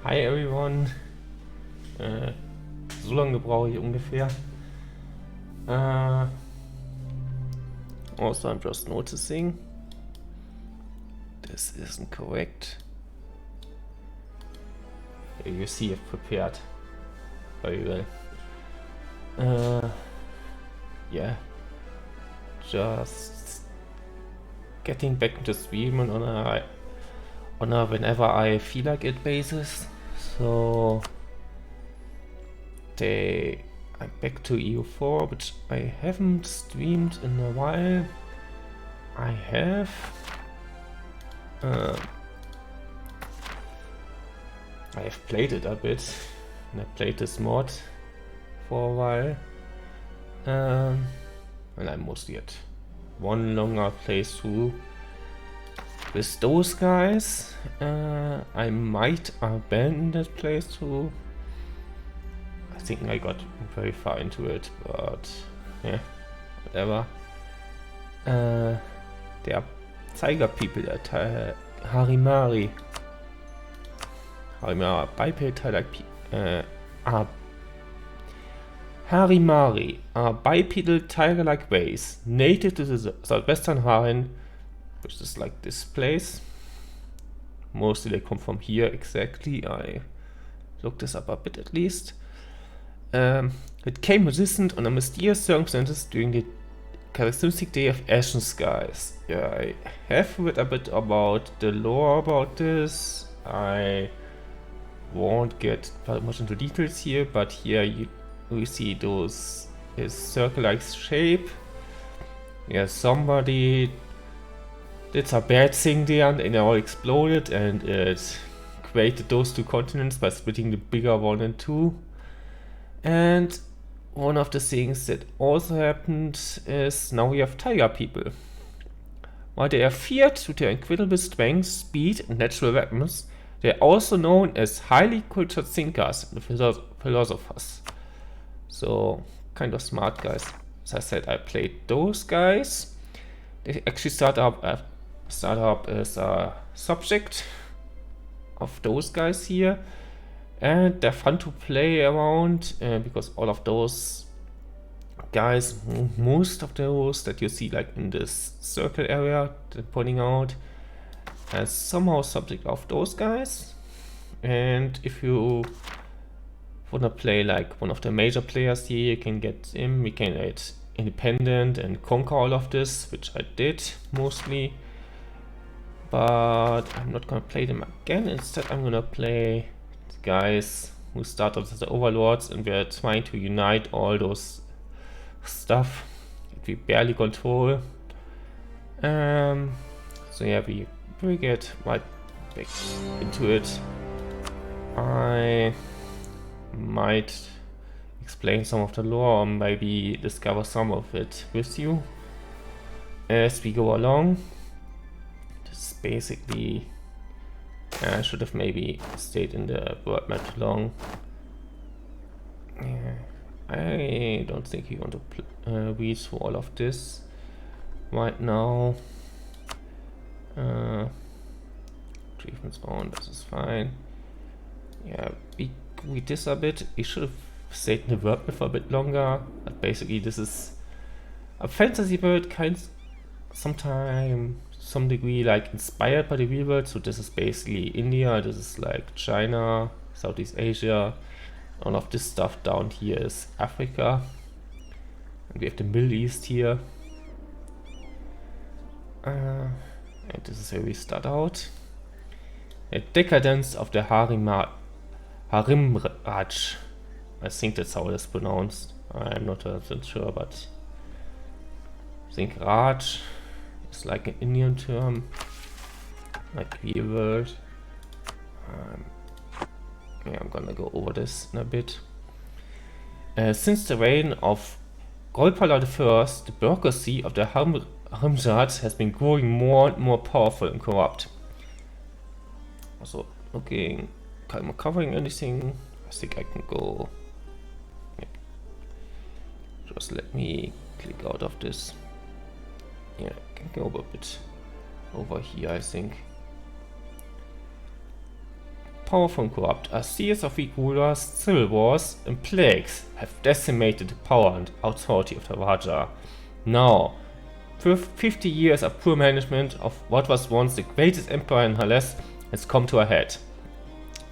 Hi everyone. So lange brauche ich ungefähr. Also I'm just noticing this isn't correct. You see I've prepared very well. Yeah, just getting back into stream on a whenever I feel like it basis. So I'm back to EU4, which I haven't streamed in a while. I have played it a bit, and I played this mod for a while. And I mostly had one longer playthrough with those guys. I might abandon that playthrough. I think I got very far into it, but yeah, whatever. Der Tiger People, der Harimari, Harimari are bipedal tiger-like race, native to the southwestern Haren, which is like this place. Mostly they come from here exactly. I looked this up a bit at least. It came resistant under mysterious circumstances during the characteristic day of ashen skies. Yeah, I have read a bit about the lore about this. I won't get very much into details here, but here you see those his circle-like shape. Yeah, somebody did a bad thing there and it all exploded, and it created those two continents by splitting the bigger one in two. And one of the things that also happened is now we have tiger people. While they are feared due to their incredible strength, speed, and natural weapons, they are also known as highly cultured thinkers and philosophers. So, kind of smart guys. As I said, I played those guys. They actually start up as a subject of those guys here. And they're fun to play around because all of those guys, most of those that you see like in this circle area they're pointing out, as somehow subject of those guys. And if you wanna play like one of the major players here, you can get him. We can get independent and conquer all of this, which I did mostly. But I'm not gonna play them again. Instead, I'm gonna play the guys who started as the overlords, and we're trying to unite all those stuff that we barely control. So yeah, we get right back into it. I might explain some of the lore, or maybe discover some of it with you as we go along. This is basically, I should have maybe stayed in the world map too long. Yeah, I don't think you want to read through all of this right now. Achievements on, this is fine. Yeah, we read this a bit. We should have stayed in the world map for a bit longer, but basically this is a fantasy world, some degree like inspired by the real world. So this is basically India, this is like China, Southeast Asia. All of this stuff down here is Africa, and we have the Middle East here. And this is where we start out. A decadence of the Harimraj. I think that's how it is pronounced. I'm not 100% sure, but I think Raj is like an Indian term, like real world. Yeah, I'm gonna go over this in a bit. Since the reign of Golpala I, the bureaucracy of the Harimraj has been growing more and more powerful and corrupt. Also, looking, am I covering anything? I think I can go. Yeah. Just let me click out of this. Yeah, I can go a bit over here, I think. powerful and corrupt, a series of weak rulers, civil wars, and plagues have decimated the power and authority of the Raja. Now, 50 years of poor management of what was once the greatest empire in Hellas has come to a head.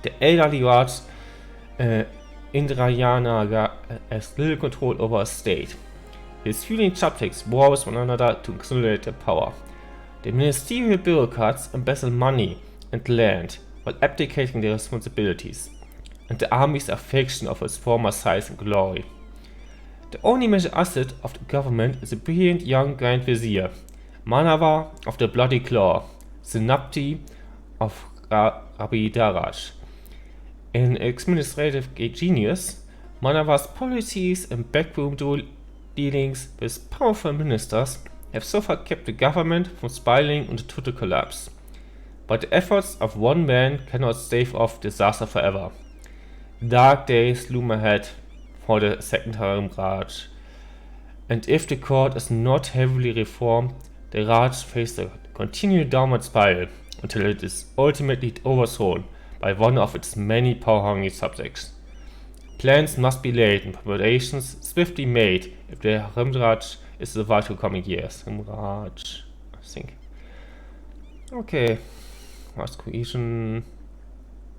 The elderly Raj Dhenijanraj has little control over his state. His feuding subjects war with one another to consolidate their power. The ministerial bureaucrats embezzle money and land while abdicating their responsibilities, and the armies are fiction of its former size and glory. The only major asset of the government is a brilliant young Grand Vizier, Manava of the Bloody Claw, Synapti of Dhenijanraj. An administrative genius, Manava's policies and backroom dealings with powerful ministers have so far kept the government from spiraling into total collapse. But the efforts of one man cannot stave off disaster forever. Dark days loom ahead for the second Harem Raj, and if the court is not heavily reformed, the Raj faces a continued downward spiral until it is ultimately overthrown by one of its many power-hungry subjects. Plans must be laid and preparations swiftly made if the Harem Raj is survived to coming years. Raj, I think. Okay, last cohesion.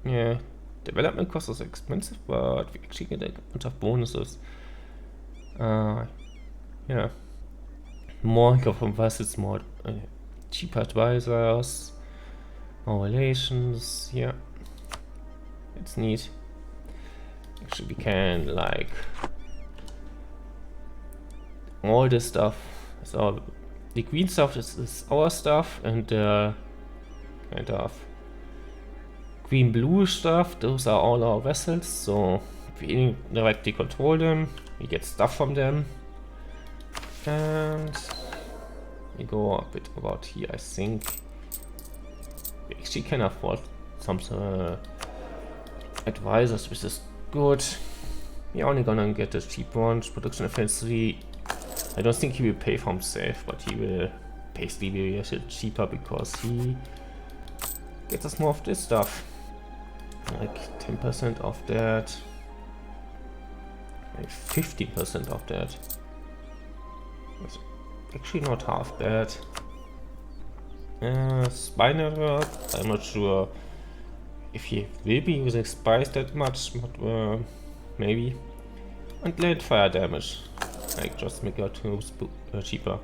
Yeah, development cost is expensive, but we actually get a bunch of bonuses. Yeah, more income from vessels, more cheaper advisors, more relations. Yeah, it's neat. Actually, we can like all this stuff. So the green stuff is our stuff, and kind of green-blue stuff, those are all our vessels. So if we indirectly control them, we get stuff from them. And we go a bit about here, I think. We actually can afford some advisors, which is good. We're only gonna get the cheap ones. Production efficiency, I don't think he will pay for himself, but he will basically be a shit cheaper because he gets us more of this stuff. Like 10% of that, like 50% of that. That's actually not half bad. Spy network, I'm not sure if he will be using spies that much, but maybe. And land fire damage, like just make it cheaper.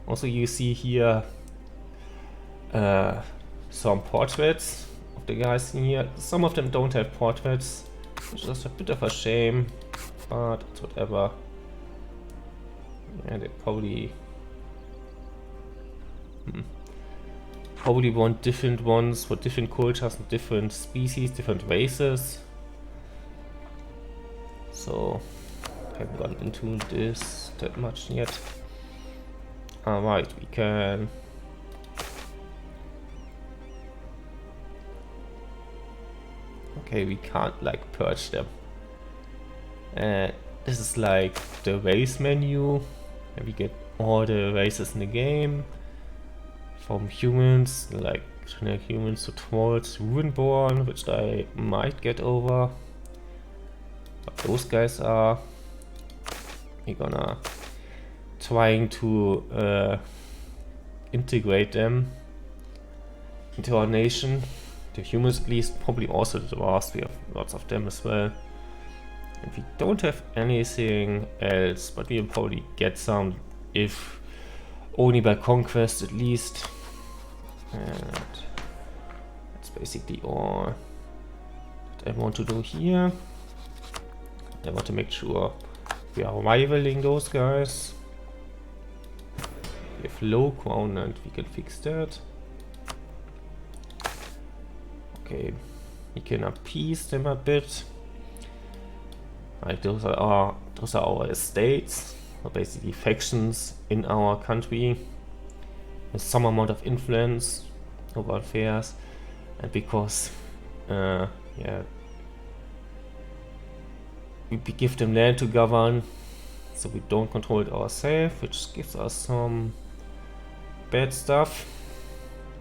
Also, you see here some portraits of the guys in here. Some of them don't have portraits, which is a bit of a shame, but it's whatever. Yeah, they probably want different ones for different cultures and different species, different races. So I haven't gotten into this that much yet. Alright, we can we can't like purge them. This is like the race menu, and we get all the races in the game, from humans, like generic humans, to trolls, Ruinborn, which I might get over. But those guys are, we're gonna trying to integrate them into our nation. The humans, at least, probably also the dwarves. We have lots of them as well. And we don't have anything else, but we'll probably get some, if only by conquest at least. And that's basically all that I want to do here. I want to make sure we are rivaling those guys. We have low crown and we can fix that. Okay, we can appease them a bit. Like those are our estates, or basically factions in our country with some amount of influence over affairs, and because we give them land to govern, so we don't control it ourselves, which gives us some bad stuff.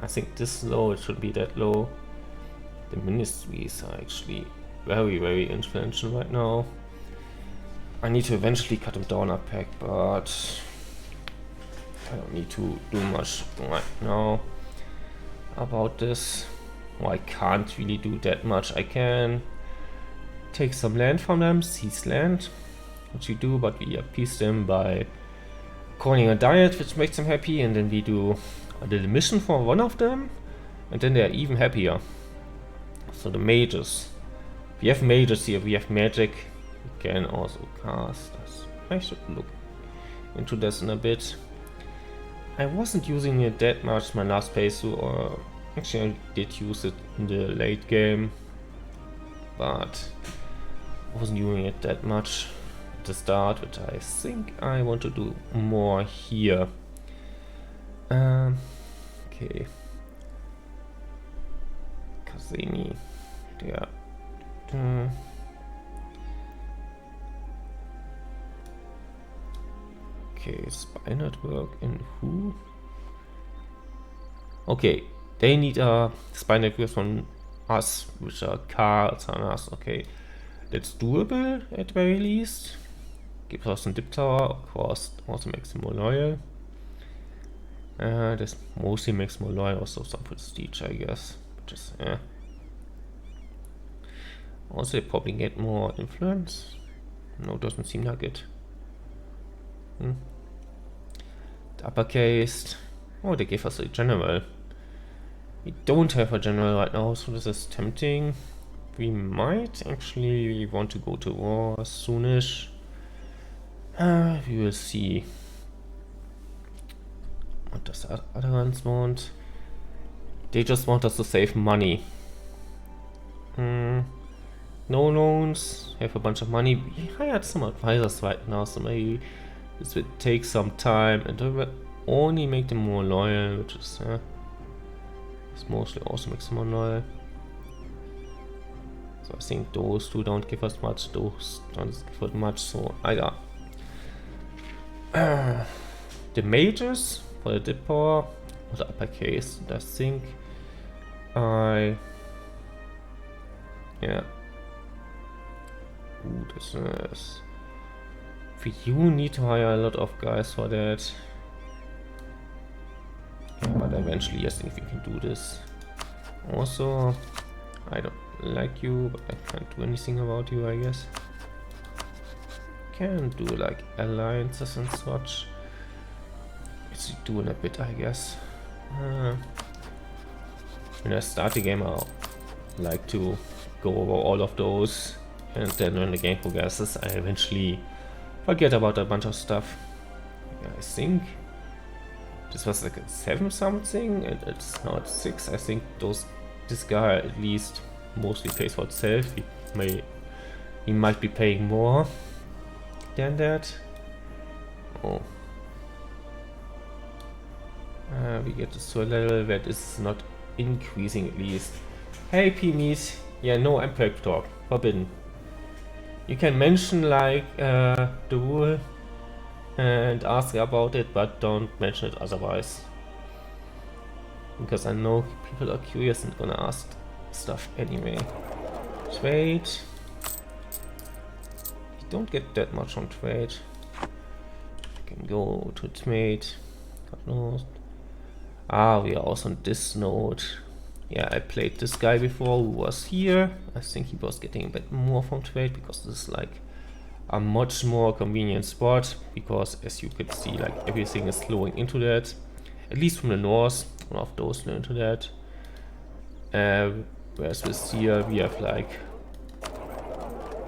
I think this low, it should be that low. The ministries are actually very influential right now. I need to eventually cut them down a pack, but I don't need to do much right now about this. Well, I can't really do that much. I can take some land from them, seize land, which we do, but we appease them by calling a diet, which makes them happy, and then we do a little mission for one of them, and then they're even happier. So the mages. We have mages here, we have magic. We can also cast us. I should look into this in a bit. I wasn't using it that much my last playthrough, or actually I did use it in the late game, but I wasn't using it that much at the start, which I think I want to do more here. Okay. Kazeni. Yeah. Okay, spy network and who? Okay, they need a spy network from us, which are cards on us. Okay, that's doable at very least. Gives us a dip tower, of course, also makes them more loyal. This mostly makes more loyal, also some prestige, I guess. Just also they probably get more influence. No, doesn't seem like it. The uppercase. Oh, they gave us a general. We don't have a general right now, so this is tempting. We might actually want to go to war soonish. We will see. What does the other ones want? They just want us to save money. No loans, have a bunch of money. We hired some advisors right now, so maybe this will take some time, and it will only make them more loyal, which is it's mostly also makes them more loyal. So I think those two don't give us much, those don't give us much, so either the mages for the dip power or the uppercase. And I think Ooh, this is... For you need to hire a lot of guys for that. Yeah, but eventually I think we can do this. Also, I don't like you, but I can't do anything about you, I guess. Can do like alliances and such. It's doing a bit, I guess. When I start the game, I'll like to go over all of those, and then when the game progresses, I eventually forget about a bunch of stuff. Yeah, I think this was like a 7 something, and it's now at 6. I think this guy at least mostly pays for itself. He might be paying more than that. Oh. We get this to a level that is not increasing at least. Hey P-Meat, yeah, no empire talk, forbidden. You can mention like the rule and ask about it, but don't mention it otherwise. Because I know people are curious and gonna ask stuff anyway. Trade. You don't get that much on trade. I can go to trade. God knows. Ah, we are also on this node. Yeah, I played this guy before who was here. I think he was getting a bit more from trade because this is like a much more convenient spot, because as you can see, like everything is flowing into that. At least from the north, one of those flow into that. Whereas with here we have like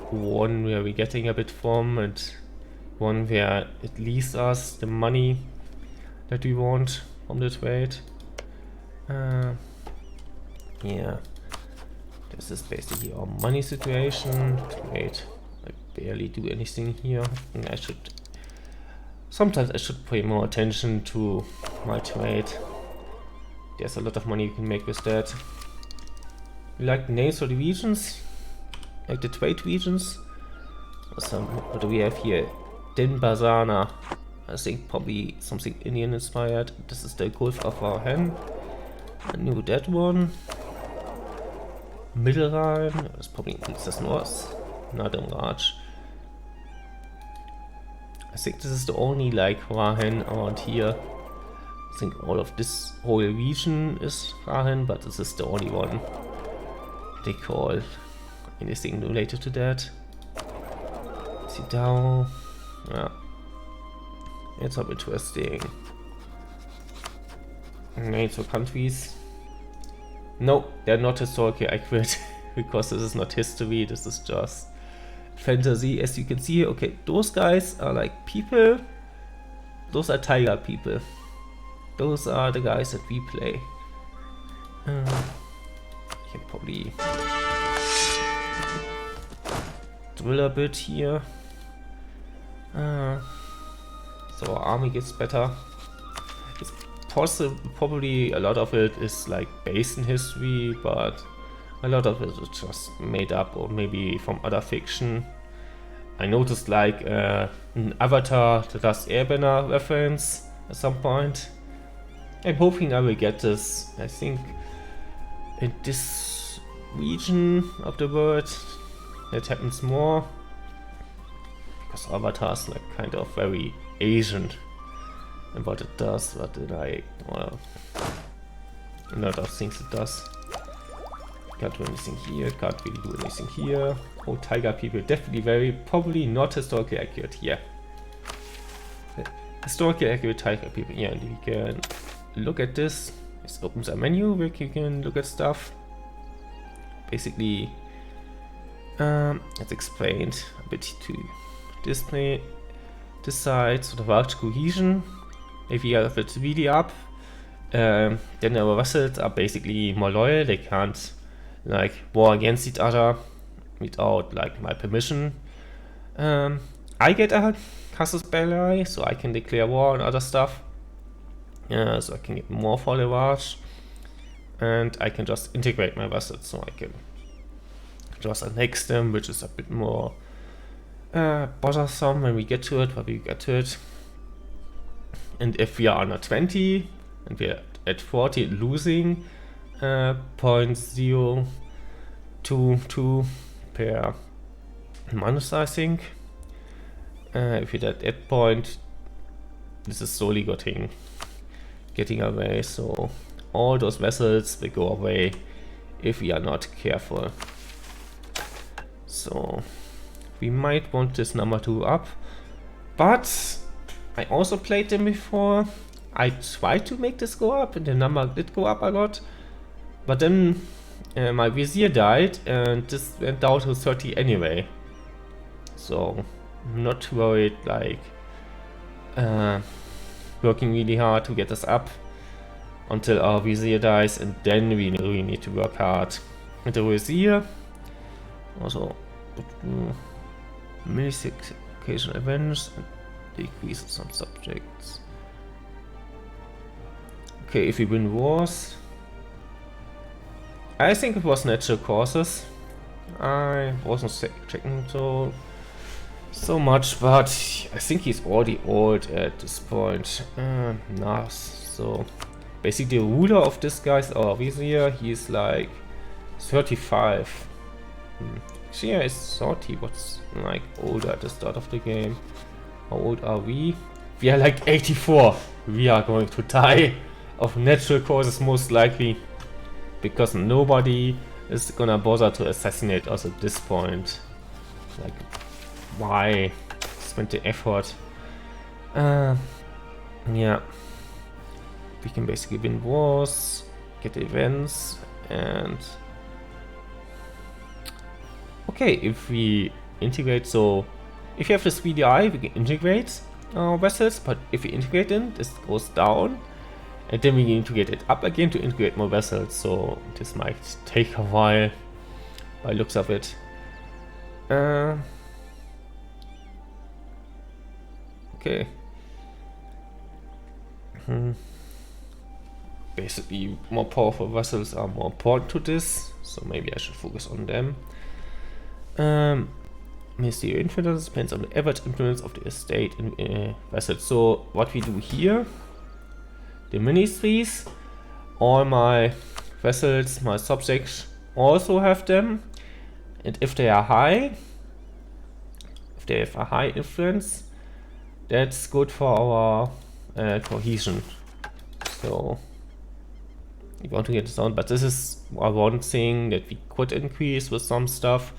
one where we're getting a bit from, and one where it leaves us the money that we want from the trade. Yeah, this is basically our money situation. Trade, I barely do anything here. And sometimes I should pay more attention to my trade. There's a lot of money you can make with that. You like the names of the regions? Like the trade regions? What do we have here? Denbazana. I think probably something Indian inspired. This is the Gulf of our Hen. I knew that one. Mittelrhein, das probably includes das North, Dhenijanraj. I think this is the only like Rhine around here. I think all of this whole region is Rhine, but this is the only one they call anything related to that. See down, yeah, it's not interesting. Names of countries. No, they're not historically accurate because this is not history, this is just fantasy. As you can see, okay, those guys are like people, those are tiger people. Those are the guys that we play. I can probably drill a bit here. So our army gets better. It's possible, probably a lot of it is like based in history, but a lot of it is just made up or maybe from other fiction. I noticed like an Avatar The Last Airbender reference at some point. I'm hoping I will get this. I think in this region of the world it happens more, because Avatar is like kind of very Asian and what it does, what it like, well, a lot of things it does. Can't do anything here, can't really do anything here. Oh, tiger people, definitely very, probably not historically accurate, yeah. Historically accurate tiger people, yeah, and we can look at this. This opens a menu where you can look at stuff. Basically, it's explained a bit to display this side, so the large cohesion. If you have it really up, then our vessels are basically more loyal. They can't like war against each other without like my permission. I get a casus belli, so I can declare war and other stuff. So I can get more for the large, and I can just integrate my vessels, so I can just annex them, which is a bit more bothersome when we get to it, but we get to it. And if we are under 20 and we are at 40 losing 0.022 per month, I think. If you're at that point, this is slowly getting away, so all those vessels will go away if we are not careful. So we might want this number to go up, but I also played them before. I tried to make this go up and the number did go up a lot, but then my vizier died and this went down to 30 anyway. So I'm not worried like working really hard to get this up until our vizier dies, and then we really need to work hard with the vizier. Also millisecond occasional events and decrease some subjects. Okay, if we win wars, I think it was natural causes. I wasn't checking so much, but I think he's already old at this point. Nice. So basically the ruler of this guy is our vizier. He's like 35. Xia is 30, what's like older at the start of the game. How old are we? We are like 84. We are going to die of natural causes most likely, because nobody is gonna bother to assassinate us at this point. Like, why spend the effort? Yeah, we can basically win wars, get events, and okay, if we integrate, so if you have this VDI, we can integrate our vessels, but if we integrate them, this goes down, and then we need to get it up again to integrate more vessels, so this might take a while by looks of it. Okay. Basically, more powerful vessels are more important to this, so maybe I should focus on them. Ministerial influence depends on the average influence of the estate in vessels. So what we do here, the ministries, all my vessels, my subjects also have them, and if they are high, if they have a high influence, that's good for our cohesion. So we want to get this on, but this is one thing that we could increase with some stuff,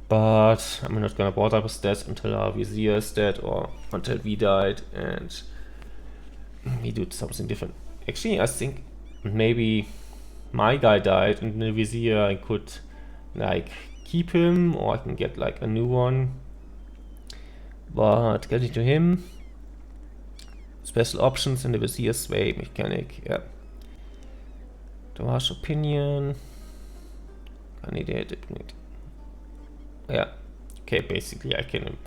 but I'm not gonna bother with that until our vizier is dead or until we died and we do something different. Actually, I think maybe my guy died and the vizier I could like keep him, or I can get like a new one. But getting to him, special options in the vizier sway mechanic, yeah. The harsh opinion, candidate, yeah. Okay, basically I can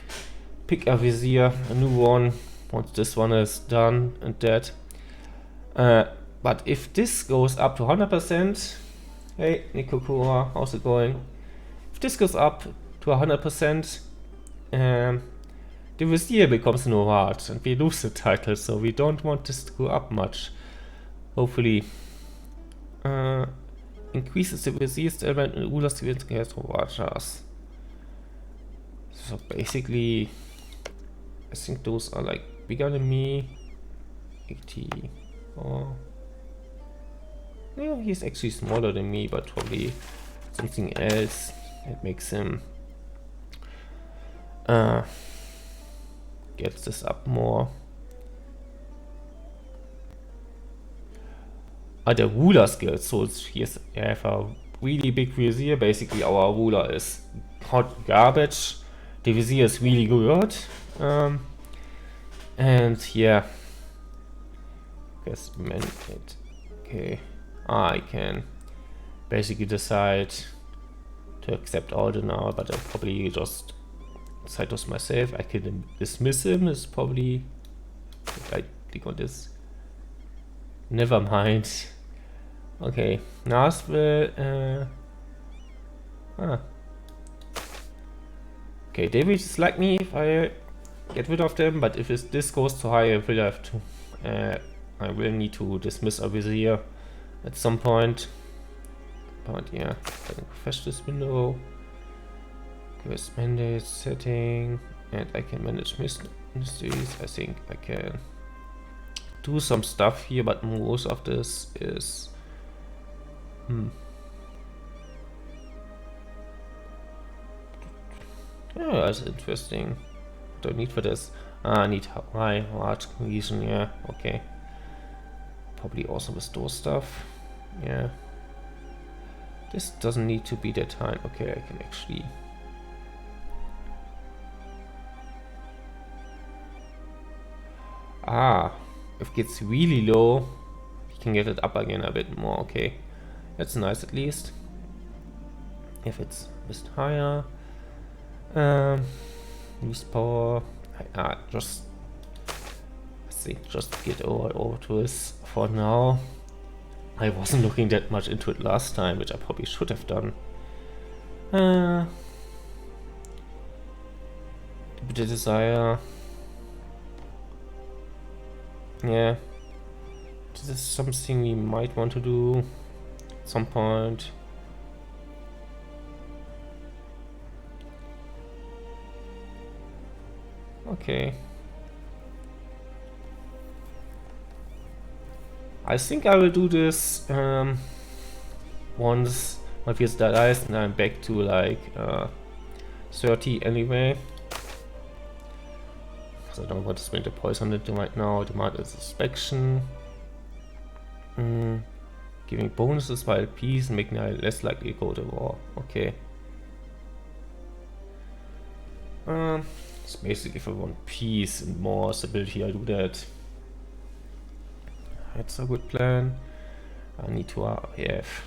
pick a vizier, a new one, once this one is done and dead. But if this goes up to 100%, hey Nikokura, how's it going? If this goes up to 100%, the vizier becomes no hard and we lose the title, so we don't want this to go up much. Hopefully. Increases the vizier's element and rulers against Rajas. So basically, I think those are like bigger than me. 80 or yeah, he's actually smaller than me, but probably something else that makes him gets this up more. The ruler skills, so here's I have a really big vizier. Basically our ruler is hot garbage, the vizier is really good, and yeah, guess it. Okay, I can basically decide to accept order now, but I'll probably just decide this myself. I can dismiss him, is probably if I click on this. Never mind. Okay, Nashville. Okay, they will dislike me if I get rid of them, but if this goes too high, I will have to. I will need to dismiss a vizier at some point. But yeah, I can refresh this window. Quest mandate setting, and I can manage mysteries. I think I can do some stuff here, but most of this is. Yeah, that's interesting. Don't need for this. I need high large cohesion. Yeah, okay. Probably also with store stuff. Yeah. This doesn't need to be that high. Okay, I can actually. If it gets really low, you can get it up again a bit more. Okay, that's nice at least. If it's a bit higher, use power. I think just get over to this for now. I wasn't looking that much into it last time, which I probably should have done. The desire. Yeah, this is something we might want to do at some point. Okay. I think I will do this once my PS dies and I'm back to like 30 anyway. I don't want to spend the poison on it right now. Demand is inspection. Giving bonuses while peace and making it less likely to go to war. Okay. It's basically if I want peace and more stability, I do that. That's a good plan. I need to have.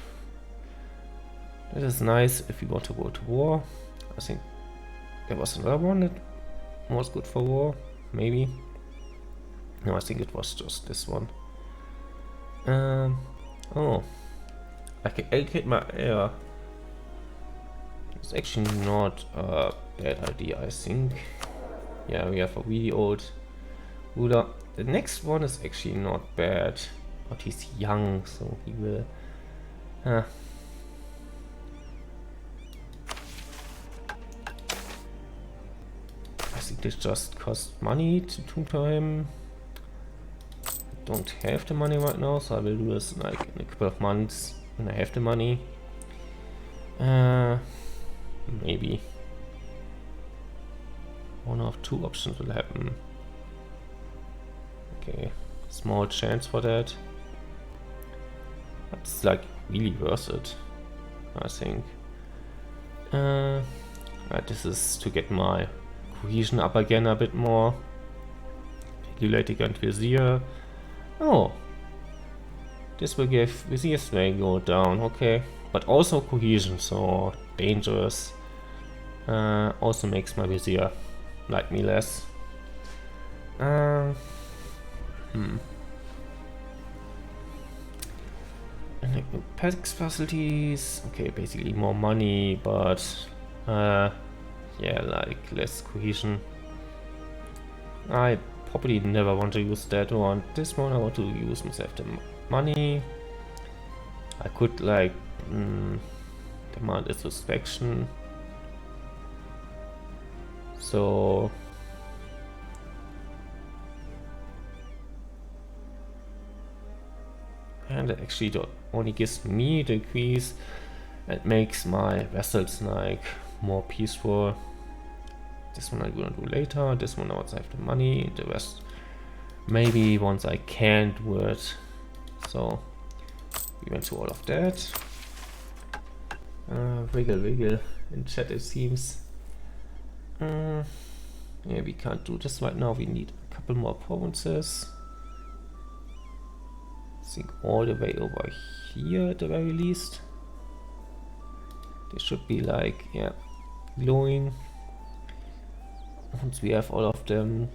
That is nice if we want to go to war. I think there was another one that was good for war. Maybe. No, I think it was just this one. Oh, I can allocate my air. It's actually not a bad idea, I think. Yeah, we have a really old ruler. The next one is actually not bad, but he's young, so he will. basically just cost money to tutor him. Don't have the money right now, so I will do this like in a couple of months when I have the money. Maybe one of two options will happen. Okay, small chance for that. But it's like really worth it, I think. Right, this is to get my cohesion up again a bit more. Regulating and Vizier. Oh, this will give Vizier strength go down, okay. But also cohesion, so dangerous. Also makes my Vizier like me less. Pets facilities, okay, basically more money, but yeah, like less cohesion. I probably never want to use that one. This one I want to use myself the money. I could like demand disrespect. So and it actually only gives me the increase. It makes my vessels like more peaceful. This one I'm gonna do later. This one once I have the money. The rest maybe once I can do it. So we went through all of that. Wiggle in chat it seems. Yeah, we can't do this right now. We need a couple more provinces. I think all the way over here at the very least. They should be like, yeah, glowing. Once we have all of them,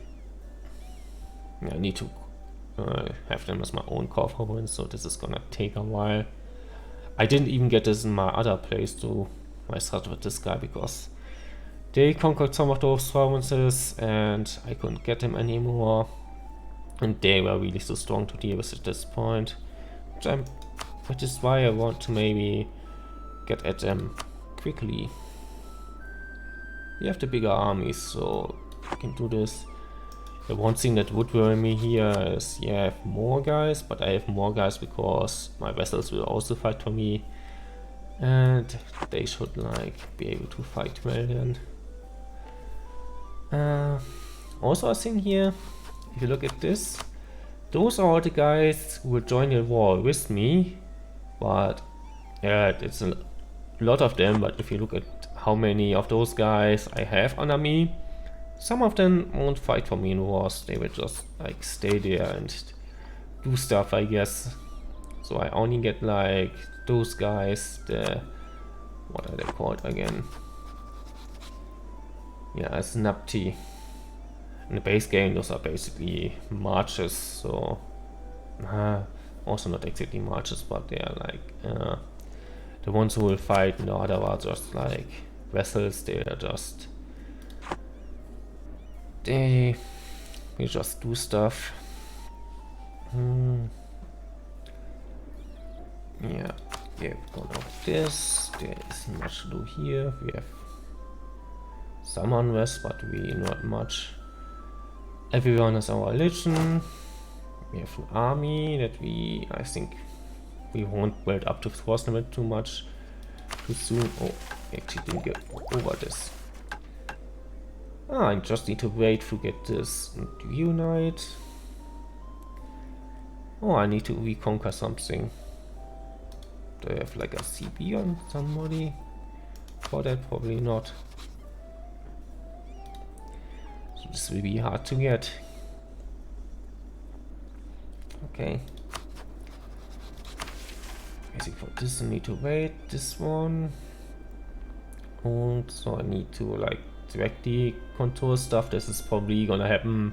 yeah, I need to have them as my own core province, so this is gonna take a while. I didn't even get this in my other place to I started with this guy because they conquered some of those provinces and I couldn't get them anymore. And they were really so strong to deal with at this point. Which is why I want to maybe get at them quickly. We have the bigger armies, so I can do this. The one thing that would worry me here is, yeah, I have more guys, but I have more guys because my vessels will also fight for me. And they should like be able to fight well then. Also a thing here, if you look at this, those are all the guys who will join the war with me, but yeah, it's a lot of them. But if you look at how many of those guys I have under me, some of them won't fight for me in wars, they will just like stay there and do stuff, I guess. So I only get like those guys, the, what are they called again? Yeah, Snapti. In the base game, those are basically marches, so also not exactly marches, but they are like the ones who will fight. The other are just like vessels. They are just they just do stuff. Yeah, one of this. There isn't much to do here. We have some unrest, but really not much. Everyone has our religion. We have an army that I think we won't build up to force limit too much too soon. Oh, actually didn't get over this. I just need to wait to get this to unite. Oh, I need to reconquer something. Do I have like a CB on somebody? For that, probably not. So this will be hard to get. Okay. Basically for this I need to wait, this one. And so I need to like directly control stuff. This is probably gonna happen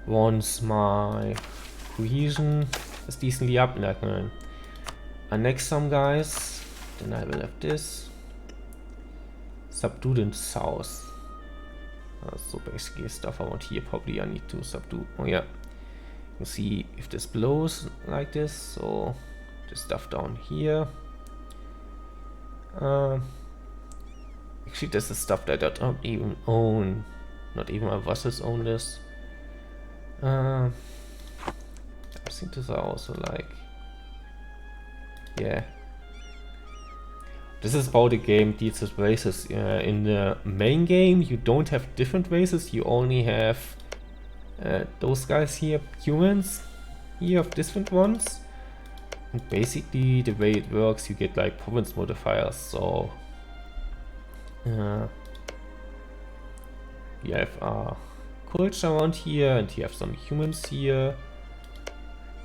once my cohesion is decently up and I can annex some guys. Then I will have this. Subdue in south. So basically stuff I want here probably I need to subdue. Oh yeah. You see if this blows like this, so the stuff down here. Actually this is stuff that I don't even own. Not even my vassals own this. I think these are also like, yeah. This is how the game deals with races. In the main game, you don't have different races. You only have those guys here, humans. You have different ones. And basically, the way it works, you get like province modifiers. So you have culture around here, and you have some humans here.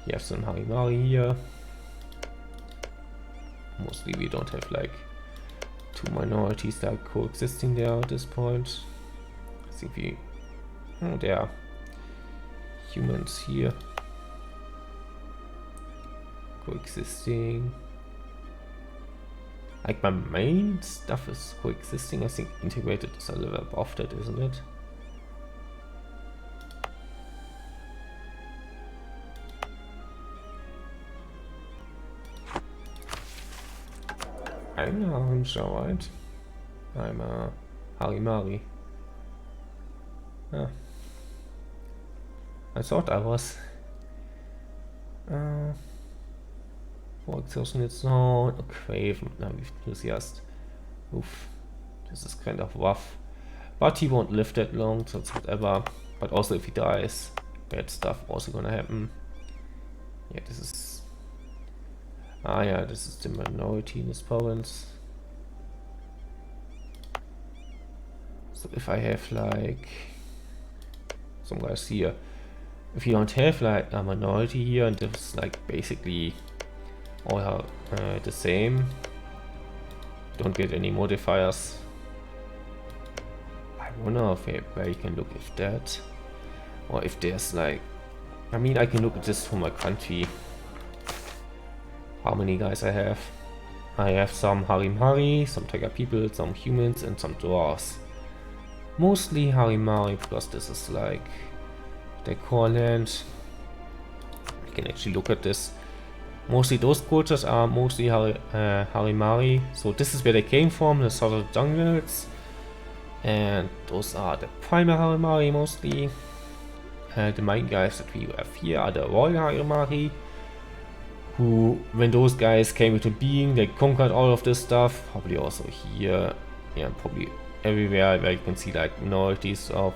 You have some Harimari here. Mostly we don't have like two minorities that are coexisting there at this point. I think we... Oh, there are humans here. Coexisting. Like my main stuff is coexisting. I think integrated is a little above that, isn't it? I'm sure, right? I'm a Harimari. Ah. I thought I was. For exhaustion, it's not a Craven. No, enthusiast. Oof. This is kind of rough. But he won't live that long, so it's whatever. But also, if he dies, bad stuff also gonna happen. Yeah, this is. Ah, yeah, this is the minority in this province. So if I have like some guys here, if you don't have like a minority here, and this is like basically all are the same, don't get any modifiers. I wonder if where you can look if that, or if there's like, I mean, I can look at this from my country. How many guys I have? I have some Harimari, some Tiger people, some humans, and some dwarves. Mostly Harimari, because this is like their core land. You can actually look at this. Mostly those cultures are mostly Harimari. So this is where they came from, the southern jungles. And those are the primary Harimari mostly. The main guys that we have here are the royal Harimari. Who, when those guys came into being, they conquered all of this stuff. Probably also here, yeah, probably everywhere where you can see like minorities of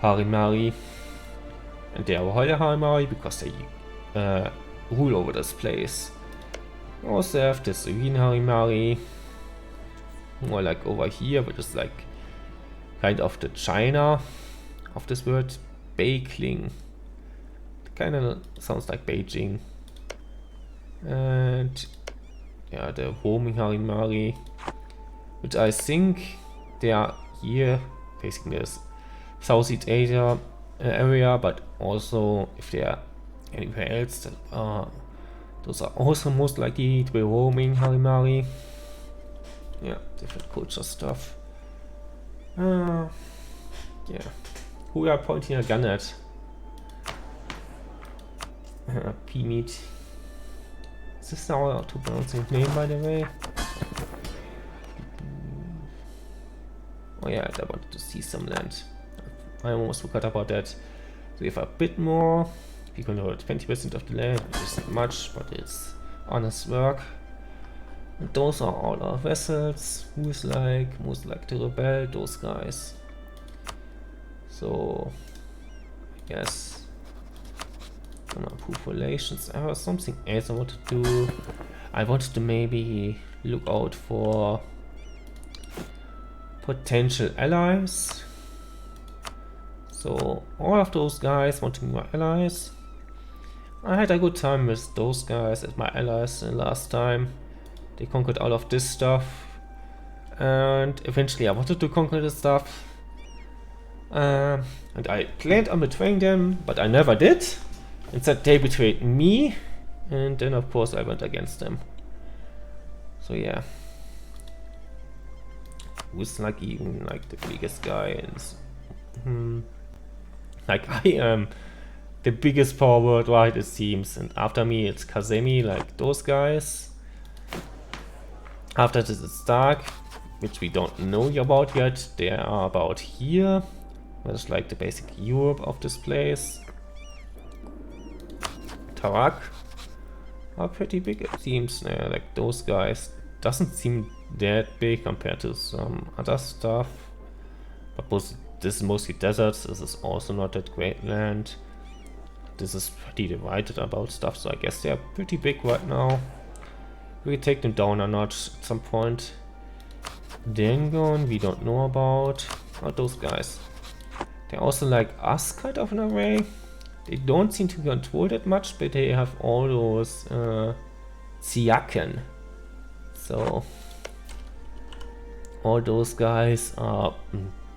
Harimari. And they are royal Harimari because they rule over this place. We also have the serene Harimari, more like over here, which is like kind of the China of this word, Beijing. Kind of sounds like Beijing. And yeah, the roaming Harimari, which I think they are here, basically this Southeast Asia area, but also if they are anywhere else, those are also most likely to be roaming Harimari. Yeah, different culture stuff. Yeah, who we are pointing a gun at? P-meat. Is this how to pronounce his name, by the way? Oh yeah, I wanted to see some land. I almost forgot about that. So we have a bit more. We control 20% of the land, which isn't much, but it's honest work. And those are all our vessels. Who's like most like to rebel? Those guys. So I guess gonna improve relations. I have something else I wanted to do. I wanted to maybe look out for potential allies. So all of those guys want to be my allies. I had a good time with those guys as my allies the last time. They conquered all of this stuff. And eventually I wanted to conquer this stuff. And I planned on betraying them, but I never did. Instead they betrayed me. And then of course I went against them. So yeah. Who's like even like the biggest guy? Like I am the biggest power worldwide, it seems. And after me it's Kazemi, like those guys. After this it's Stark, which we don't know about yet. They are about here. That's like the basic Europe of this place. Tarak are pretty big, it seems. Like those guys doesn't seem that big compared to some other stuff. But this is mostly deserts. This is also not that great land. This is pretty divided about stuff, so I guess they are pretty big right now. We take them down a notch at some point. Dengon, we don't know about. Oh, those guys. They're also like us, kind of in a way. They don't seem to control that much, but they have all those Tsiaken. So all those guys are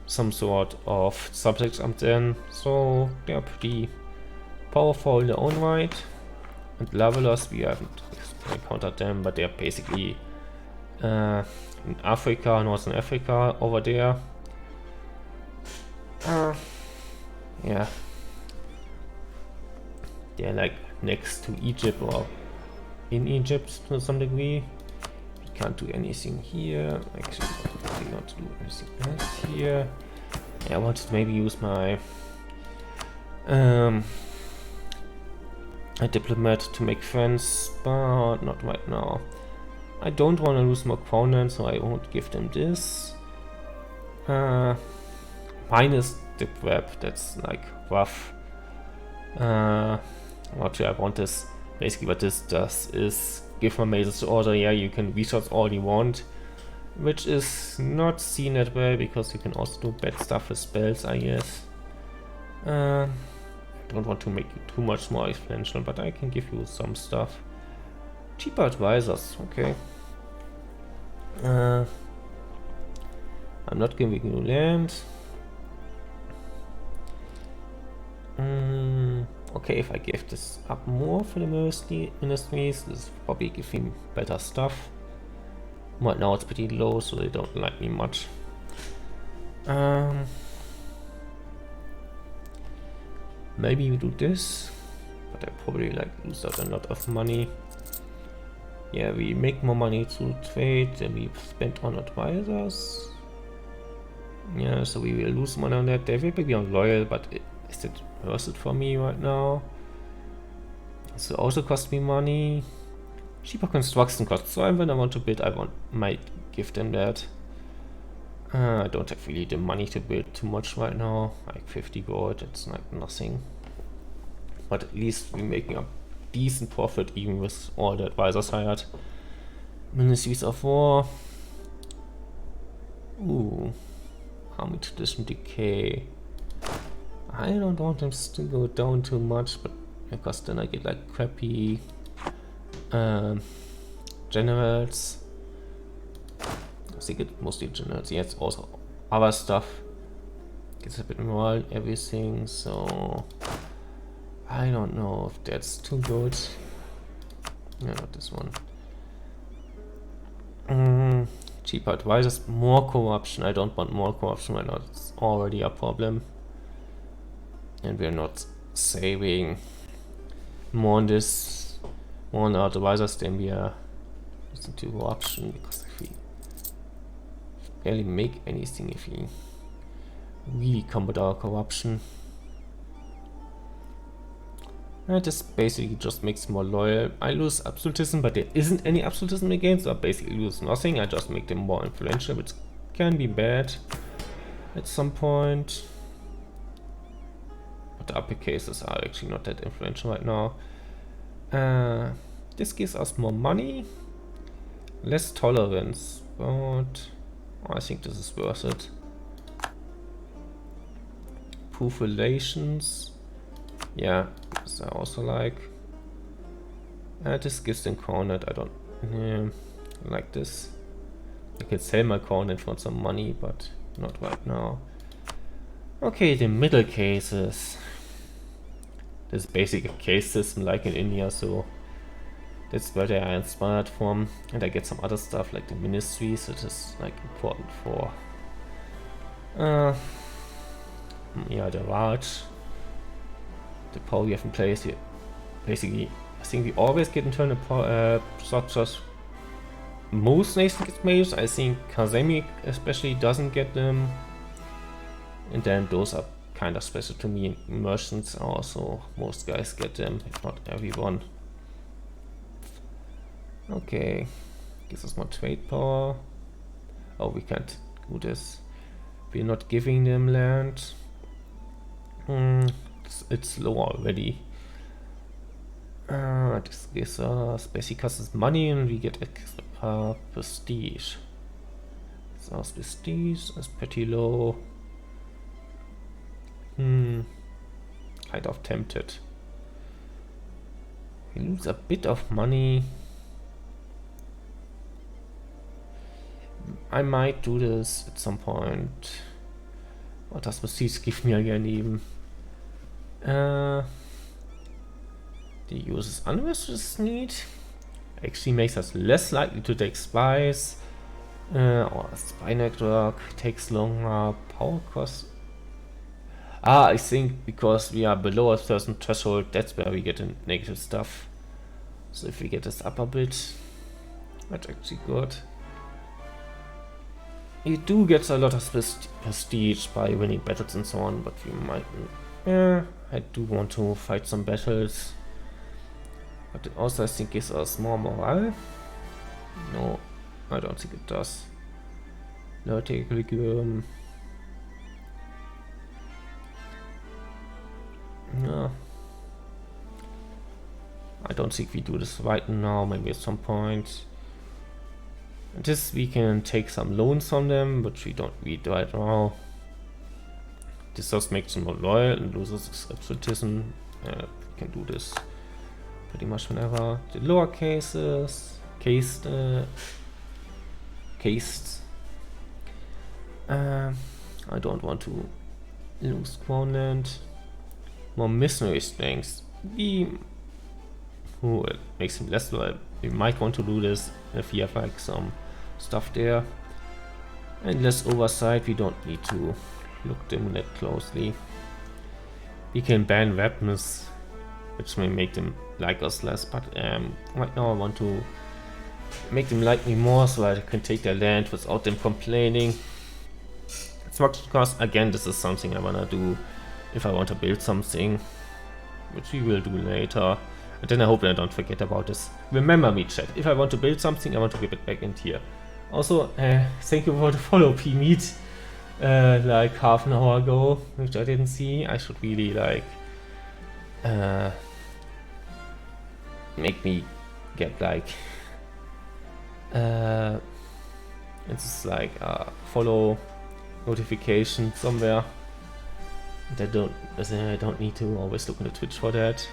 some sort of subjects of them, so they are pretty powerful in their own right. And levelers, we haven't encountered them, but they are basically in Africa, Northern Africa, over there. Yeah. They're like next to Egypt or in Egypt to some degree. We can't do anything here. Actually, probably not do anything else here. Yeah, I wanted to maybe use my a diplomat to make friends, but not right now. I don't want to lose more crown, so I won't give them this. Minus the web, that's like rough. What I want is basically what this does is give my mazes to order. Yeah, you can resource all you want, which is not seen that well because you can also do bad stuff with spells, I guess. I don't want to make you too much more influential, but I can give you some stuff. Cheaper advisors, okay. I'm not giving you land. Okay, if I give this up more for the ministries, this will probably give him better stuff. Right now it's pretty low, so they don't like me much. Maybe we do this, but I probably like lose out a lot of money. Yeah, we make more money through trade than we spend on advisors. Yeah, so we will lose money on that. They will be loyal, but is it worth it for me right now? So also cost me money. Cheaper construction costs. So when I want to build, might give them that. I don't have really the money to build too much right now. Like 50 gold, it's like nothing. But at least we're making a decent profit even with all the advisors hired. Ministries of War. Ooh. Army tradition decay. I don't want them to go down too much, but because then I get like crappy generals. I think it's mostly generals. Yeah, it's also other stuff. Gets a bit more everything, so I don't know if that's too good. Yeah, not this one. Cheaper advisors, more corruption. I don't want more corruption right now. It's already a problem. And we're not saving more on this, more on our advisors than we are losing to corruption, because if we barely make anything if we really combat our corruption. And this basically just makes me more loyal. I lose absolutism, but there isn't any absolutism in the game, so I basically lose nothing. I just make them more influential, which can be bad at some point. But the upper cases are actually not that influential right now. This gives us more money, less tolerance, but I think this is worth it. Proof relations. Yeah, this I also like. This gives them cornet. I don't like this. I can sell my cornet for some money, but not right now. Okay, the middle cases. This is basically a case system like in India, so that's where they are inspired from. And I get some other stuff like the ministries, which is like important for yeah, the Raj. The power we have in place here. Basically, I think we always get internal structures. Most nations get majors. I think Kazemi especially doesn't get them. And then those are kind of special to me. Merchants also, most guys get them, if not everyone. Okay, gives us more trade power. Oh, we can't do this. We're not giving them land. It's low already. This gives us basically costs us money and we get extra prestige. So our prestige is pretty low. Kind of tempted. We lose a bit of money. I might do this at some point. What does prestige give me again even? The user's unrestricted need actually makes us less likely to take spies. Or spy network takes longer, power cost. I think because we are below a certain threshold, that's where we get the negative stuff. So if we get this up a bit, that's actually good. You do get a lot of prestige by winning battles and so on, but we might... I do want to fight some battles. But it also, I think, gives us more morale. No, I don't think it does. No, technically, no. I don't think we do this right now, maybe at some point. This we can take some loans from them, but we don't need right now. This just makes them more loyal and loses absolutism. We can do this pretty much whenever. The lower cases, cased. I don't want to lose Crownland. More missionary strengths. It makes him less loyal. We might want to do this if we have like some stuff there. And less oversight, we don't need to look them that closely. We can ban weapons, which may make them like us less, but right now I want to make them like me more so I can take their land without them complaining. Construction cost, again, this is something I wanna do if I want to build something, which we will do later. And then I hope I don't forget about this. Remember me, chat, if I want to build something, I want to give it back in here. Also, thank you for the follow, P-Meet, like half an hour ago, which I didn't see. I should really like make me get like it's like follow notification somewhere. I don't need to always look on the Twitch for that.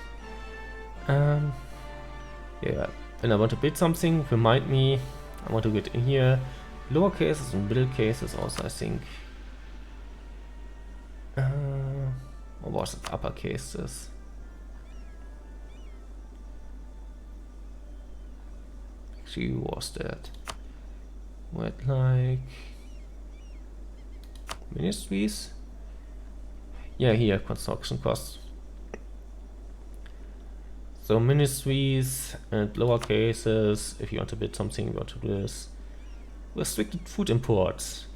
Yeah, and I want to build something, remind me, I want to get in here, lower cases and middle cases also, I think. Or was it upper cases? Actually, was that? What, like ministries? Yeah, here, construction costs. So ministries and lower cases, if you want to build something, you want to do this. Restricted food imports.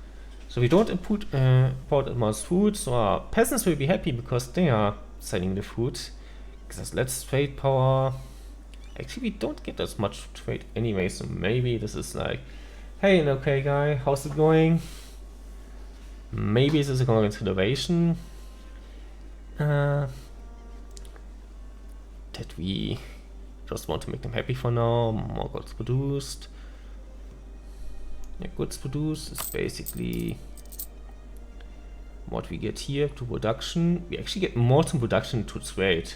So we don't import as much food, so our peasants will be happy because they are selling the food. Gives us less trade power. Actually, we don't get as much trade anyway, so maybe this is like, hey, okay guy, how's it going? Maybe this is a consideration. That we just want to make them happy for now. More goods produced. Yeah, goods produced is basically what we get here to production. We actually get more to production to trade.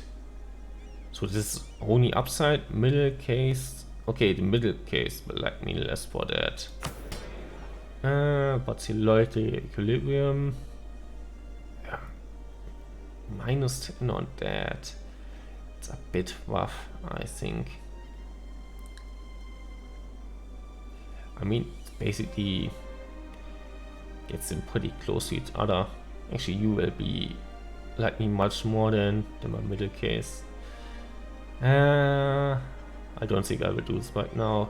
So this is only upside, middle case. Okay, the middle case will like me less for that. But the loyalty equilibrium. Yeah. -10 on that. It's a bit rough, I think. I mean, basically gets them pretty close to each other. Actually, you will be like me much more than my middle case. I don't think I will do this right now.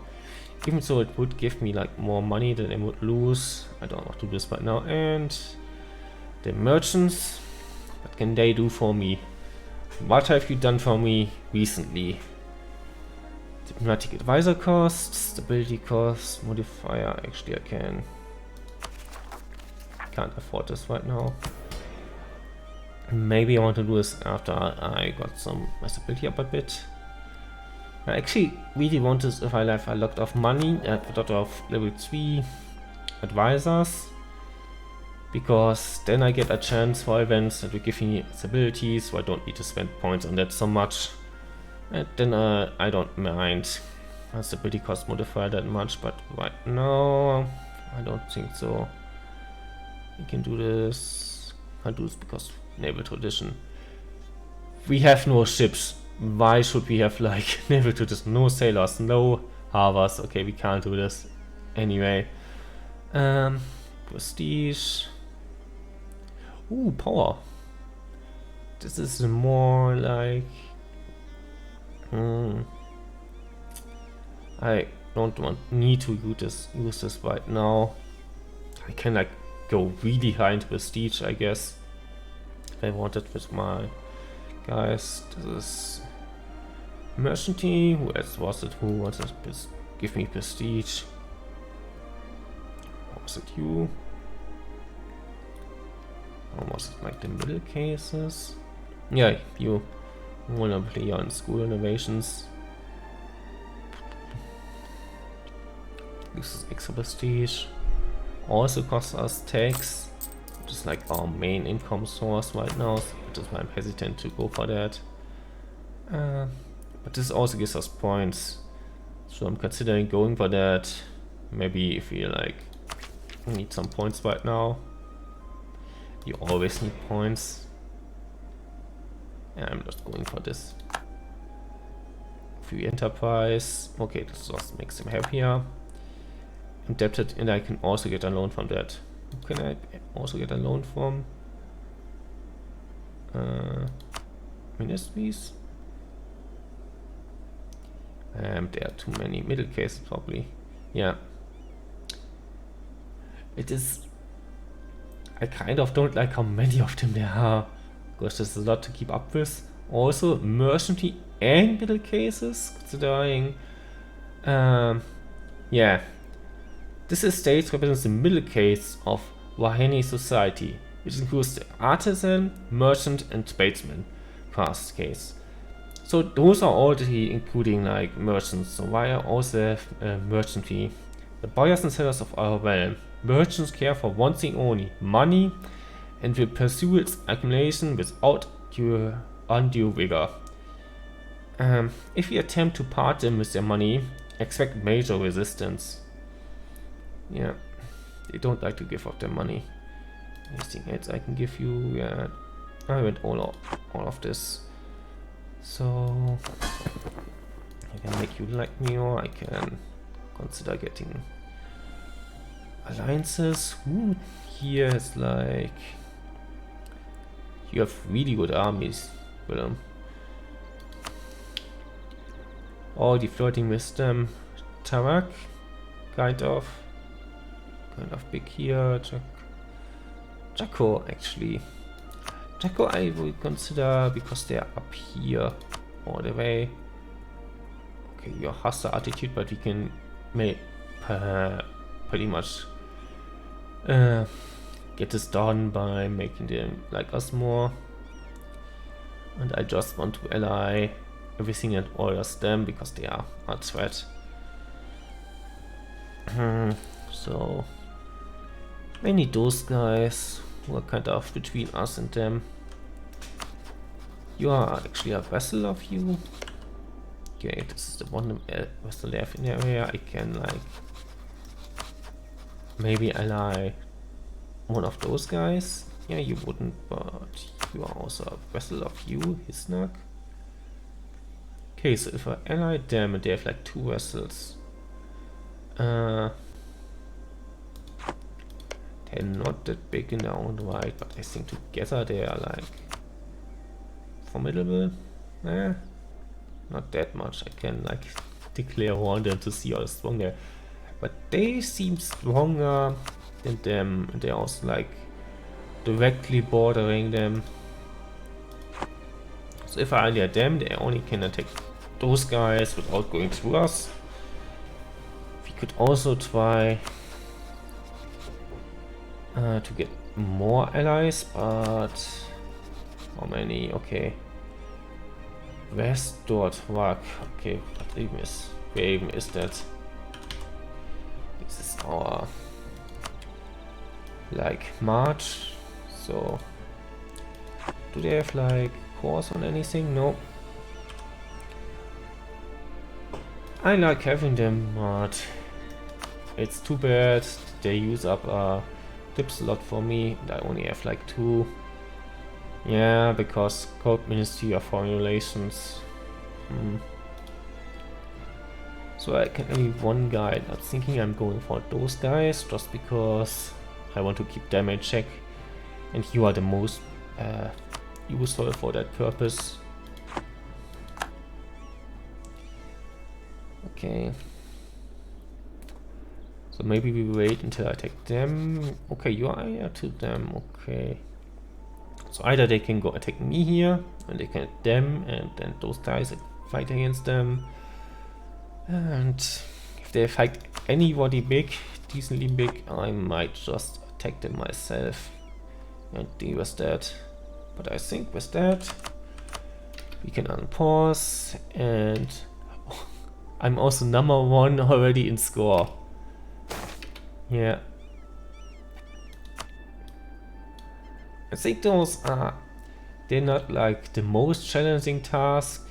Even so, it would give me like more money than I would lose. I don't want to do this right now. And the merchants, What can they do for me? What have you done for me recently? Diplomatic advisor cost, stability cost, modifier. Actually, I can't afford this right now. Maybe I want to do this after I got my stability up a bit. I actually really want this if I have a lot of money, a lot of level 3 advisors, because then I get a chance for events that will give me stabilities, so I don't need to spend points on that so much. And then I don't mind a stability cost modifier that much, but right now I don't think so. We can do this. Can't do this because naval tradition. We have no ships. Why should we have like naval tradition? No sailors, no harbors. Okay, we can't do this anyway. Prestige. Ooh, power. This is more like. I don't need to use this right now. I can like go really high into prestige, I guess. If I wanted with my guys. This is merchanty. Who else was it? Who wanted to give me prestige? Or was it you? Or was it like the middle cases? Yeah, you. Wanna play on school innovations. This is extra prestige. Also costs us tax, which is like our main income source right now, which is why I'm hesitant to go for that. But this also gives us points, so I'm considering going for that. Maybe if we like need some points right now. You always need points. Yeah, I'm just going for this. Free enterprise. Okay, this just makes him happier. Indebted, and I can also get a loan from that. Who can I also get a loan from? Ministries? There are too many middle cases probably. Yeah. It is. I kind of don't like how many of them there are. Because there's a lot to keep up with. Also, merchantry and middle cases, considering. Yeah. This estate represents the middle case of Waheni society, which includes the artisan, merchant, and tradesman class case. So those are already including like merchants. So why also have merchantry? The buyers and sellers of our realm. Merchants care for one thing only: money, and will pursue its accumulation without undue vigor. If we attempt to part them with their money, expect major resistance. Yeah, they don't like to give up their money. Anything else I can give you? Yeah, I went all of this. So I can make you like me, or I can consider getting alliances. Ooh, here is like. You have really good armies, Willem. Already flirting with them. Tarak, kind of big here. Jaco, actually. Jaco I will consider because they are up here all the way. Okay, your hostile attitude, but we can make pretty much get this done by making them like us more. And I just want to ally everything and all of them because they are a threat. So I need those guys who are kind of between us and them. You are actually a vessel of you. Okay, this is the one vessel left in the area. I can like maybe ally one of those guys. Yeah, you wouldn't, but you are also a vessel of you, Hisnak. Okay, so if I ally them and they have like 2 vessels, they're not that big in their own right, but I think together they are like formidable. Not that much. I can like declare war on them to see how strong they are, but they seem stronger than them, and they're also like directly bordering them. So if I alert them, they only can attack those guys without going through us. We could also try to get more allies, but how many? Okay. West dort work. Okay, where even is that? This is our like March. So do they have like course on anything? No. I like having them, but it's too bad they use up a tip slot for me. I only have like 2. Yeah, because Code Ministry of Foreign Relations. So I can only one guy. Not thinking I'm going for those guys just because I want to keep them in check, and you are the most useful for that purpose. Okay. So maybe we wait until I attack them. Okay, you are to them. Okay. So either they can go attack me here, and they can attack them, and then those guys fight against them. And if they fight anybody big, decently big, I might just attack them myself and deal with that. But I think with that, we can unpause, and I'm also number 1 already in score. Yeah. I think those are, they're not like the most challenging task,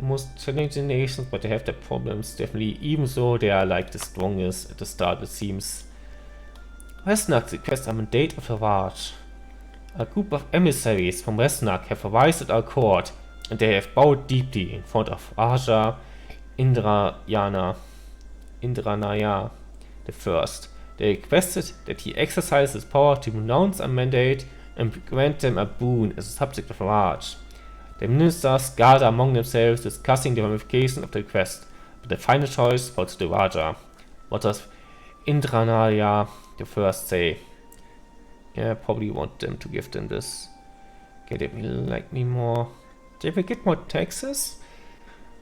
most challenging nations, but they have their problems definitely, even though they are like the strongest at the start, it seems. Resnack requests a mandate of the Raj. A group of emissaries from Resnack have arrived at our court, and they have bowed deeply in front of Raja Indranaya the First. They requested that he exercise his power to renounce a mandate and grant them a boon as a subject of Raj. The ministers gather among themselves, discussing the ramifications of the request, but the final choice falls to the Raja. What does Indranaya the First say? Yeah, probably want them to give them this. Okay, they will like me more. They will get more taxes,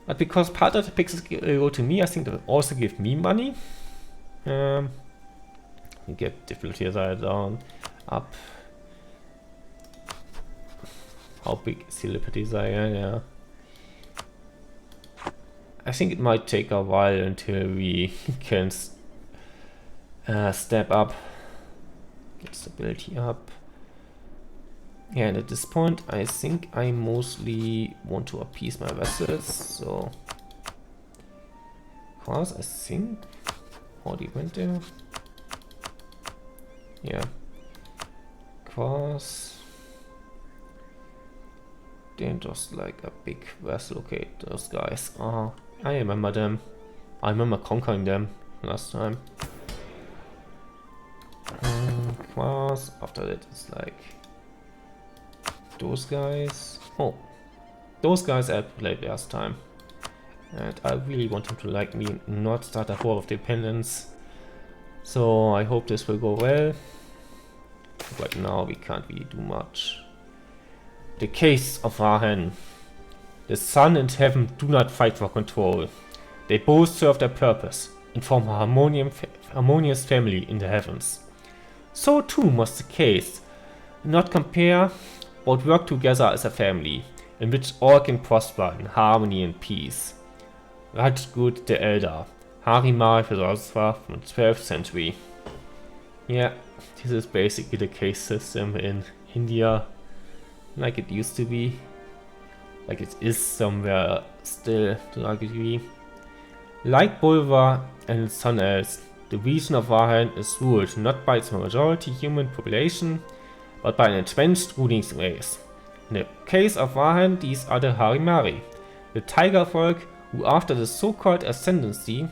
but because part of the taxes go to me, I think they will also give me money. We get difficulty down, up. How big is the liberty desire? Yeah. I think it might take a while until we can step up. Get stability up. Yeah, and at this point, I think I mostly want to appease my vessels. So, because I think already went there. Yeah, because they're just like a big vessel. Okay, those guys are. I remember them. I remember conquering them last time. Because after that, it's like those guys. Oh, those guys I played last time, and I really want them to like me, and not start a war of dependence. So I hope this will go well. Right now we can't really do much. The case of Rahen. The sun and heaven do not fight for control. They both serve their purpose and form a harmonious family in the heavens. So too must the case. Not compare, but work together as a family, in which all can prosper in harmony and peace. Rajgut the Elder, Harimar philosopher from the 12th century. Yeah, this is basically the case system in India, like it used to be. Like it is somewhere still to a degree. Like Bulvar and its son elves, the region of Rahen is ruled not by its majority human population, but by an entrenched ruling race. In the case of Rahen, these are the Harimari, the tiger folk who, after the so-called ascendancy,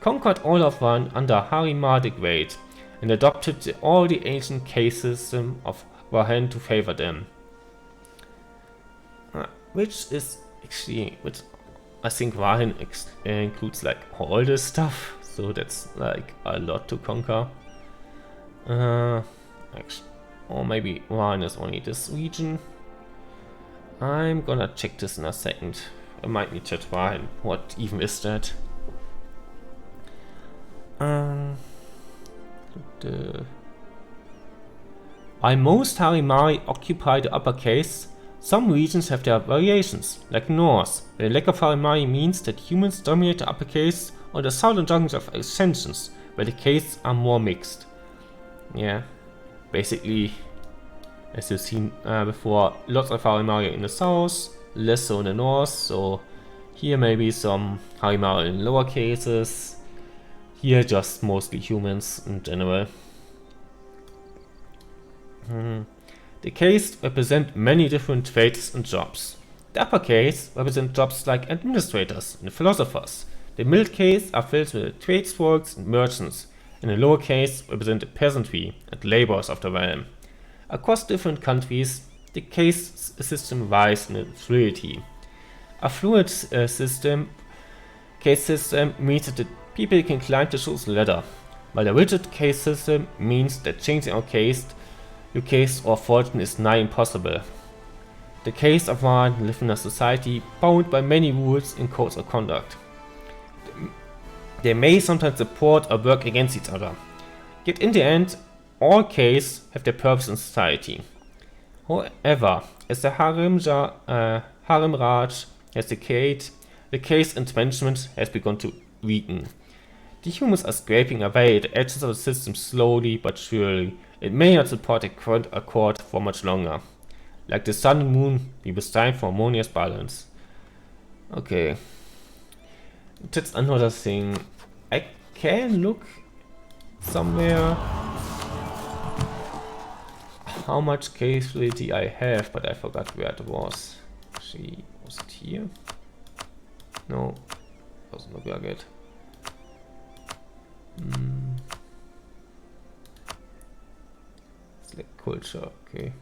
conquered all of Rahen under Harimar the Great, and adopted all the ancient caste system of Rahen to favor them. Which is actually, which I think Rahen includes like all this stuff, so that's like a lot to conquer. Actually, or maybe Rahen is only this region. I'm gonna check this in a second. I might need to try. What even is that? While most Harimari occupy the uppercase, some regions have their variations, like North, where the lack of Harimari means that humans dominate the uppercase, or the southern junction of Ascensions, where the cases are more mixed. Yeah, basically, as you've seen before, lots of Harimari in the south, less so in the north, so here maybe some Harimari in lower cases, here just mostly humans in general. The case represent many different trades and jobs. The upper case represent jobs like administrators and philosophers. The middle case are filled with tradesfolks and merchants, and the lower case represent the peasantry and laborers of the realm. Across different countries, the case system varies in its fluidity. A fluid case system means that the people can climb the social ladder, while a rigid case system means that changing your case or fortune is nigh impossible. The case of one live in a society bound by many rules and codes of conduct. They may sometimes support or work against each other, yet in the end, all cases have their purpose in society. However, as the Dhenijanraj has decayed, the case entrenchment has begun to weaken. The humans are scraping away at the edges of the system slowly but surely. It may not support a current accord for much longer. Like the sun and moon, it was time for harmonious balance. Okay. That's another thing. I can look somewhere how much case fluidity I have, but I forgot where it was. Actually, was it here? No, doesn't look like it. Select culture, okay.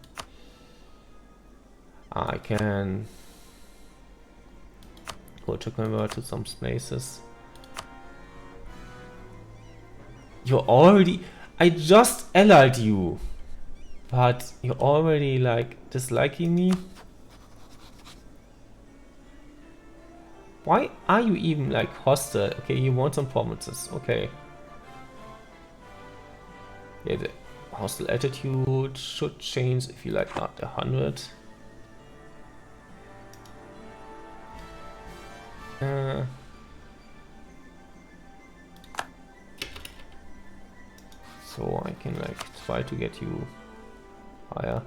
I can culture convert to some places. You're already, I just allied you, but you're already like disliking me. Why are you even like hostile? Okay, you want some promises, okay. Yeah, the hostile attitude should change if you like not 100. So I can like try to get you higher.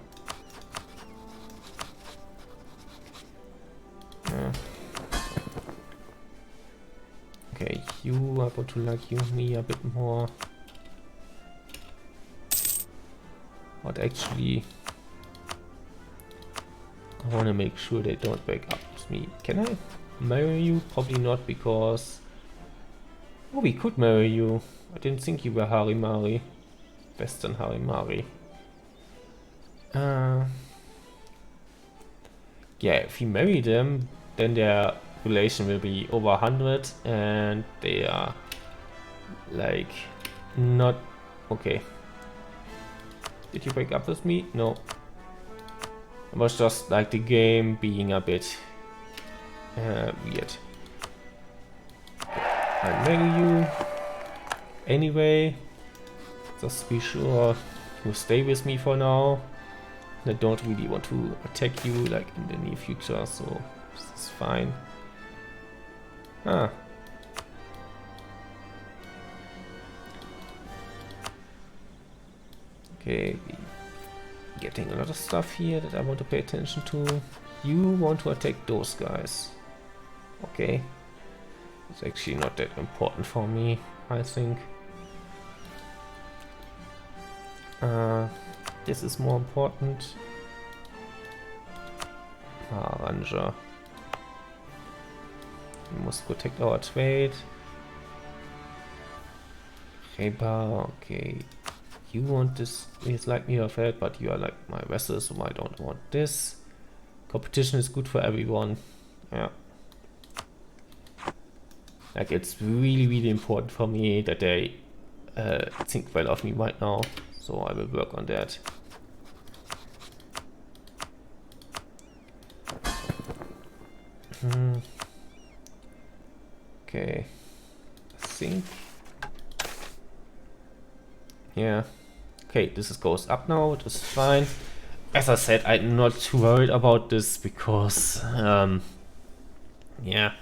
Okay, you are going to like you me a bit more. But actually, I want to make sure they don't break up with me. Can I marry you? Probably not, because... Oh, we could marry you. I didn't think you were Harimari. Western Harimari. Yeah, if we marry them, then their relation will be over 100, and they are like not okay. Did you break up with me? No. It was just like the game being a bit weird. I'll marry you anyway. Just be sure you stay with me for now. I don't really want to attack you like in the near future, so this is fine. Ah. Okay, getting a lot of stuff here that I want to pay attention to. You want to attack those guys. Okay. It's actually not that important for me, I think. This is more important. Ranger. We must protect our trade. Reba, okay. You want this, it's like me of it, but you are like my vessel, so I don't want this. Competition is good for everyone. Yeah. Like, it's really, really important for me that they think well of me right now. So I will work on that. Okay, I think. Yeah. Okay, goes up now. This is fine. As I said, I'm not too worried about this because, yeah,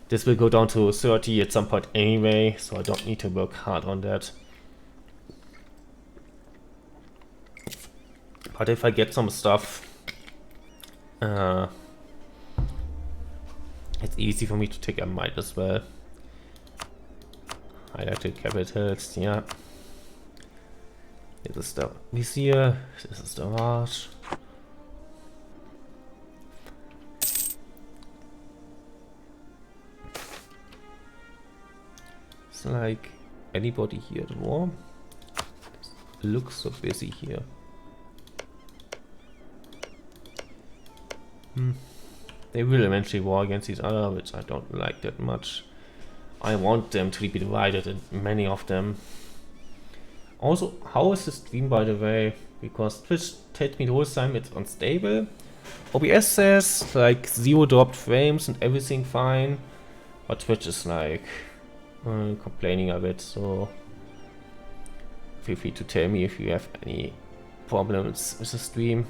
this will go down to 30 at some point anyway, so I don't need to work hard on that. But if I get some stuff, it's easy for me to take. I might as well. Highlighted capitals, yeah. This is the Visier, this is the Raj. It's like anybody here at war. It looks so busy here. They will eventually war against each other, which I don't like that much. I want them to be divided in many of them. Also, how is the stream, by the way? Because Twitch tells me the whole time it's unstable. OBS says like 0 dropped frames and everything fine, but Twitch is like complaining a bit. So feel free to tell me if you have any problems with the stream.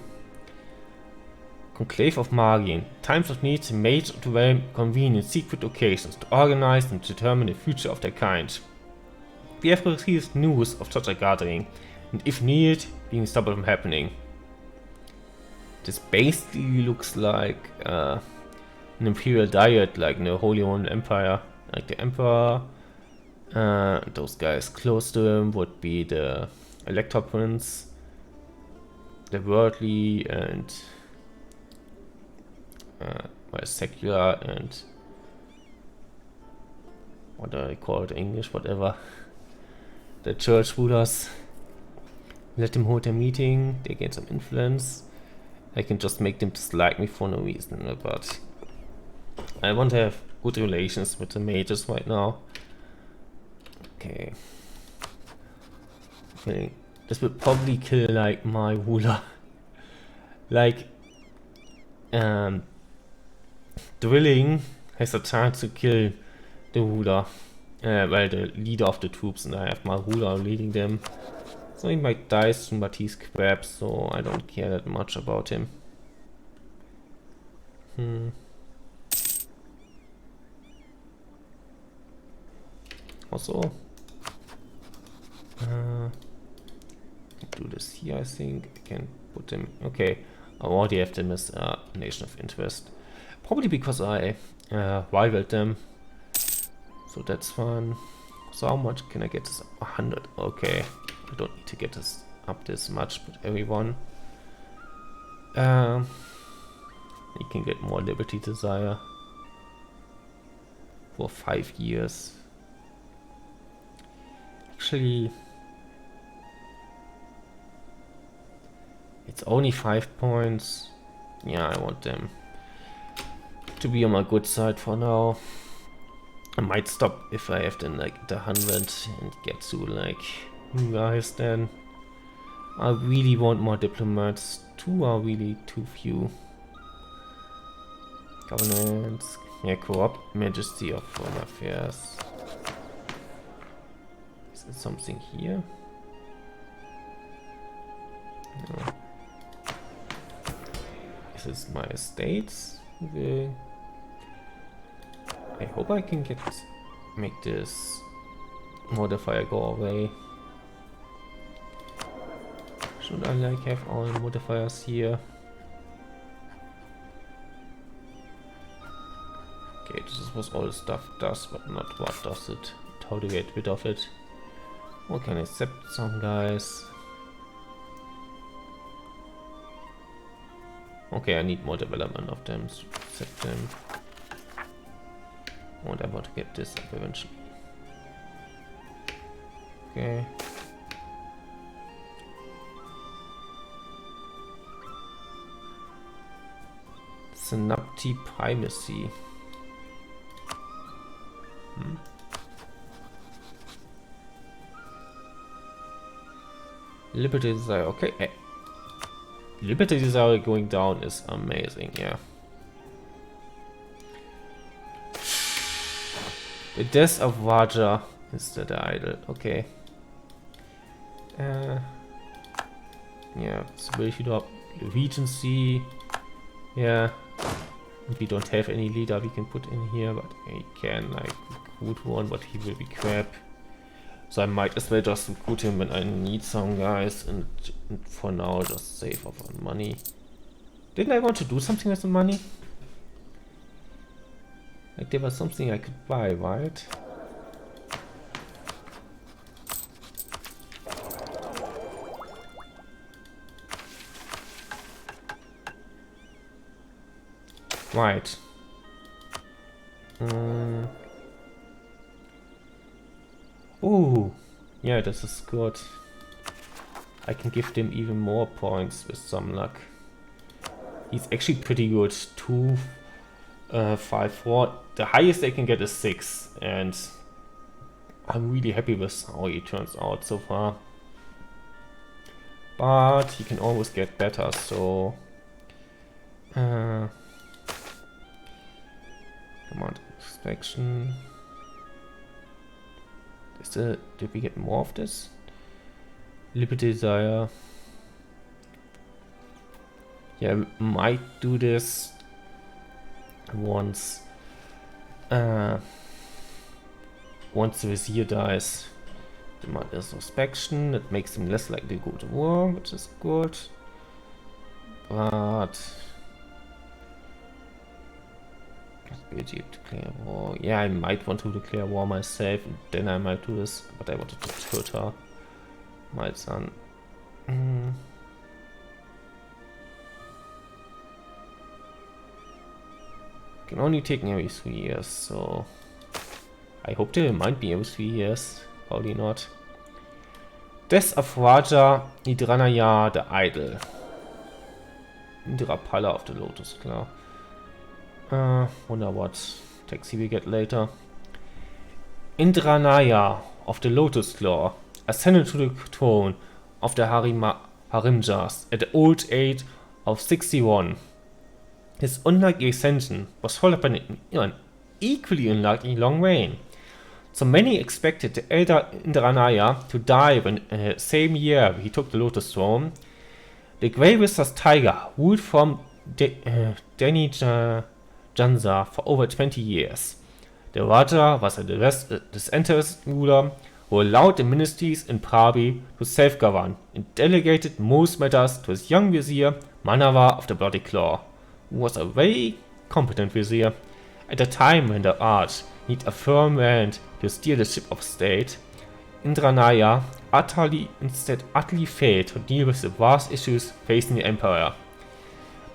Conclave of Magian. Times of need, made to well convenient secret occasions to organize and determine the future of their kind. We have received news of such a gathering, and if needed, being stopped from happening. This basically looks like an imperial diet, like in the Holy Roman Empire. Like the Emperor, those guys close to him would be the Elector Prince, the worldly, and secular, and what do I call it in English, whatever. The church rulers. Let them hold a meeting, they gain some influence. I can just make them dislike me for no reason, but I want to have good relations with the mages right now. Okay. This will probably kill like my ruler. Like drilling has a chance to kill the ruler, well, the leader of the troops, and I have my ruler leading them. So he might die soon, but he's crap, so I don't care that much about him. Also, I can do this here, I think. I can put them, okay. I already have them as a nation of interest. Probably because I rivaled them. So that's fine. So how much can I get this? 100. Okay. I don't need to get this up this much, but everyone. You can get more Liberty Desire. For 5 years. Actually, it's only 5 points. Yeah, I want them to be on my good side for now. I might stop if I have then like the 100 and get to like new guys then. I really want more diplomats. 2 are really too few. Governance. Yeah, corrupt majesty of foreign affairs. Is there something here? No. Is this my estates? Okay. I hope I can make this modifier go away. Should I like have all the modifiers here? Okay, this was all the stuff does, but not what does it. How to get rid of it. Or can I accept some guys? Okay, I need more development of them, so accept them. And I want to get this up eventually. Okay. Synapti primacy. Liberty Desire, okay. Liberty Desire going down is amazing, yeah. The death of Raja is the idol. Okay. Yeah, civility drop, regency. Yeah. We don't have any leader we can put in here, but we can like recruit one, but he will be crap. So I might as well just recruit him when I need some guys, and for now just save up on money. Didn't I want to do something with the money? Like there was something I could buy, right? Right. Oh, yeah, this is good. I can give them even more points with some luck. He's actually pretty good. 2, 5, 4. The highest they can get is 6, and I'm really happy with how he turns out so far. But he can always get better, so command extraction. Did we get more of this? Liberty Desire. Yeah, we might do this once once the Vizier dies. Demand is inspection. It makes him less likely to go to war, which is good. But ability to declare war. Yeah, I might want to declare war myself, and then I might do this, but I wanted to hurt her. My son. Can only take me every 3 years, so I hope they remind me every 3 years. Probably not. Death of Raja Idranaya the Idol. Indrapala of the Lotus Claw. Wonder what taxi we get later. Indranaya of the Lotus Claw ascended to the throne of the Harimjas at the old age of 61. His unlikely ascension was followed by an equally unlikely long reign. So many expected the elder Indranaya to die when same year he took the Lotus Throne. The Grey Wizard's tiger ruled from Dhenijanraj for over 20 years. The Raja was a disinterested ruler who allowed the ministries in Pravi to self-govern and delegated most matters to his young vizier Manava of the Bloody Claw, who was a very competent vizier. At a time when the Arch needed a firm hand to steer the ship of state, Indranaya utterly failed to deal with the vast issues facing the Empire.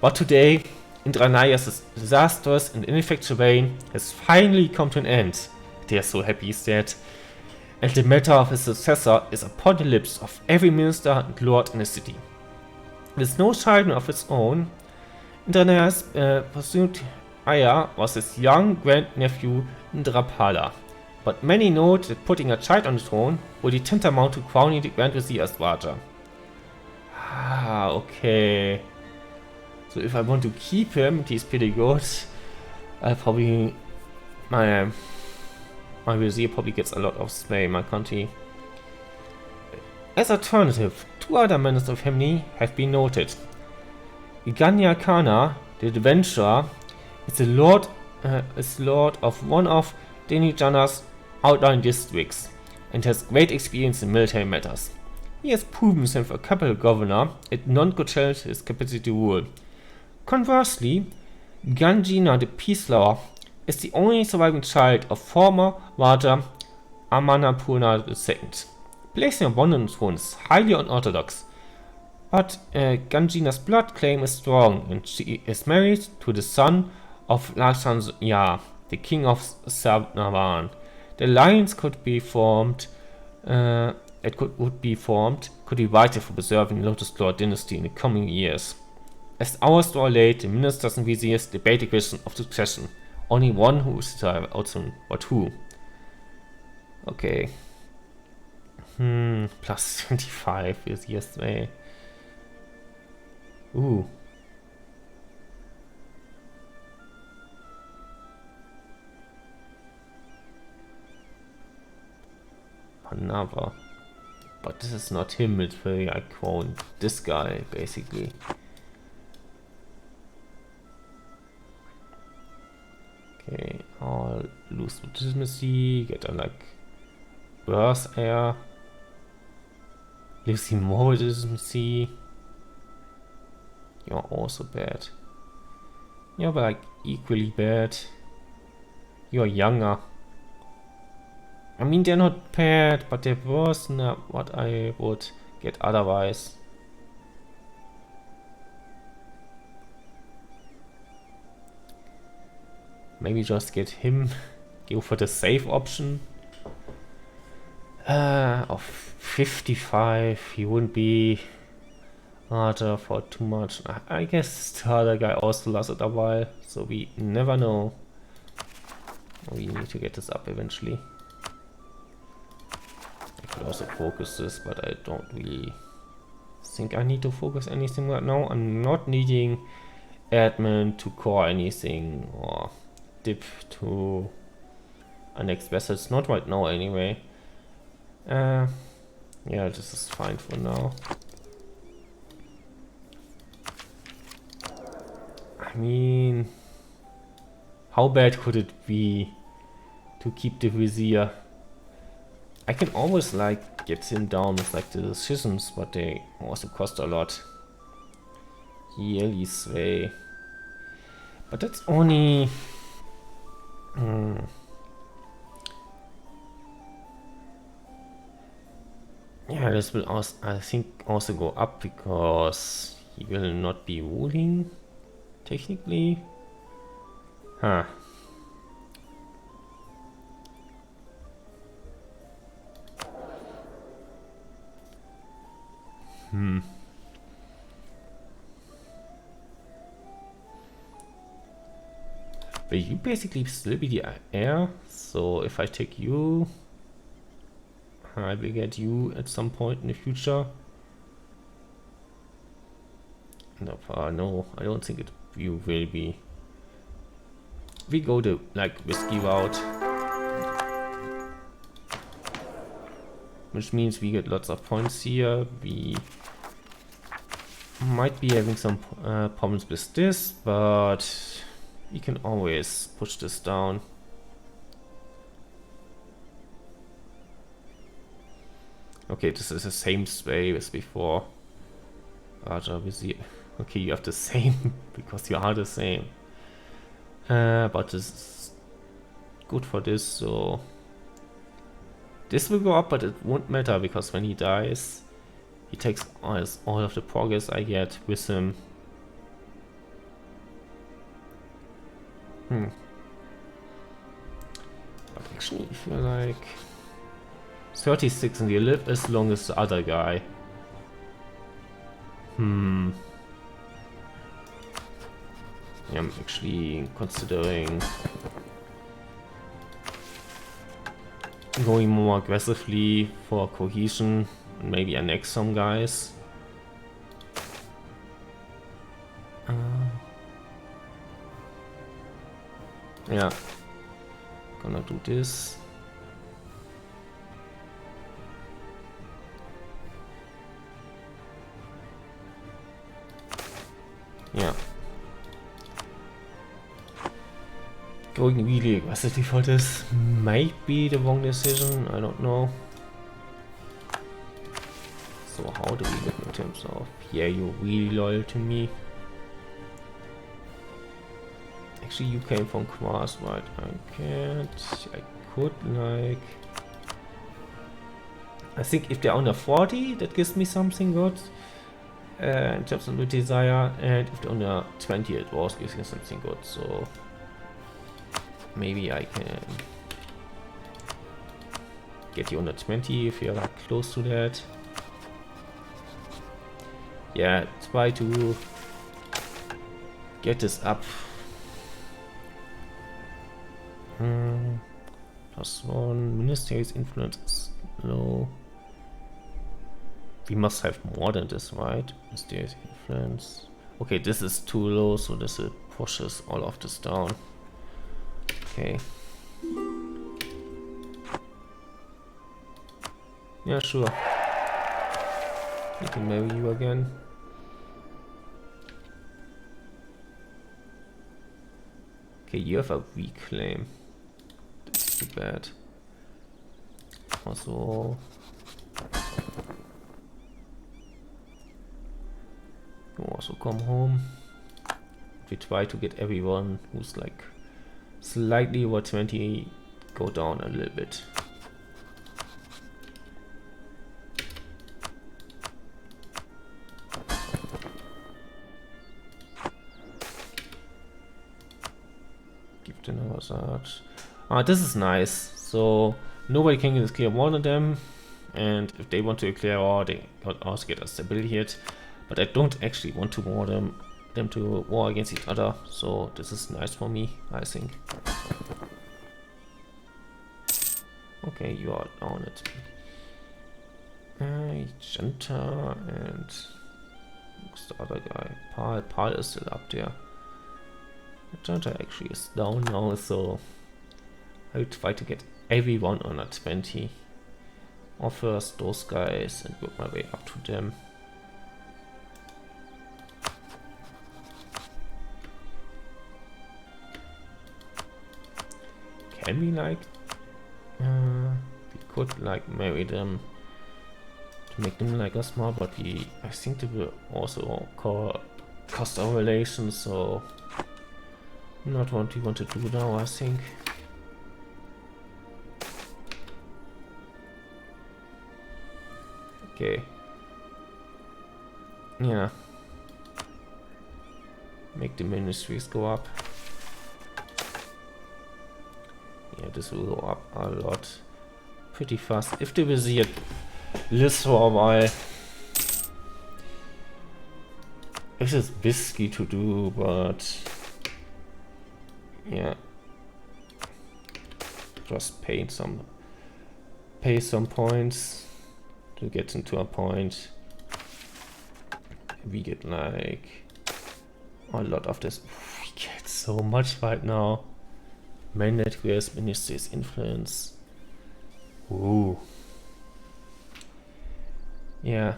But today, Indranaya's disastrous and ineffectual reign has finally come to an end. They are so happy, he said, and the matter of his successor is upon the lips of every minister and lord in the city. With no children of his own, Indranaya's pursued heir was his young grandnephew Indrapala. But many note that putting a child on the throne would be tantamount to crowning the Grand Vizier as Raja. Ah, okay. So if I want to keep him, he's pretty good. I probably my Vizier probably gets a lot of sway in my country. As alternative, 2 other members of family have been noted. Ganya Kana, the adventurer, is lord of one of Dhenijanraj's outlying districts and has great experience in military matters. He has proven himself a capable governor and none could challenge his capacity to rule. Conversely, Ganjina the Peace Lover is the only surviving child of former Raja Amanapurna II. Placing a woman on the throne is highly unorthodox, but Ganjina's blood claim is strong and she is married to the son of Lakshmana, the king of Sarnavan. The alliance could be vital for preserving the Lotus Claw dynasty in the coming years. As hours draw late, the ministers and viziers debate the question of succession. Only one who is out, but who? Okay. Plus 25 viziers. Ooh. another. But this is not him, it's very iconic. This guy, basically. Okay, I'll lose legitimacy, get a like worse air. Lose more legitimacy. You're also bad. You're like equally bad. You're younger. I mean, they're not bad, but they're worse than what I would get otherwise. Maybe just get him. Go for the safe option. Of 55, he wouldn't be harder for too much. I guess the other guy also lasted a while, so we never know. We need to get this up eventually. I could also focus this, but I don't really think I need to focus anything right now. I'm not needing admin to core anything or dip to a next vessel. It's not right now anyway. Yeah, this is fine for now. I mean, how bad could it be to keep the vizier? I can always like get him down with like the decisions, but they also cost a lot. Yearly sway. But that's only... Yeah, this will also, I think, also go up because he will not be ruling, technically. Huh. But you basically still be the heir, so if I take you, I will get you at some point in the future. No, no, I don't think you will be. We go the like whiskey route, which means we get lots of points here. We might be having some problems with this, but we can always push this down. Okay, this is the same sway as before. Okay, you have the same because you are the same. But this is good for this, so this will go up, but it won't matter because when he dies, he takes all of the progress I get with him. But actually, if you're like 36 and you live as long as the other guy. Yeah, I'm actually considering going more aggressively for cohesion and maybe annex some guys. Yeah, gonna do this. Yeah. Going really aggressively for this might be the wrong decision, I don't know. So how do we look in terms of, yeah, you're really loyal to me. Actually, you came from Quas, right? I could like... I think if they're under 40, that gives me something good. In terms of the desire, and if they're under 20, it was gives me something good, so... Maybe I can get you under 20 if you're like close to that. Yeah, try to get this up. +1, ministerial influence is low. We must have more than this, right? Ministerial influence. Okay, this is too low, so this pushes all of this down. Okay. Yeah, sure. We can marry you again. Okay, you have a weak claim. That's too bad. Also, you also come home. We try to get everyone who's like slightly over 20 go down a little bit. Give them another search. This is nice. So nobody can clear one of them, and if they want to clear all, they also get a stability hit. But I don't actually want to war them to war against each other, so this is nice for me, I think. Okay, you are on it. Janta and who's the other guy? Paul is still up there. Janta actually is down now, so I will try to get everyone on a 20. Or first those guys and work my way up to them. Can we like we could like marry them to make them like us more, but I think they will also cost our relations, so not what we want to do now, I think. Okay. Yeah. Make the ministries go up. Yeah, this will go up a lot. Pretty fast. If the vizier lives for a while. This is risky to do, but yeah. Just pay some points to get into a point. We get like a lot of this. We get so much right now. Mandate requires ministry's influence. Ooh. Yeah.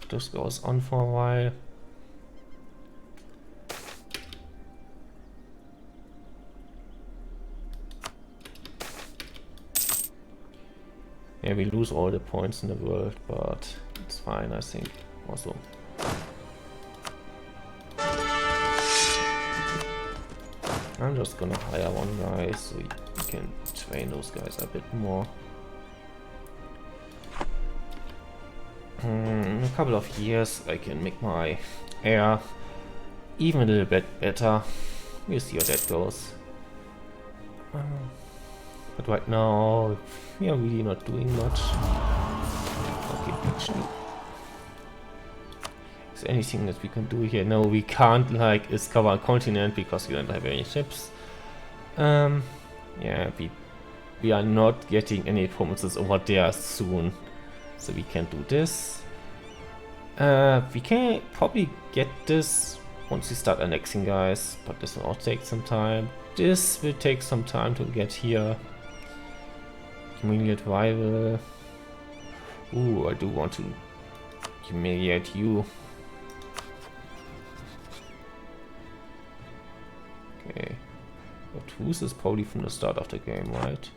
This goes on for a while. Yeah, we lose all the points in the world, but it's fine, I think. Also. I'm just gonna hire one guy so we can train those guys a bit more. In a couple of years I can make my air even a little bit better. We'll see how that goes. But right now we are really not doing much. Okay, actually. Is there anything that we can do here? No, we can't like discover a continent because we don't have any ships. Yeah, we are not getting any promises over there soon. So we can do this. We can probably get this once we start annexing guys, but this will all take some time. This will take some time to get here. Humiliate rival. Ooh, I do want to humiliate you. Okay. But who's is probably from the start of the game, right?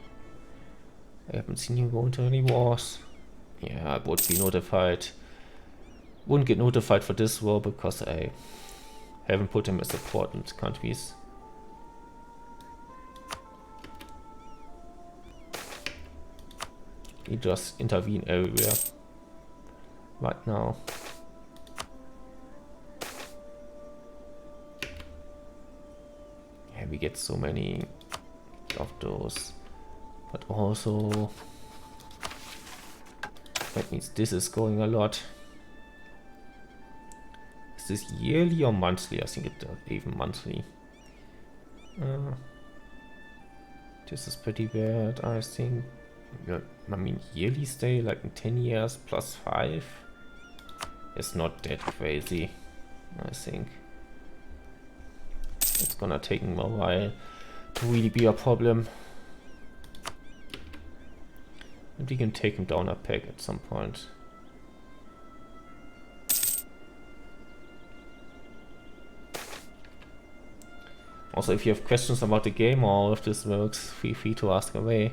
I haven't seen you go into any wars. Yeah, I would be notified. Wouldn't get notified for this war because I haven't put them as important countries. We just intervene everywhere right now. Yeah, we get so many of those, but also that means this is going a lot. Is this yearly or monthly? I think it's even monthly. This is pretty bad, I think. Yeah, I mean, yearly stay like in 10 years plus 5 is not that crazy, I think. It's gonna take me a while to really be a problem. And we can take him down a peg at some point. Also, if you have questions about the game or if this works, feel free to ask away.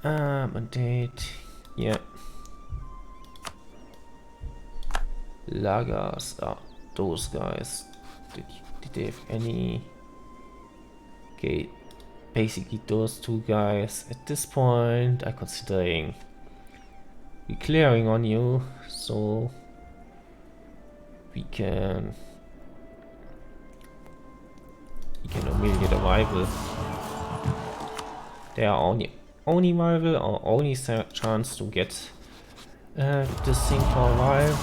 Mandate. Yeah. Lagers. Those guys. Did they have any? Okay. Basically those two guys. At this point, I'm considering declaring on you, so we can immediately get a rival. They are only rival or only chance to get this thing for a while.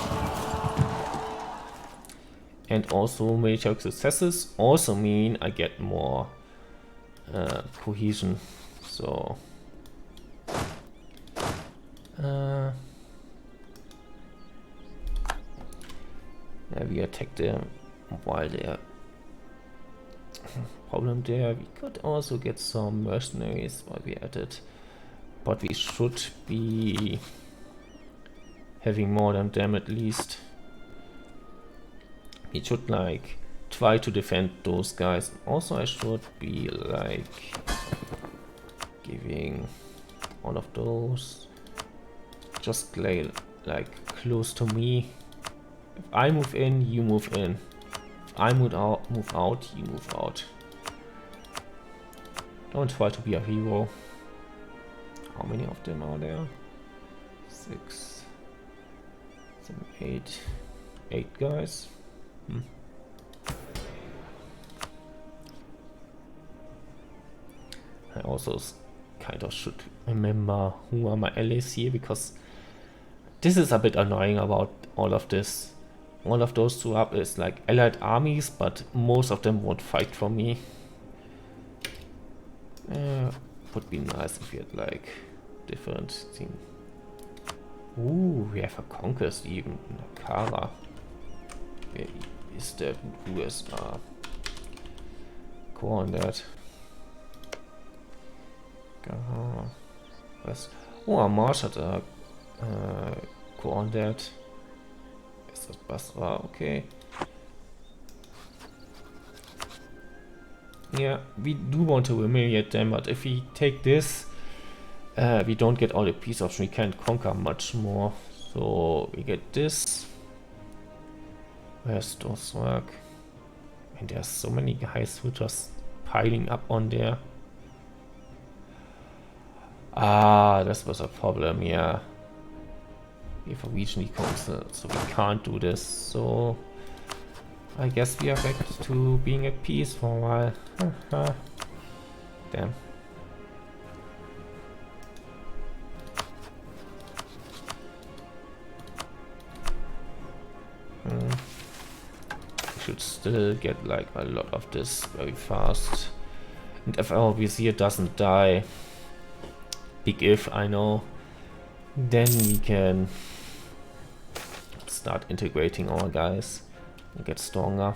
And also military successes also mean I get more cohesion. So yeah, we attack them while they're problem there. We could also get some mercenaries while we at it, but we should be having more than them at least. We should like try to defend those guys. Also, I should be like giving one of those just like close to me. If I move in, you move in. If I move out, you move out. Don't try to be a hero. How many of them are there? 6, 7, 8. 8 guys. I also kind of should remember who are my allies here, because this is a bit annoying about all of this. One of those two up is like allied armies, but most of them won't fight for me. Would be nice if we had like different thing. Ooh, we have a conquest even. Nakara. Where is that? USA. Go on that. Was? Oh, Marsch hat a go on that. Ist das Basra? Okay. Yeah, we do want to humiliate them, but if we take this, we don't get all the peace options. We can't conquer much more. So we get this. Where's those work? And there's so many guys who just piling up on there. Ah, this was a problem, yeah. We have a regional council, so we can't do this. So I guess we are back to being at peace for a while. Damn. We should still get like a lot of this very fast. And if our vizier doesn't die, big if, I know, then we can start integrating our guys and get stronger.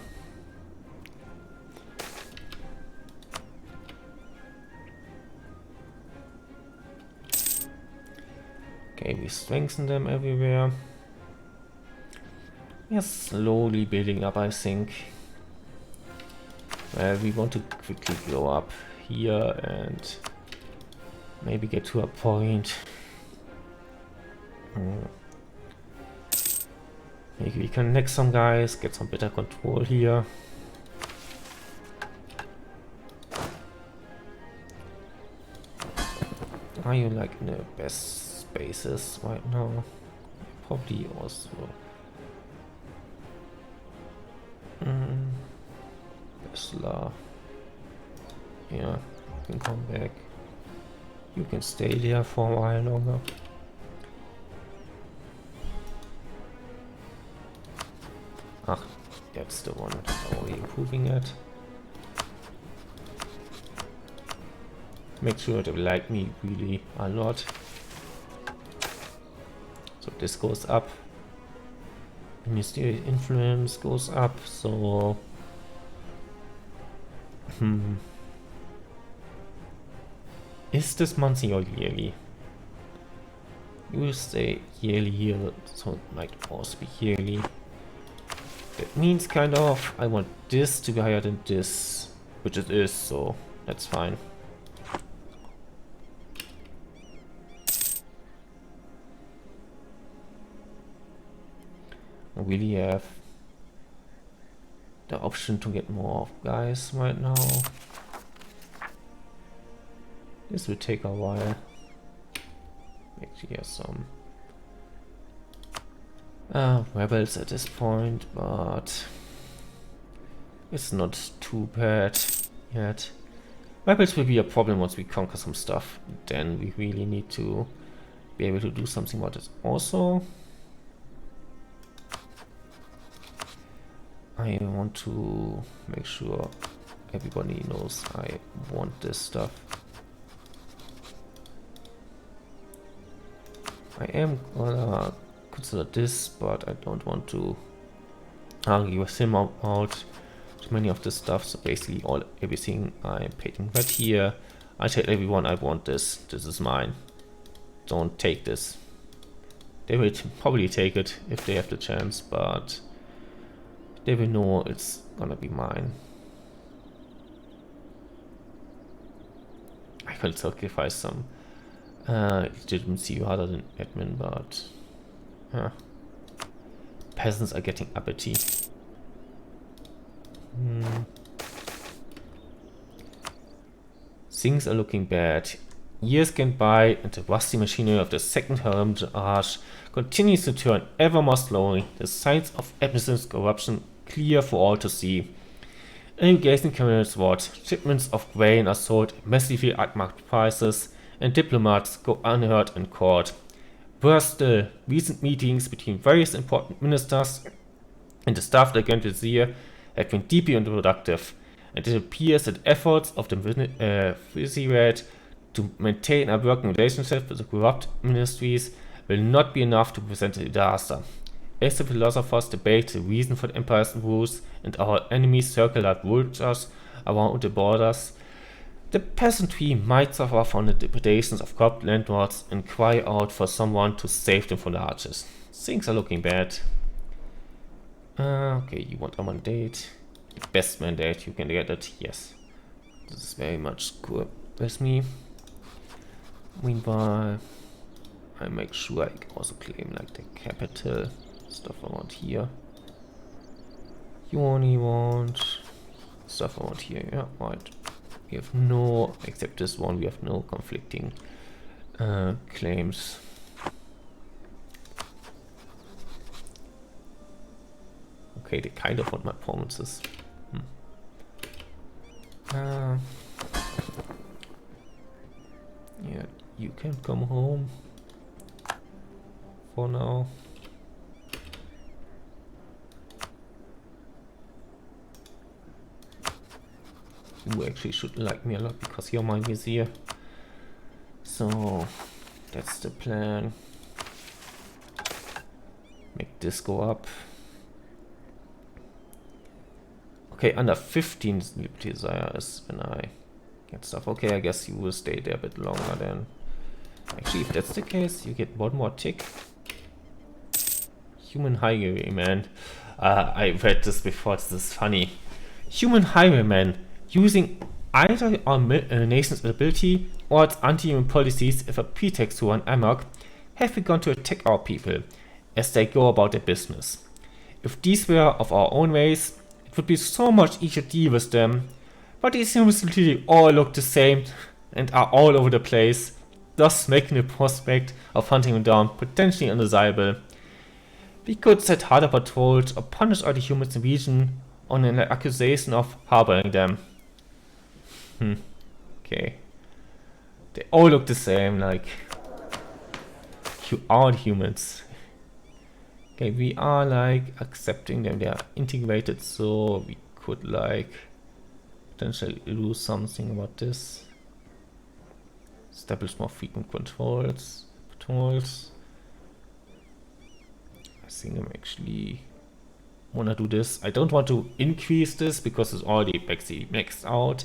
Okay, we strengthen them everywhere. We are slowly building up, I think. Well, we want to quickly grow up here and maybe get to a point. Maybe we can next some guys, get some better control here. Are you like in the best spaces right now? Probably also. Besla. Yeah, you can come back. You can stay there for a while longer. Ah, that's the one. How are we improving it? Make sure they like me really a lot. So this goes up. Ministerial influence goes up, so is this monthly or yearly? You will stay yearly here, so it might also be yearly. That means kind of I want this to be higher than this, which it is, so that's fine. I really have the option to get more guys right now. This will take a while. Actually, have some rebels at this point, but it's not too bad yet. Rebels will be a problem once we conquer some stuff. Then we really need to be able to do something about it. Also, I want to make sure everybody knows I want this stuff. I am gonna consider this, but I don't want to argue with him about too many of this stuff. So basically everything I'm painting right here, I tell everyone I want this. This is mine. Don't take this. They will probably take it if they have the chance, but they will know it's gonna be mine. I could sacrifice some legitimacy rather than admin, but peasants are getting uppity. Things are looking bad. Years can by, and the rusty machinery of the second Dhenijanraj continues to turn ever more slowly. The signs of administrative corruption clear for all to see. Irrigation canals rot, shipments of grain are sold at massively upmarked prices, and diplomats go unheard in court. Worse still, recent meetings between various important ministers and the staff of the Grand Vizier have been deeply unproductive, and it appears that efforts of the Vizierate to maintain a working relationship with the corrupt ministries will not be enough to prevent a disaster. As the philosophers debate the reason for the empire's rules and our enemies circle like vultures around the borders, the peasantry might suffer from the depredations of corrupt landlords and cry out for someone to save them from the archers. Things are looking bad. Okay, you want a mandate? The best mandate, you can get it. Yes. This is very much good with me. Meanwhile, I make sure I also claim like the capital stuff around here. You only want stuff around here, yeah, right. We have no, except this one, we have no conflicting claims. Okay, they kind of want my provinces. Yeah, you can come home for now. You actually should like me a lot because you're my vizier. So that's the plan. Make this go up. Okay, under 15 liberty desire is when I get stuff. Okay, I guess you will stay there a bit longer then. Actually, if that's the case, you get one more tick. Human highwayman. I read this before, this is funny. Human highwayman. Using either our nation's ability or its anti-human policies as a pretext to run amok, have begun to attack our people as they go about their business. If these were of our own race, it would be so much easier to deal with them, but these humans literally all look the same and are all over the place, thus making the prospect of hunting them down potentially undesirable. We could set harder patrols or punish all the humans in the region on an accusation of harboring them. Okay. They all look the same, like you are humans. Okay, we are like accepting them, they are integrated, so we could like potentially do something about this. Establish more frequent patrols. I think I'm actually wanna do this. I don't want to increase this because it's already basically maxed out.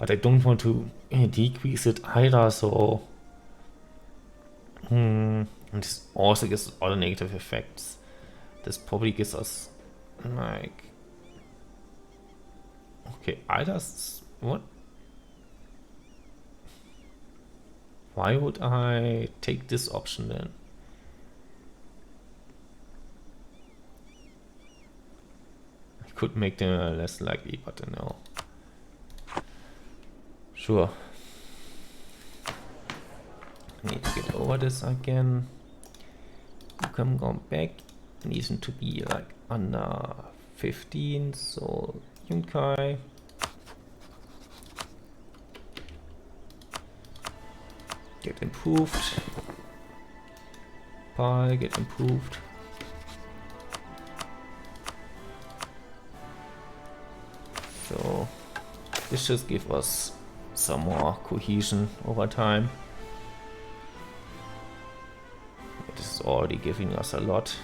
But I don't want to decrease it either, so And this also gives other negative effects. This probably gives us like, okay, what? Why would I take this option then? I could make them less likely, but no. Sure. I need to get over this again. You can go back. It needs to be like under 15, so Yunkai. Get improved. Pi get improved. So this should give us some more cohesion over time. It is already giving us a lot.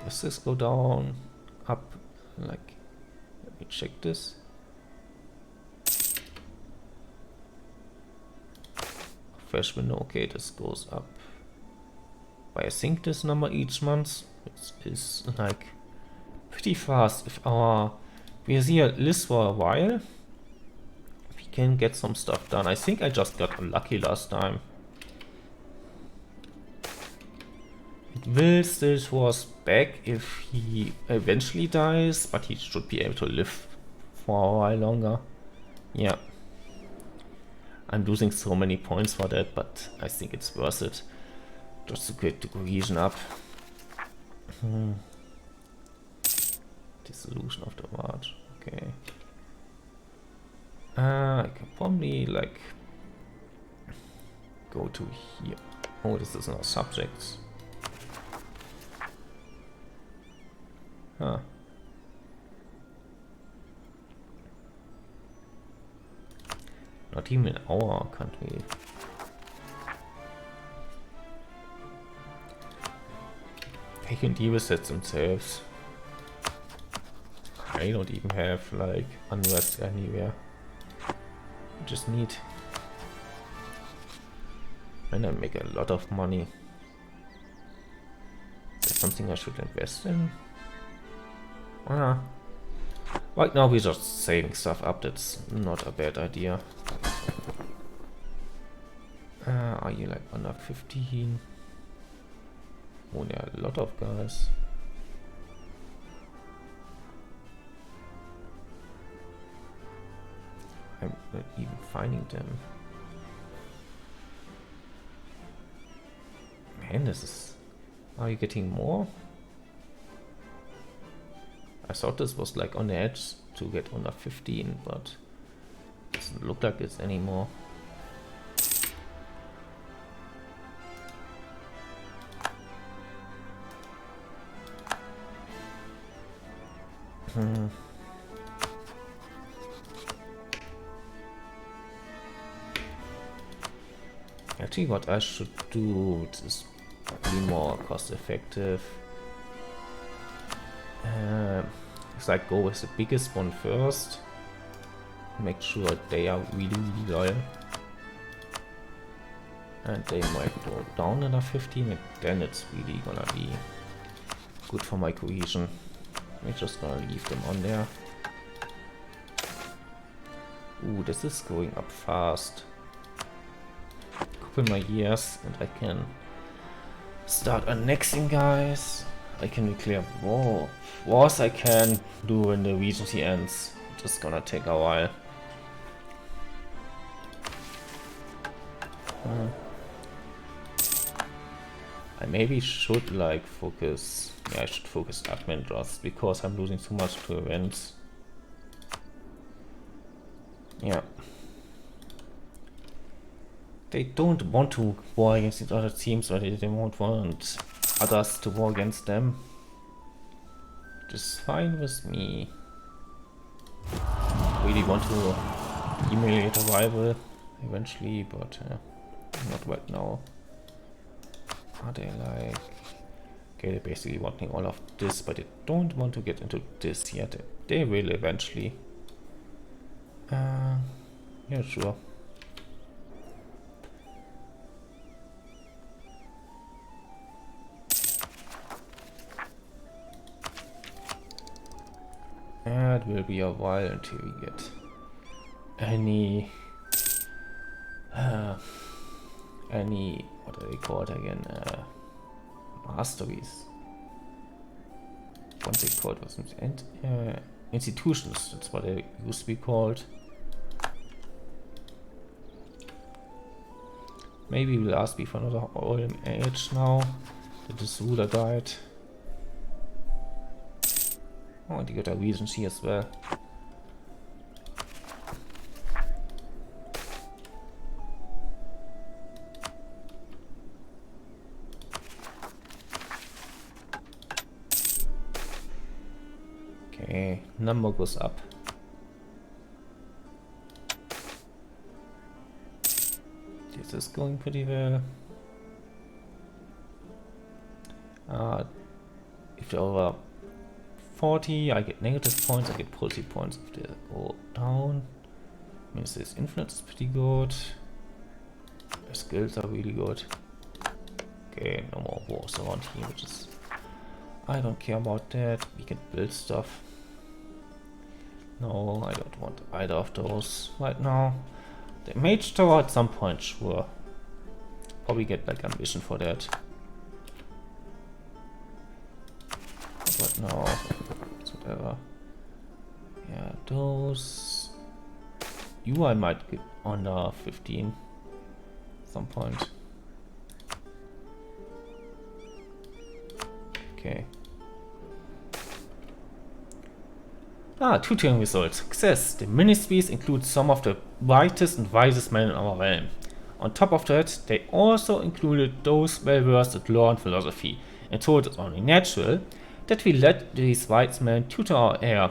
Does this go down, up, like, let me check this. Freshman, okay, this goes up by I think this number each month, which is like pretty fast. If we are here list for a while, we can get some stuff done. I think I just got unlucky last time. It will still throw us back if he eventually dies, but he should be able to live for a while longer. Yeah. I'm losing so many points for that, but I think it's worth it. Just to get the cohesion up. Dissolution of the March. Okay. I can probably like go to here. Oh, this is now subjects. Huh. Not even in our country. They can deal with that themselves. I don't even have like unrest anywhere. I just need. And I make a lot of money. Is that something I should invest in? Right now we're just saving stuff up. That's not a bad idea. Are you like under 15? Oh, there are a lot of guys. I'm not even finding them. Man, this is... Are you getting more? I thought this was like on the edge to get under 15, but it doesn't look like it's anymore. Actually, what I should do is be more cost effective. It's like go with the biggest one first. Make sure they are really loyal. And they might go down another 15, and then it's really gonna be good for my cohesion. I'm just gonna leave them on there. Ooh, this is going up fast. Couple my years and I can start annexing guys. I can declare war. Wars I can do when the regency ends. Just gonna take a while. I maybe should like focus. Yeah, I should focus admin just because I'm losing too much to events. Yeah. They don't want to war against these other teams, or they don't want others to war against them. Which is fine with me. Really want to emulate a rival eventually, but not right now. Are they like... Okay, they basically wanting all of this, but they don't want to get into this yet. They will eventually. Yeah, sure. It will be a while until we get any what are they called again? Masteries. Once they called was institutions. That's what they used to be called. Maybe we'll ask me for another old age now that this ruler died. Oh, and you got a regency as well. Okay, number goes up. This is going pretty well. If they're over 40, I get negative points, I get positive points if they go down. Means this influence is pretty good. The skills are really good. Okay, no more wars around here, which is... I don't care about that. We can build stuff. No, I don't want either of those right now. The mage tower at some point, sure. Probably get like ambition for that. But no, it's whatever. Yeah, those... You I might get under 15 at some point. Okay. Tutoring results. Success. The ministries include some of the brightest and wisest men in our realm. On top of that, they also included those well-versed at law and philosophy, and told it only natural that we let these wise men tutor our heir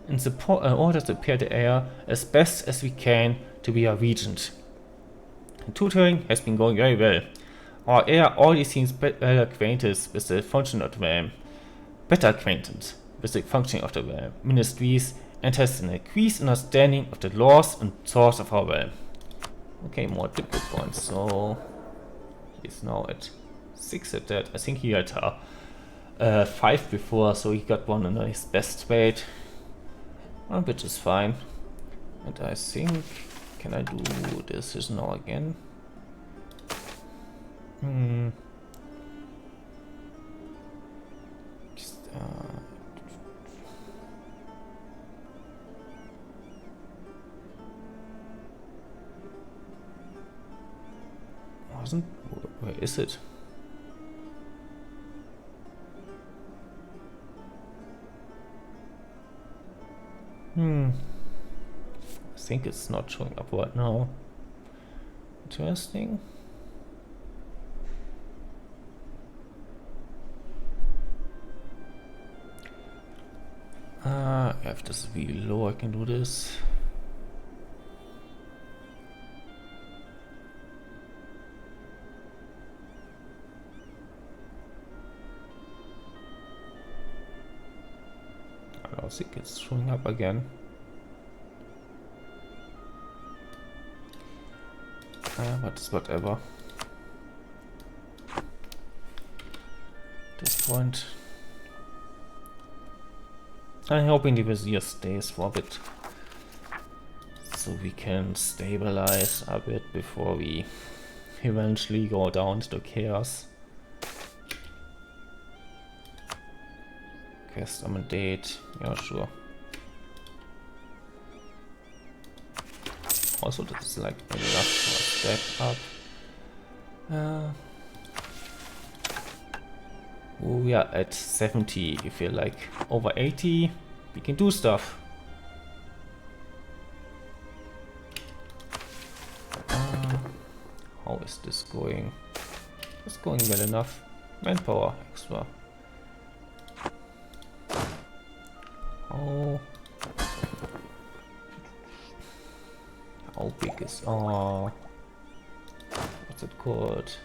in order to prepare the heir as best as we can to be a regent. And tutoring has been going very well. Our heir already seems better acquainted with the function of the realm, ministries, and has an increased understanding of the laws and source of our realm. Okay, more diplomat points, so he's now at 6 at that. I think he had 5 before, so he got one in his best weight, which is fine. And I think, can I do this now again? Just, where is it? I think it's not showing up right now. Interesting. If this is really low, I can do this. I don't think it's showing up again. But it's whatever. At this point, I'm hoping the Vizier stays for a bit, so we can stabilize a bit before we eventually go down to chaos. Quest on a date, yeah, sure. Also, this is like enough for a step up. We are at 70. If you're like over 80, we can do stuff. How is this going? It's going well enough. Manpower extra. How big is... Oh, what's it called?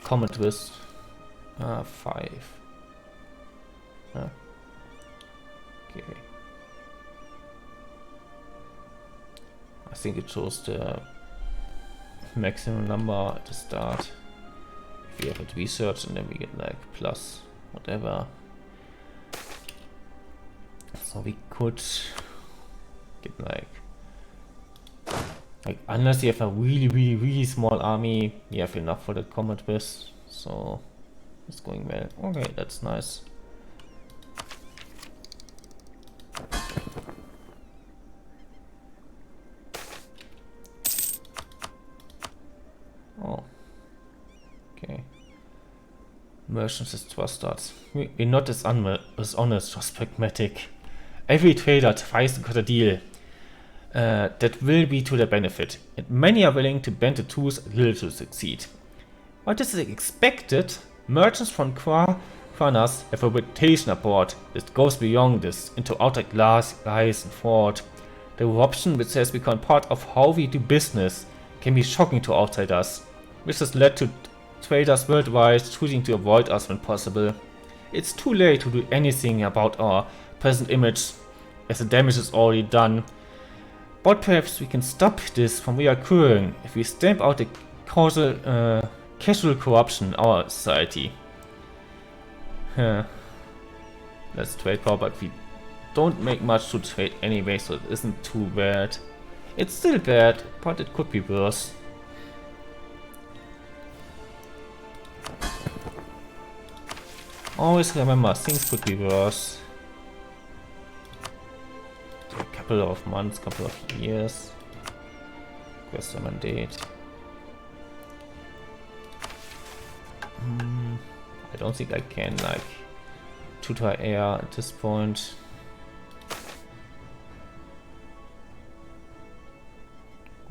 Common twist. 5. Okay. I think it shows the maximum number at the start. If we have it researched, and then we get like plus whatever. So we could get like unless you have a really small army, you have enough for the combat with. So it's going well. Okay, that's nice. Oh, okay. Merchants as trust starts. We're not as honest, just pragmatic. Every trader tries to cut a deal that will be to their benefit, and many are willing to bend the tools a little to succeed. What is expected? Merchants from Kranas have a reputation abroad that goes beyond this into outer lies and fraud. The corruption which has become part of how we do business can be shocking to outsiders, which has led to traders worldwide choosing to avoid us when possible. It's too late to do anything about our present image, as the damage is already done. But perhaps we can stop this from reoccurring if we stamp out the casual corruption in our society. Let's trade power, but we don't make much to trade anyway, so it isn't too bad. It's still bad, but it could be worse. Always remember, things could be worse. A couple of months, couple of years. Quest a mandate. I don't think I can like tutor air at this point.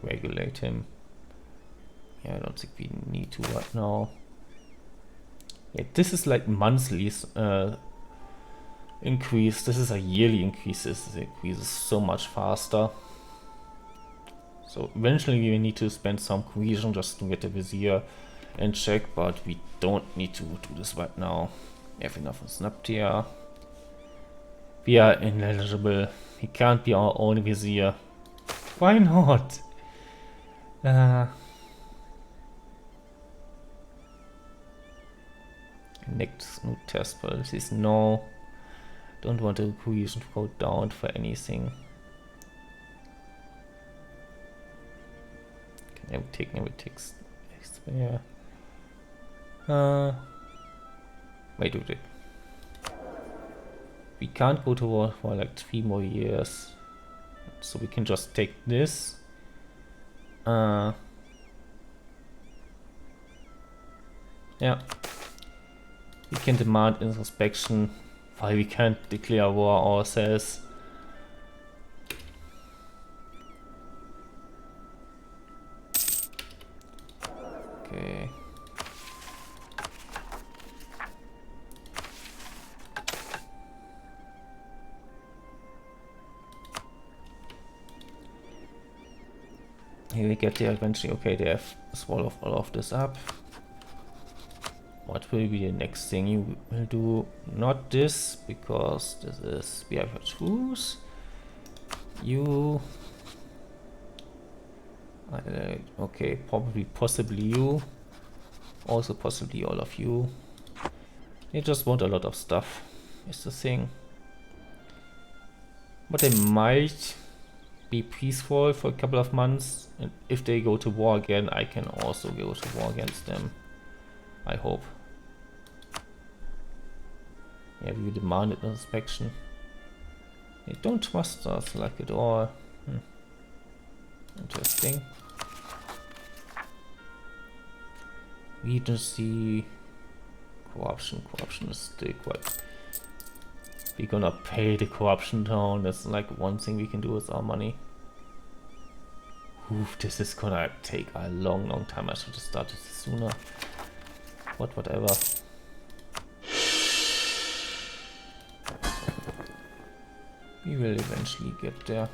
Regulate him. Yeah, I don't think we need to right now. Yeah, this is like monthly increase. This is a yearly increase. This increases so much faster. So eventually we need to spend some cohesion just to get the vizier in check, but we don't need to do this right now. We have enough on Snaptia. We are ineligible. He can't be our own vizier. Why not? Next new test policies. No. Don't want the cohesion to go down for anything. Can never takes yeah. Wait a bit. We can't go to war for like 3 more years. So we can just take this. Yeah. We can demand introspection while we can't declare war ourselves. Okay. Here we get there eventually. Okay, they have swallowed all of this up. What will be the next thing you will do? Not this, because this is we have a truce. You. Okay, probably, possibly you. Also, possibly all of you. They just want a lot of stuff. Is the thing. But they might be peaceful for a couple of months, and if they go to war again, I can also go to war against them. I hope. Yeah, we demanded inspection. They don't trust us like at all. Interesting. We just see corruption. Corruption is still quite. We're gonna pay the corruption down. That's like one thing we can do with our money. Oof, this is gonna take a long time. I should have started sooner. Whatever. We will eventually get there.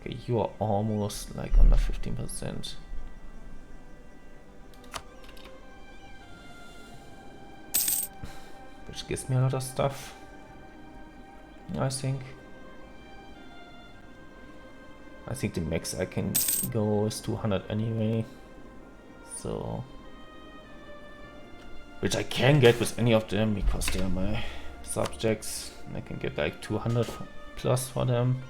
Okay, you are almost like under 15%. Which gives me a lot of stuff, I think. I think the max I can go is 200 anyway. So, which I can get with any of them because they are my subjects. I can get like 200 plus for them.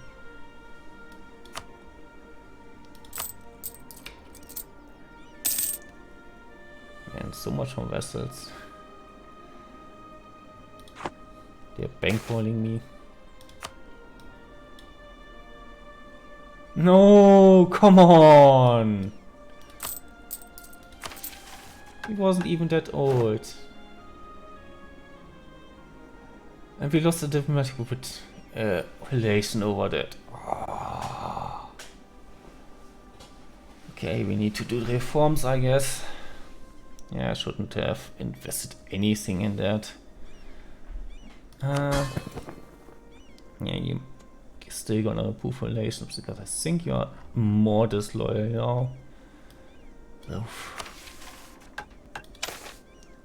And so much more vessels. They're bankrolling me. No, come on! He wasn't even that old. And we lost the diplomatic relation over that. Oh. Okay, we need to do the reforms, I guess. Yeah, I shouldn't have invested anything in that. Yeah, you still gonna improve relations because I think you are more disloyal now. Oof.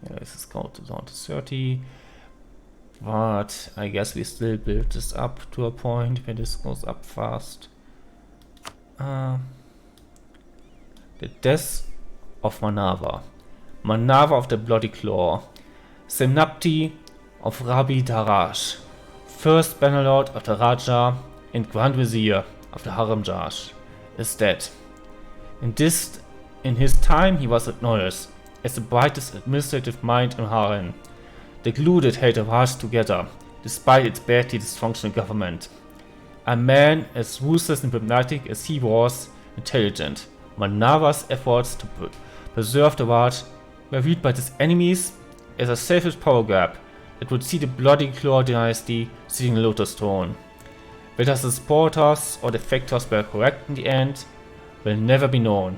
Yeah, this is counted down to 30. But I guess we still build this up to a point where this goes up fast. The death of Manava. Manava of the Bloody Claw. Semnapti of Rabbi Daraj. First Bannerlord of the Raja and Grand Vizier of the Haramjaj is dead. In his time he was acknowledged as the brightest administrative mind in Harran. The glue that held the Raj together, despite its badly dysfunctional government. A man as ruthless and diplomatic as he was intelligent, Manava's efforts to preserve the Raj were viewed by his enemies as a selfish power grab that would see the Bloody Claw dynasty sitting in Lotus throne. Whether the supporters or defectors were correct in the end will never be known,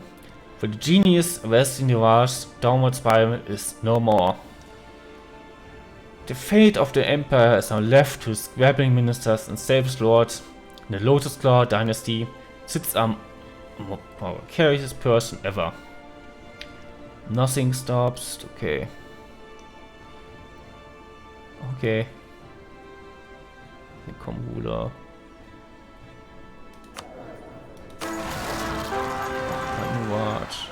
for the genius arresting the Raj's downward spiral is no more. The fate of the Empire is now left to his squabbling ministers and selfish lords. In the Lotus Claw dynasty sits a more precarious person ever. Nothing stops. Okay. Okay. Become ruler. Watch.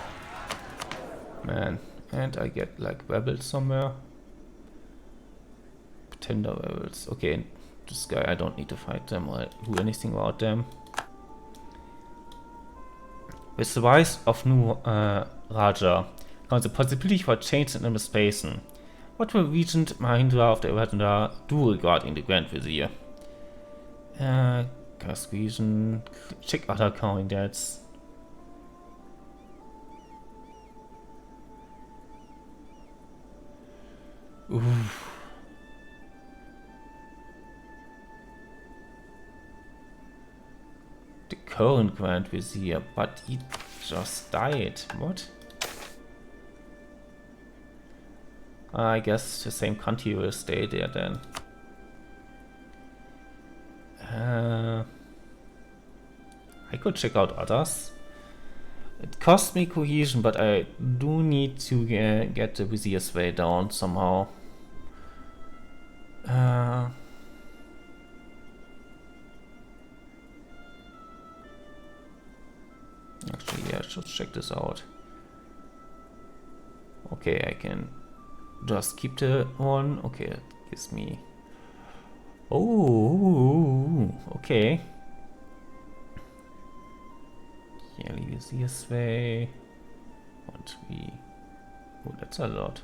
Man. And I get like rebels somewhere. Tender rebels. Okay, this guy, I don't need to fight them or do anything about them. With the rise of new Raja comes the possibility for change in administration. What will Regent Mahindra of the Evatanda do regarding the Grand Vizier? Cast region, check other candidates. Oof. The current Grand Vizier, but he just died. What? I guess the same country will stay there then. I could check out others. It costs me cohesion, but I do need to get the Vizier's way down somehow. Actually, yeah, I should check this out. Okay, I can just keep the one. Okay, that gives me... Oh, okay. Yeah, use this way. 1, 3. Oh, that's a lot.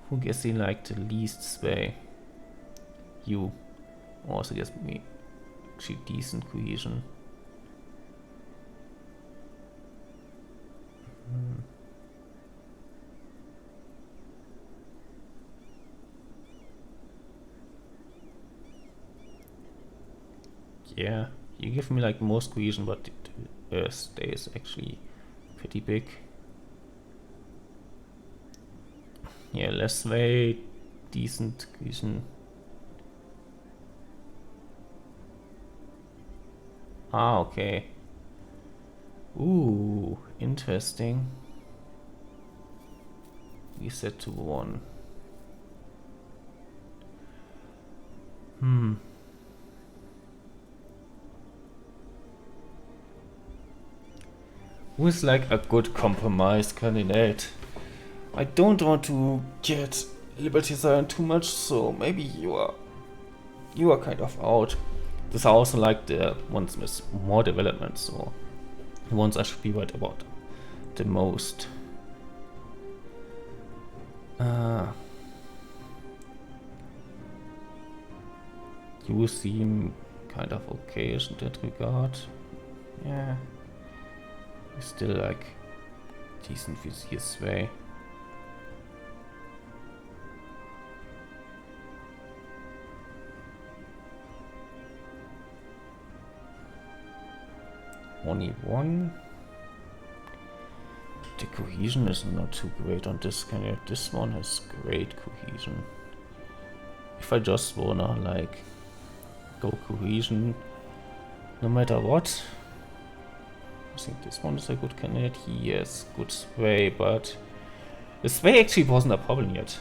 Who gets in like the least sway? You. Also gives me actually decent cohesion. Yeah, you give me like most cohesion, but the stay is actually pretty big. Yeah, less way, decent cohesion. Ah, okay. Ooh, interesting. We set to 1. Who is like a good compromise candidate? I don't want to get Liberty Siren too much, so maybe you are kind of out. These are also like the ones with more development, so the ones I should be worried about the most. You seem kind of okay in that regard. Yeah. You're still like decent Vizier sway. Only one. The cohesion is not too great on this candidate. This one has great cohesion. If I just wanna like go cohesion no matter what, I think this one is a good candidate. Yes, good sway, but the sway actually wasn't a problem yet.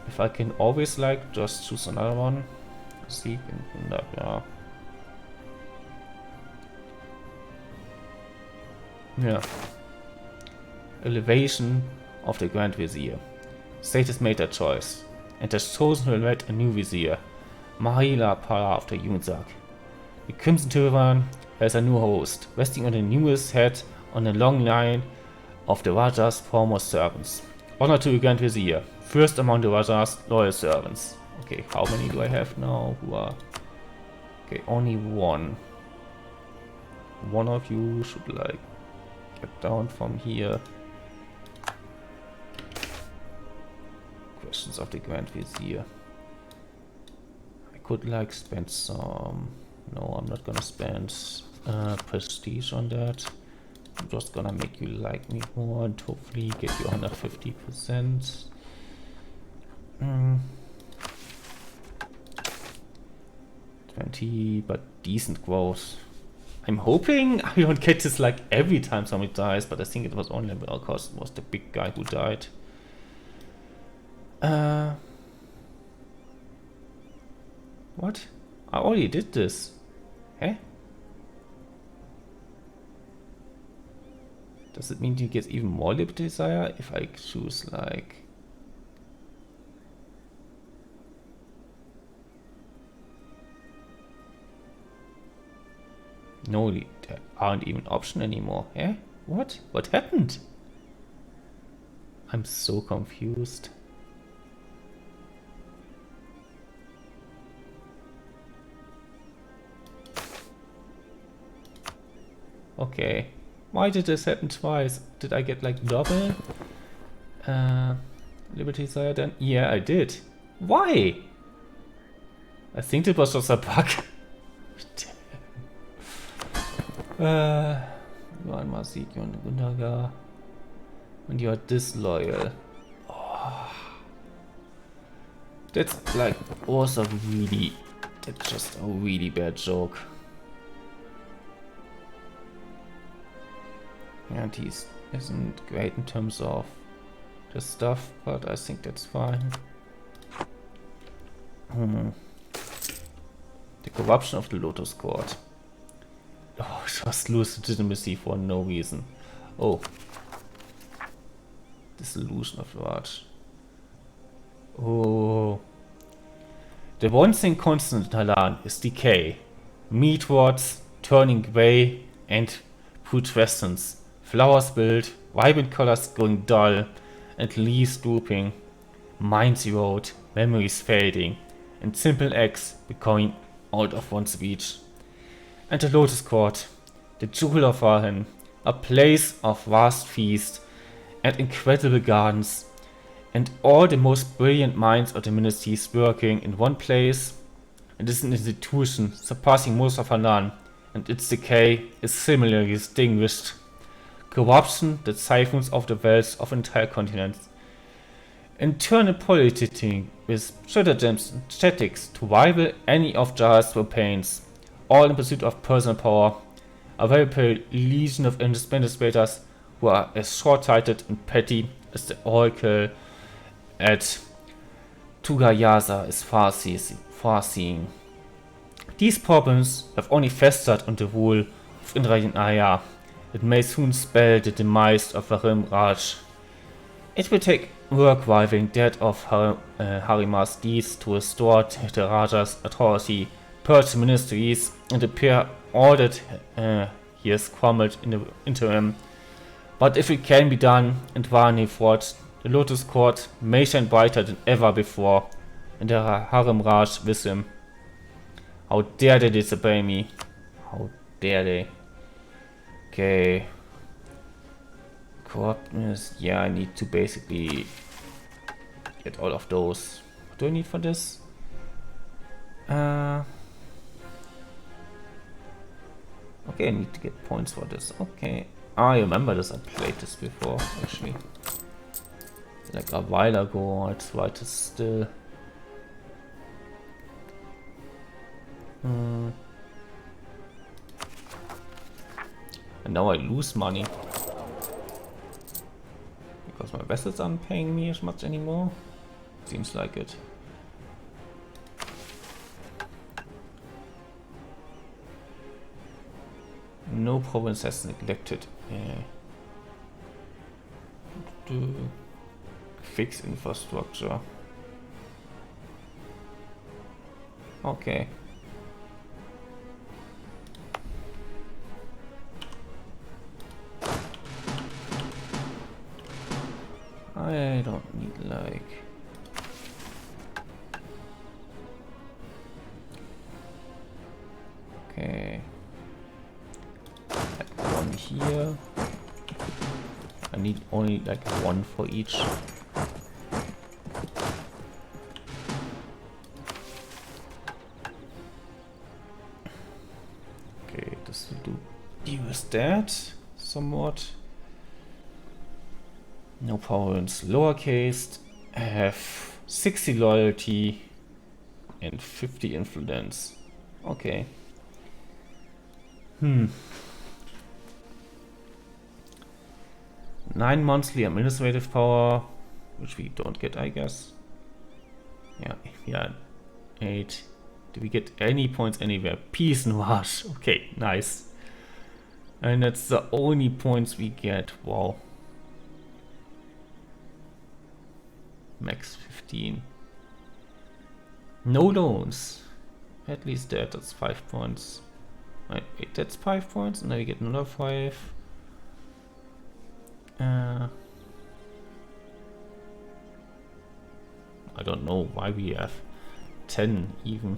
If I can always like just choose another one, see, yeah. Yeah. Elevation of the Grand Vizier. State has made their choice, and has chosen to elevate a new Vizier, Mahila Para of the Yunzak. The Crimson Turban has a new host, resting on the newest head on a long line of the Raja's foremost servants. Honor to the Grand Vizier, first among the Raja's loyal servants. Okay, how many do I have now who are... Okay, only one. One of you should like get down from here. Questions of the Grand Vizier. I could like spend some... No, I'm not gonna spend prestige on that. I'm just gonna make you like me more and hopefully get you 150%. 20, but decent growth. I'm hoping I don't get this like every time somebody dies, but I think it was only because it was the big guy who died. What? I already did this. Eh? Does it mean you get even more Liberty Desire if I choose like... No, there aren't even options anymore. Eh? What? What happened? I'm so confused. Okay. Why did this happen twice? Did I get like double Liberty Desire then? Yeah, I did. Why? I think it was just a bug. You are Masik, you are Gundaga. And you are disloyal. Oh. That's like also really... That's just a really bad joke. And he isn't great in terms of the stuff, but I think that's fine. The corruption of the Lotus Court. Oh, just lose legitimacy for no reason. Oh. Dissolution of Raj. Oh. The one thing constant in Halan is decay. Meat rots, turning grey, and putrescence. Flowers build, vibrant colors going dull, and leaves drooping. Minds erode, memories fading, and simple acts becoming out of one's reach. And the Lotus Court, the jewel of Arhen, a place of vast feast and incredible gardens, and all the most brilliant minds of the ministries working in one place. It is an institution surpassing most of Hanan, and its decay is similarly distinguished. Corruption that siphons off the wealth of entire continents. Internal politicking with stratagems and tactics to rival any of Jah's campaigns, all in pursuit of personal power. A very legion of administrators who are as short-sighted and petty as the oracle at Tugayaza is far-seeing. These problems have only festered under the rule of Indrayan Aya. It may soon spell the demise of Varim Raj. It will take work riving that of Harima's deeds to restore Dhenijanraj's authority, purge the ministries, and repair all that he has crumbled in the interim. But if it can be done, and Varney fought, the Lotus Court may shine brighter than ever before, and the Dhenijanraj with him. How dare they disobey me? How dare they? Okay. Corruptness. Yeah, I need to basically get all of those. What do I need for this? Okay, I need to get points for this. Okay. I remember this. I played this before, actually. Like a while ago. It's right still. And now I lose money. Because my vessels aren't paying me as much anymore. Seems like it. No province has neglected. To fix infrastructure. Okay. I don't need like... Okay. Like one here. I need only like one for each. Okay, this will do. Deal with that somewhat. No province lowercase. I have 60 loyalty and 50 influence. Okay. 9 monthly administrative power, which we don't get, I guess. Yeah, 8. Do we get any points anywhere? Peace and rush. Okay, nice. And that's the only points we get. Wow. Max 15. No loans. At least that's 5 points. Wait, that's 5 points, and then we get another 5. I don't know why we have 10 even.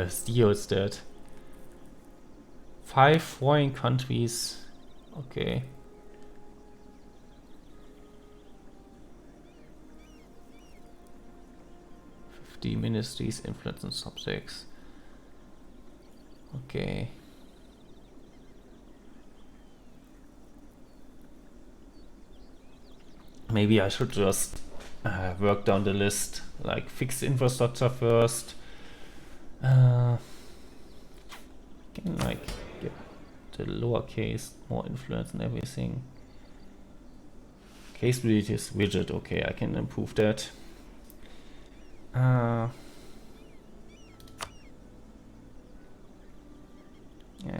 Steel's dead. 5 foreign countries. Okay. Ministries, influence and subjects. Okay. Maybe I should just work down the list, like fix the infrastructure first. Can like get the lowercase, more influence and everything. Case readers widget, okay, I can improve that. Yeah,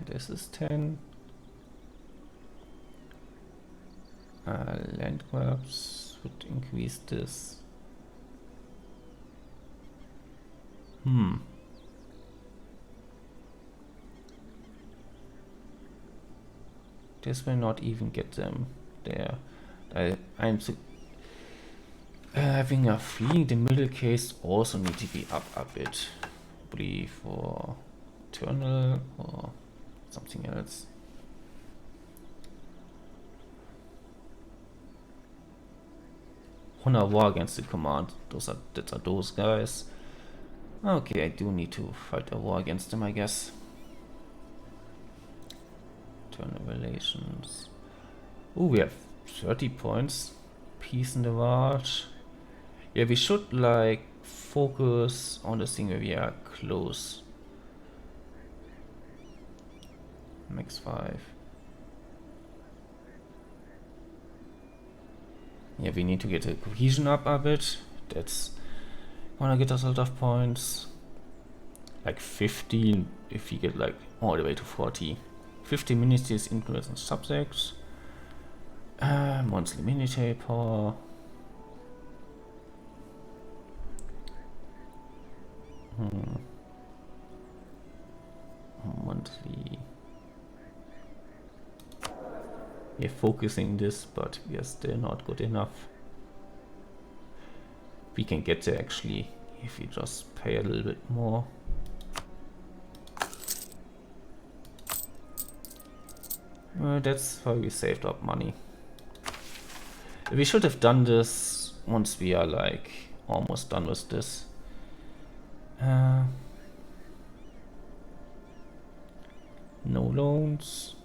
this is 10. Land grabs would increase this. This will not even get them there. I'm having a feeling the middle case also need to be up a bit, probably for eternal or something else. Honor war against the command. That are those guys. Okay, I do need to fight a war against them, I guess. Eternal relations. Oh, we have 30 points. Peace in the March. Yeah, we should like focus on the thing where we are close. Max 5. Yeah, we need to get the cohesion up a bit. That's gonna get us a lot of points. Like 15 if we get like all the way to 40. 50 ministries, influence and subjects. Monthly military power. Monthly. We're focusing this, but we are still not good enough. We can get there actually if we just pay a little bit more. That's how we saved up money. We should have done this once we are like almost done with this. No loans.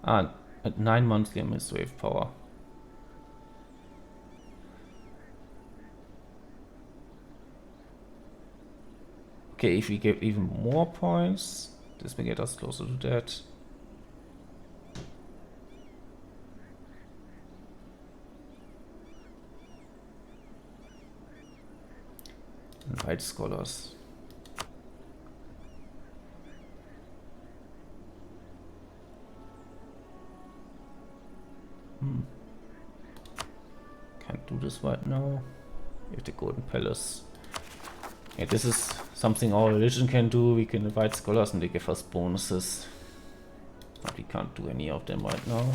At 9 monthly administrative power. Okay, if we give even more points, this will get us closer to that. Invite scholars. Can't do this right now. We have the Golden Palace. Yeah, this is something our religion can do. We can invite scholars and they give us bonuses. But we can't do any of them right now.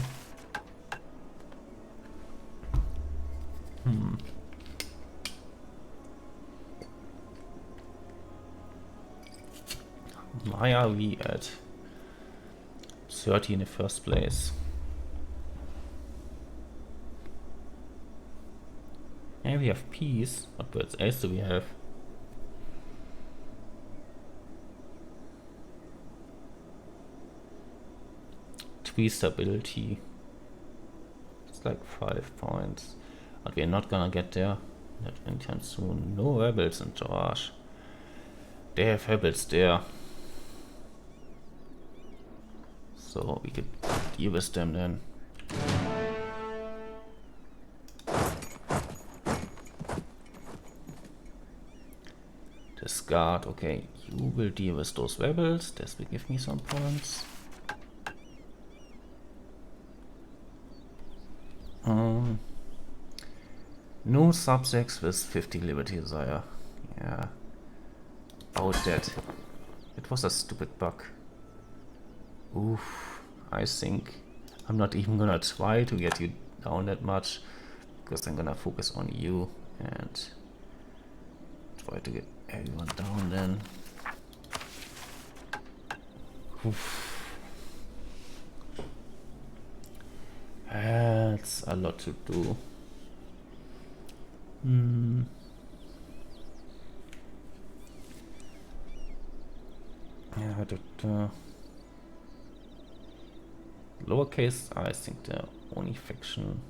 Why are we at 30 in the first place? And we have peace, but what else do we have? Tree stability. It's like 5 points. But we're not gonna get there not anytime soon. No rebels in charge. They have rebels there. So we could deal with them then. Discard, okay, you will deal with those rebels. This will give me some points. No subjects with 50 liberty desire. Yeah. About that. It was a stupid bug. Oof. I think I'm not even gonna try to get you down that much, because I'm gonna focus on you and try to get everyone down then. Oof. That's a lot to do. Yeah, lowercase, I think the only faction.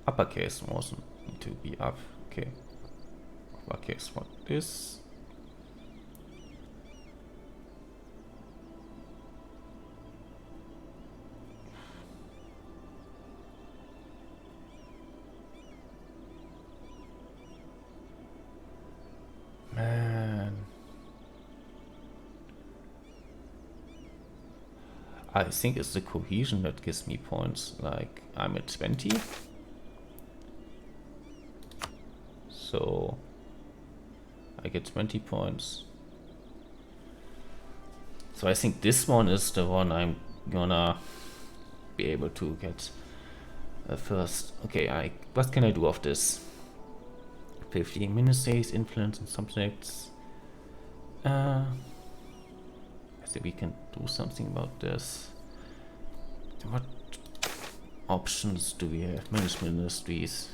Uppercase also need to be up. Okay. Uppercase, what is? Man. I think it's the cohesion that gives me points. Like, I'm at 20. So I get 20 points. So I think this one is the one I'm gonna be able to get first. Okay, what can I do of this? 50 ministries, influence and subjects. I think we can do something about this. What options do we have? Manage ministries.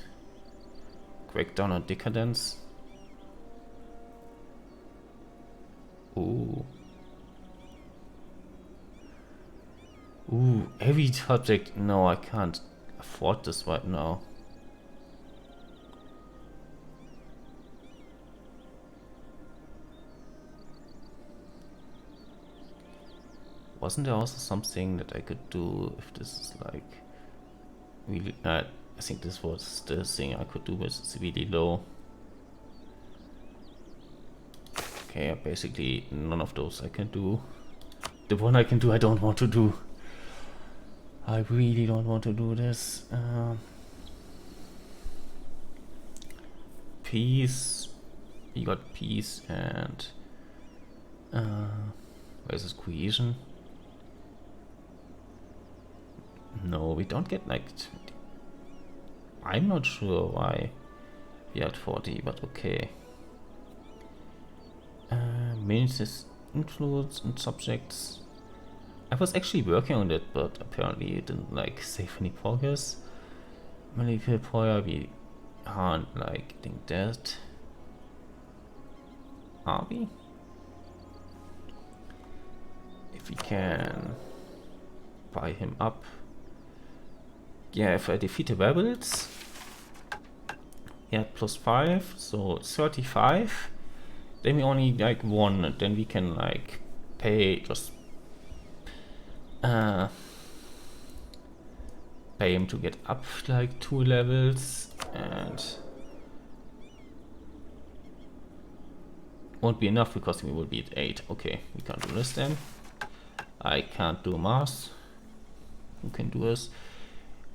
Crackdown on decadence. Ooh. Ooh, heavy subject. No, I can't afford this right now. Wasn't there also something that I could do if this is like really? I think this was the thing I could do, but it's really low. Okay, basically none of those I can do. The one I can do, I don't want to do. I really don't want to do this. Peace. We got peace and where's this cohesion? No, we don't get like 20. I'm not sure why we had 40, but okay. Manages influence and subjects. I was actually working on it, but apparently it didn't like save any progress. Molecular power, we aren't like getting that. Are we? If we can buy him up. Yeah, if I defeat the rebels, yeah, +5, so 35. Then we only like 1, and then we can like pay just pay him to get up like 2 levels, and won't be enough because we will be at 8. Okay, we can't do this then. I can't do Mars. Who can do this?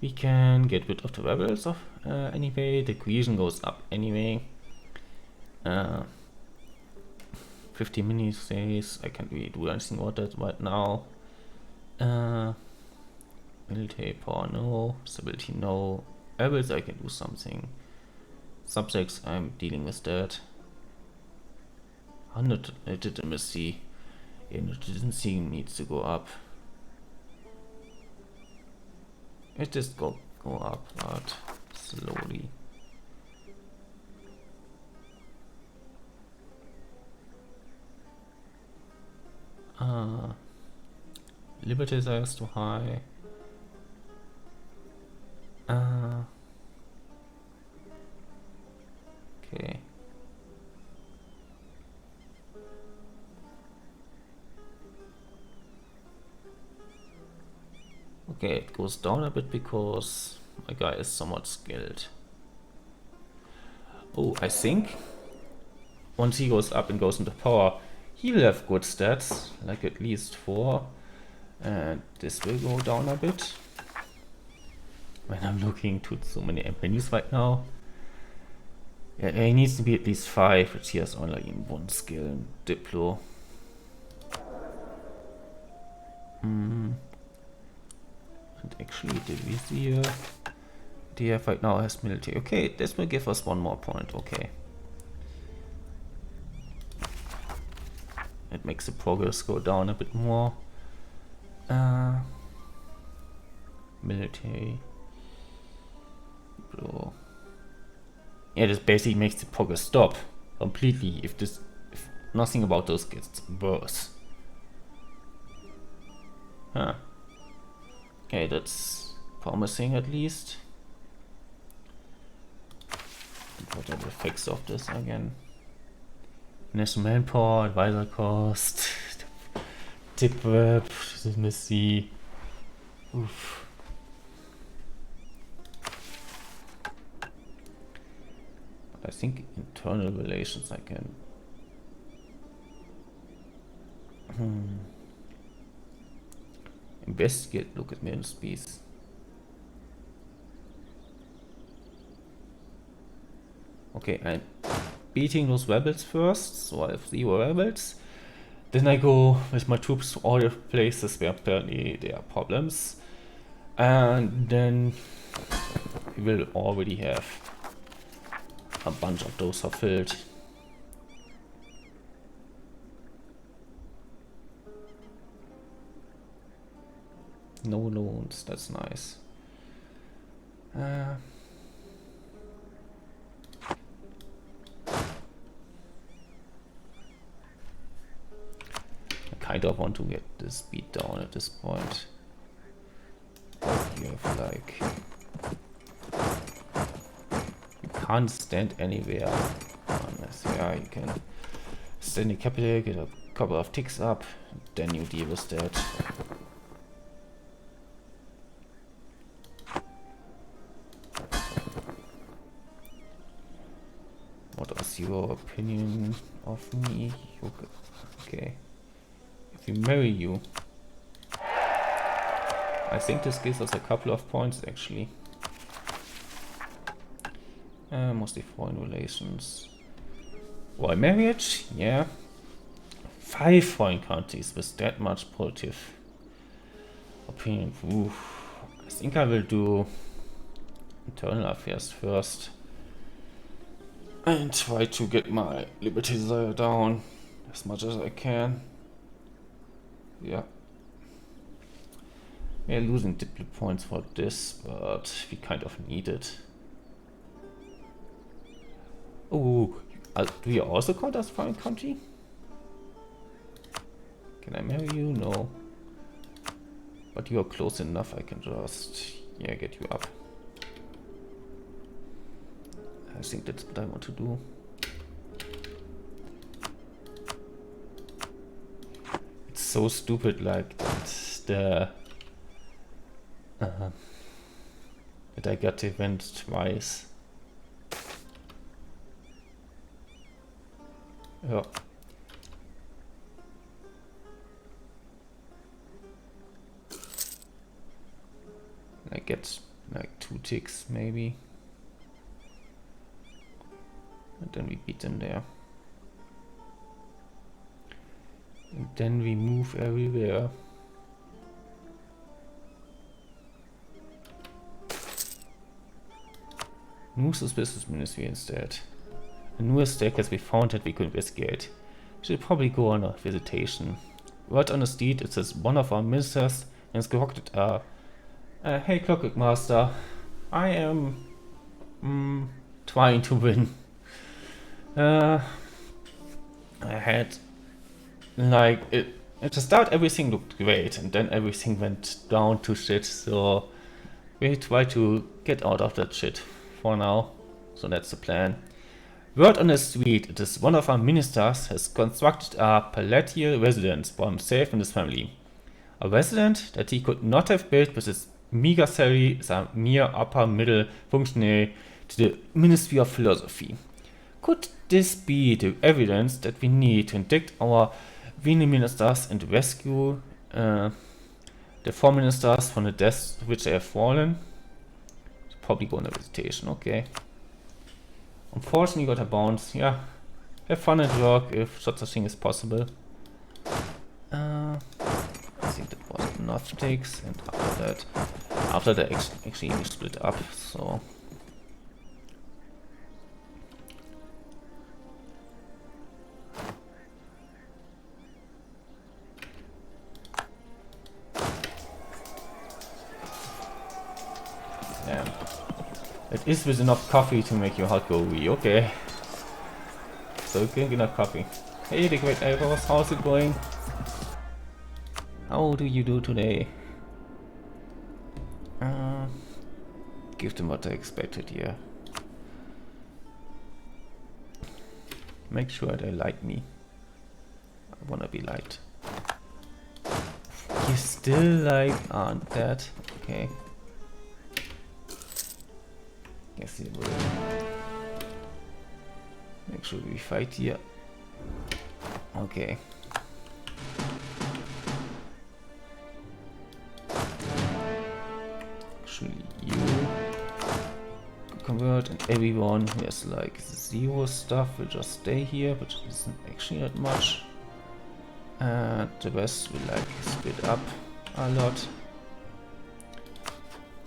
We can get rid of the rebels of anyway. The cohesion goes up anyway. 50 mini says I can't really do anything about that right now. Military power no, stability no. Rebels I can do something. Subjects I'm dealing with that. 100 legitimacy. Yeah, legitimacy needs to go up. It just go up, but slowly. Liberty desire is too high. Okay. Okay, it goes down a bit because my guy is somewhat skilled. Oh, I think once he goes up and goes into power, he'll have good stats, like at least 4. And this will go down a bit. When I'm looking to so many menus right now. Yeah, he needs to be at least 5, which he has only in 1 skill, Diplo. And actually the Vizier DF right now has military. Okay, this will give us 1 more point, okay. It makes the progress go down a bit more. Military. Bro. Yeah, this basically makes the progress stop completely if nothing about those gets worse. Huh. Okay, that's promising at least. What are the effects of this again? National manpower, advisor cost, tip web, intimacy. Oof. I think internal relations I can. Investigate, look at me in space. Okay, I'm beating those rebels first, so I have 0 rebels. Then I go with my troops to all the places where apparently there are problems. And then we will already have a bunch of those fulfilled. No loans, that's nice. I kind of want to get the speed down at this point. You have like... You can't stand anywhere unless, yeah, you can stand in the capital, get a couple of ticks up, then you deal with that. What is your opinion of me? Okay. If we marry you, I think this gives us a couple of points actually. Mostly foreign relations. Why marriage? Yeah. 5 foreign countries with that much positive opinion. Oof. I think I will do internal affairs first. And try to get my liberty desire down as much as I can. Yeah. We are losing diplo points for this, but we kind of need it. Oh, do you also count as foreign country? Can I marry you? No. But you are close enough, I can just, yeah, get you up. I think that's what I want to do. It's so stupid, like that that I got the event twice. Yeah. I get like 2 ticks maybe. And then we beat them there. And then we move everywhere. Move this business ministry instead. A newer stake has been found that we could investigate. We should probably go on a visitation. Right on the street it says one of our ministers and it's corrected hey Clockwork Master, I am trying to win. I had like at the start everything looked great and then everything went down to shit, so we try to get out of that shit for now. So that's the plan. Word on the street, it is one of our ministers has constructed a palatial residence for himself and his family. A residence that he could not have built with his meager salary as a mere upper middle functionary to the Ministry of Philosophy. Could this be the evidence that we need to indict our Vene ministers and rescue the 4 ministers from the deaths to which they have fallen? Probably go on a visitation, okay. Unfortunately got a bounce, yeah. Have fun at work if such a thing is possible. I think that was enough takes, and after that actually we split up, so. Yeah. It is with enough coffee to make your heart go wee, okay. So drink enough coffee. Hey the great neighbors, how's it going? How do you do today? Give them what I expected here. Make sure they like me. I wanna be liked. You still like aren't that? Okay. Guess you will. Make sure we fight here. Okay. Actually, you convert, and everyone who has like 0 stuff will just stay here, but isn't actually not much. And the rest will like split up a lot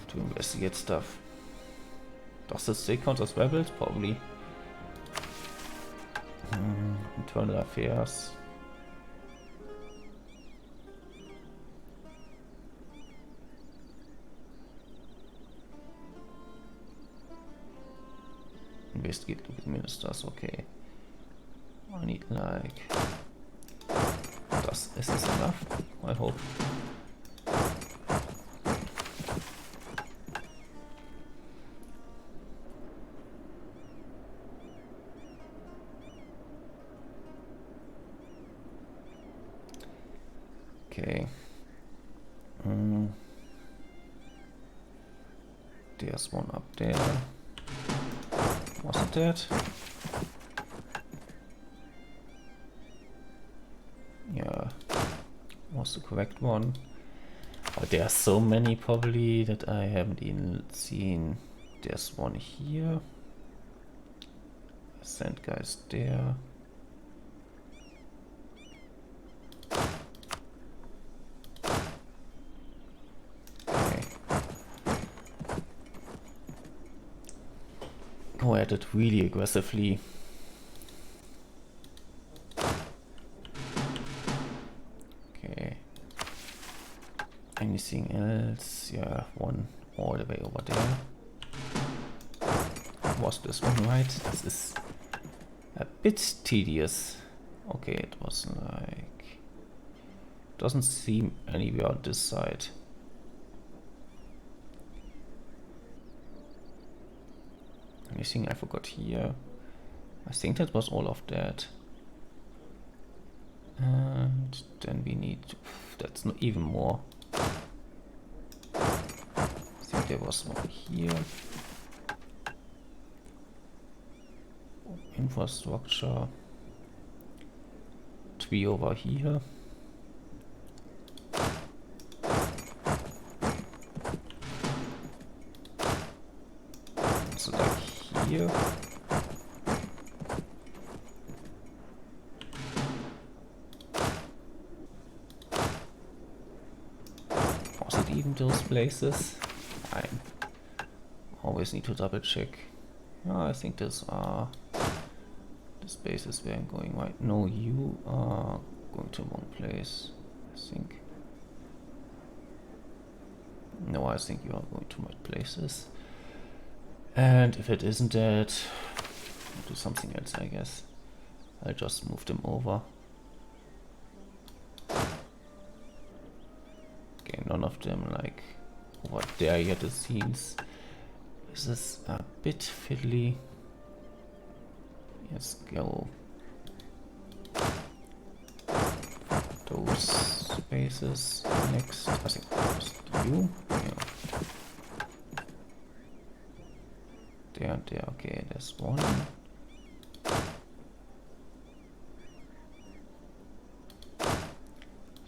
to investigate stuff. Does this still count as rebels? Probably. Internal affairs. Investigate with ministers, okay. I need like... is this enough? I hope. Okay. There's one up there. Wasn't that? Yeah. Was the correct one. Oh, there are so many probably that I haven't even seen. There's one here. Sand guys there. Okay. Go at it really aggressively. Okay. Anything else? Yeah, one all the way over there. Was this one right? This is a bit tedious. Okay, it was like... Doesn't seem anywhere on this side. Anything I forgot here? I think that was all of that. And then we need... That's not even more. I think there was one here. Infrastructure. 3 over here. So like here. Was it even those places? I always need to double check. Oh, I think those are the spaces where I'm going right. No, you are going to one place, I think. No, I think you are going to right places. And if it isn't that, I'll do something else, I guess. I'll just move them over. Okay, none of them like over there yet, it seems. This is a bit fiddly. Let's go those spaces next. I think just you. Yeah. There and there. Okay, there's one. I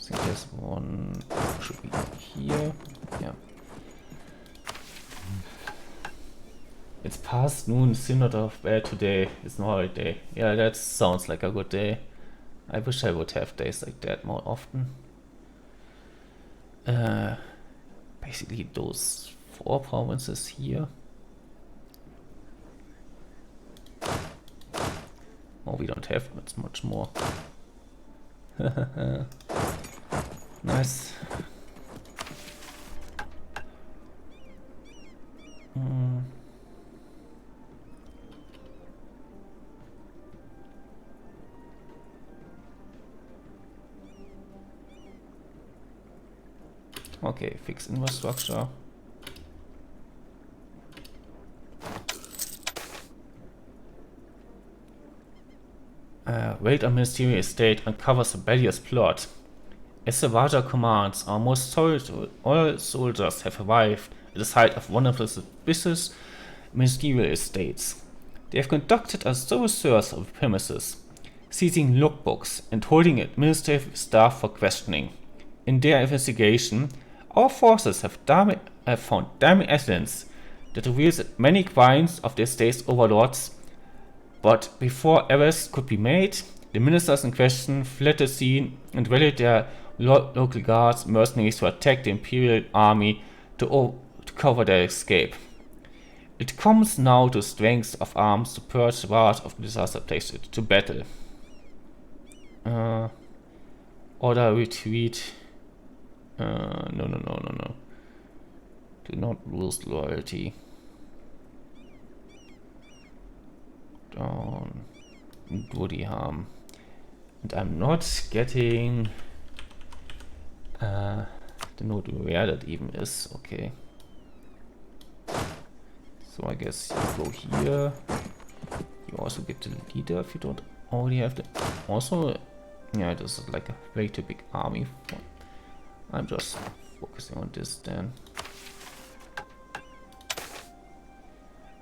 think there's one. Should be here. Yeah. It's past noon, still not of bed today. It's an holiday. Yeah, that sounds like a good day. I wish I would have days like that more often. Basically those 4 provinces here. Oh, we don't have much more. Nice. Okay, fix infrastructure. Raid on Ministerial Estate uncovers rebellious plot. As the Raja commands, all soldiers have arrived at the site of one of the suspicious ministerial estates. They have conducted a thorough search of the premises, seizing logbooks and holding administrative staff for questioning. In their investigation, our forces have found damning evidence that reveals that many crimes of the estate's overlords, but before arrests could be made, the ministers in question fled the scene and rallied their local guards mercenaries to attack the imperial army to cover their escape. It comes now to strength of arms to purge the wrath of the disaster placed to battle. Order retreat. No. Do not lose loyalty. Don't do the harm. And I'm not getting the note where that even is. Okay. So I guess you go here. You also get the leader if you don't already have the. Also, yeah, this is like a way too big army. I'm just focusing on this then.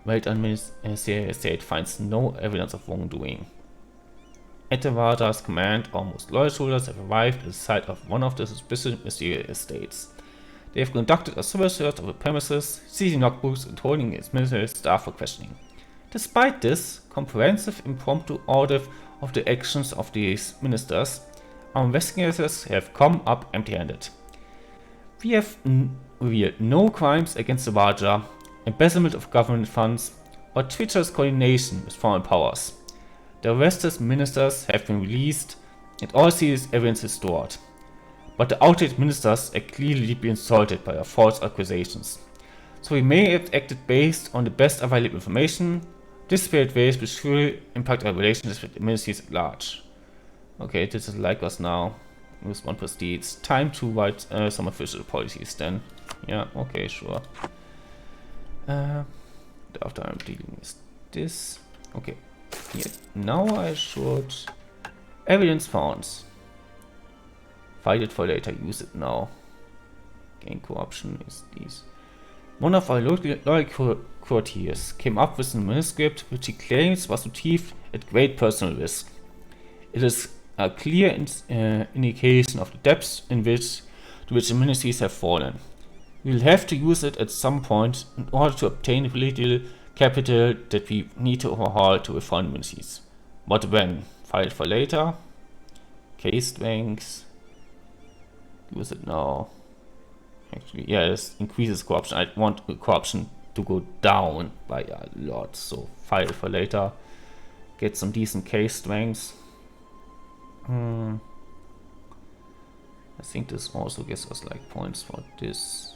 Raid on Ministerial Estate finds no evidence of wrongdoing. At the Raja's command, almost loyal soldiers have arrived at the site of one of the suspicious Ministerial Estates. They have conducted a thorough search of the premises, seizing logbooks and holding its military staff for questioning. Despite this comprehensive impromptu audit of the actions of these ministers, our investigators have come up empty-handed. We have revealed no crimes against the Raja, embezzlement of government funds, or treacherous coordination with foreign powers. The arrested ministers have been released and all serious evidence is stored. But the outraged ministers are clearly deeply insulted by our false accusations. So we may have acted based on the best available information. Disparate ways which surely impact our relationships with the ministries at large. Okay, this is like us now. With one prestige. Time to write some official policies then. Yeah, okay, sure. After I'm dealing with this. Okay. Here. Now I should... Evidence found. Fight it for later, use it now. Gain corruption is these. One of our loyal courtiers came up with a manuscript which he claims was retrieved at great personal risk. It is a clear indication of the depths to which the ministries have fallen. We will have to use it at some point in order to obtain the political capital that we need to overhaul to reform the ministries. But when? File for later. Case strengths. Use it now. Actually, yeah, this increases corruption. I want corruption to go down by a lot. So file for later. Get some decent case strengths. I think this also gives us like points for this.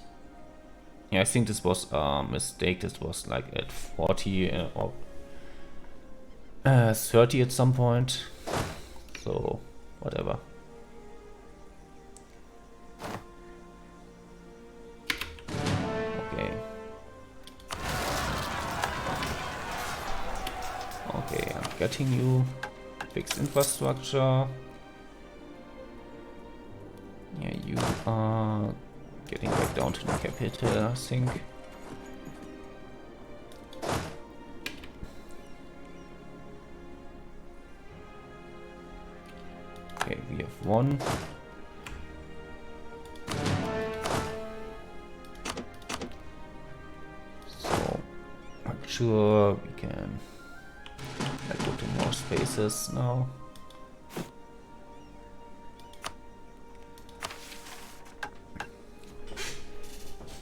Yeah, I think this was a mistake. This was like at 40 or 30 at some point. So, whatever. Okay. Okay, I'm getting you. Fixed infrastructure. Yeah, you are getting back down to the capital, I think. Okay, we have one. So, I'm sure we can go to more spaces now.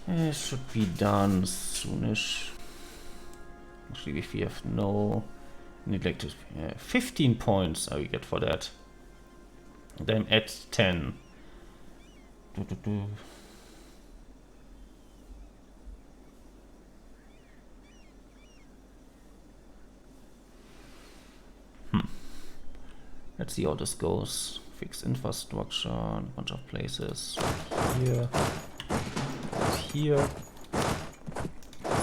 It should be done soonish. Actually, if we have no neglected, 15 points I will get for that. And I'm at 10. Let's see how this goes. Fixed infrastructure, a bunch of places. Here. Here. I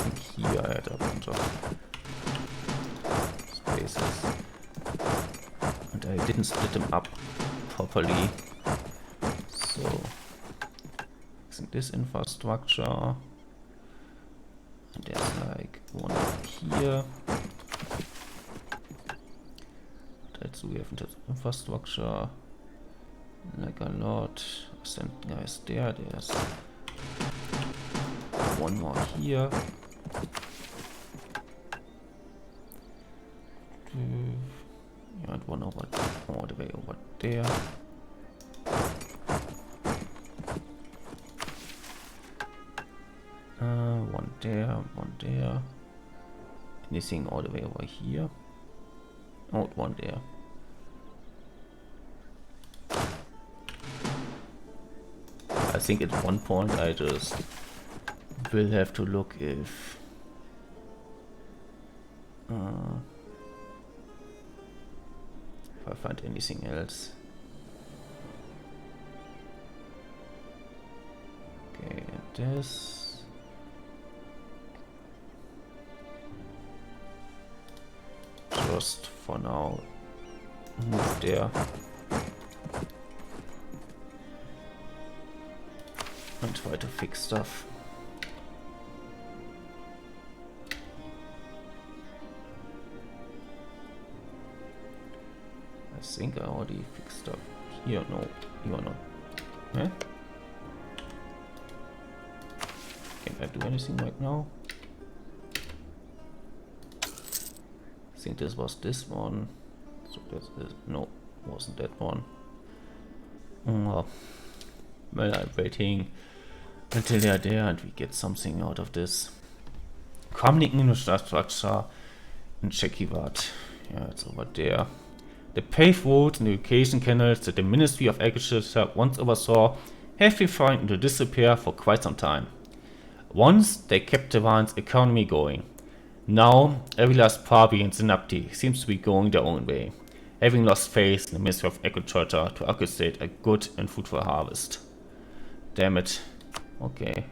think here I had a bunch of spaces. And I didn't split them up properly. So, isn't this infrastructure? And there's like one here. So we have infrastructure like a lot. Send guys there. There's one more here. Yeah, and one over all the way over there. One there, one there. Anything all the way over here? Oh, one there. I think at one point I just will have to look if I find anything else. Okay, and this. Just for now, move there. And try to fix stuff. I think I already fixed stuff here. No, you are not. Huh? I do anything right now? I think this was this one. So that's this. No, wasn't that one. Well, I'm waiting until they are there and we get something out of this. Communicating infrastructure in Czechivat. Yeah, it's over there. The paved roads and irrigation canals that the Ministry of Agriculture once oversaw have been threatening to disappear for quite some time. Once they kept Taiwan's economy going. Now, every last province in Synapti seems to be going their own way, having lost faith in the Ministry of Agriculture to orchestrate a good and fruitful harvest. Damn it. Okay.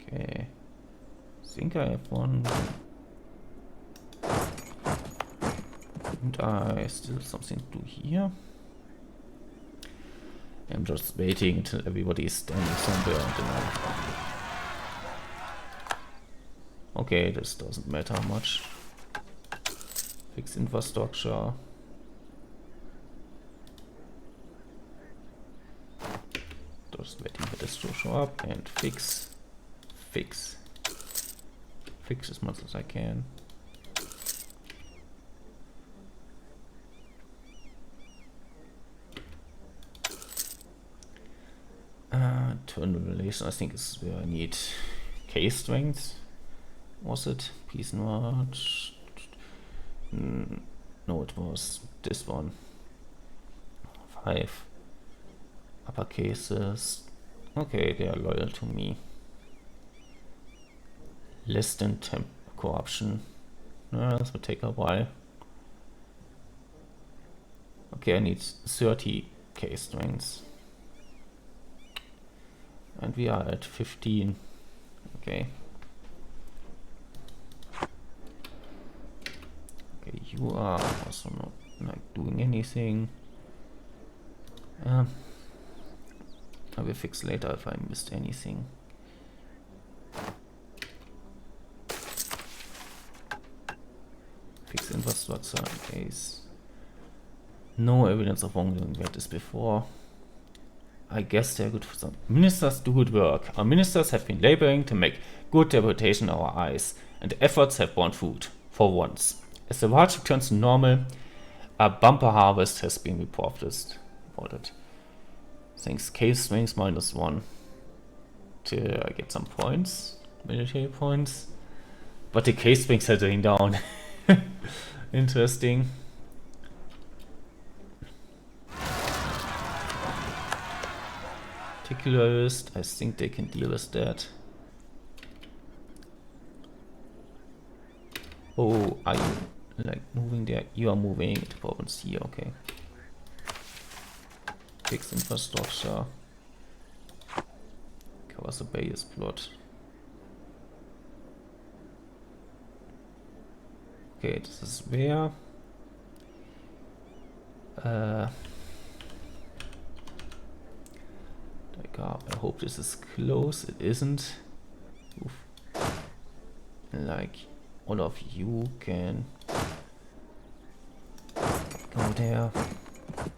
Okay. I think I have one. And I still have something to do here. I'm just waiting until everybody is standing somewhere and then okay, this doesn't matter much. Fix infrastructure. Just waiting for this to show up and fix as much as I can. Turn relation, I think is where I need case strength. Was it? Dhenijanraj? No, it was this one. 5 upper cases. Okay, they are loyal to me. Less than temp corruption. This will take a while. Okay, I need 30 case strengths. And we are at 15. Okay. Okay, you are also not like doing anything. I will fix later if I missed anything. Fix infrastructure in case. No evidence of wrongdoing. We had this before. I guess they're good for some. Ministers do good work. Our ministers have been laboring to make good reputation in our eyes, and the efforts have borne fruit, for once. As the world returns to normal, a bumper harvest has been reported. Thanks, cave strength -1. To get some points, military points. But the cave strengths are going down. Interesting. Particularist, I think they can deal with that. Oh, are you like moving there? You are moving to province here, okay. Fix infrastructure. Covers the base plot. Okay, this is where. I hope this is close. It isn't. Oof. Like all of you can go there. I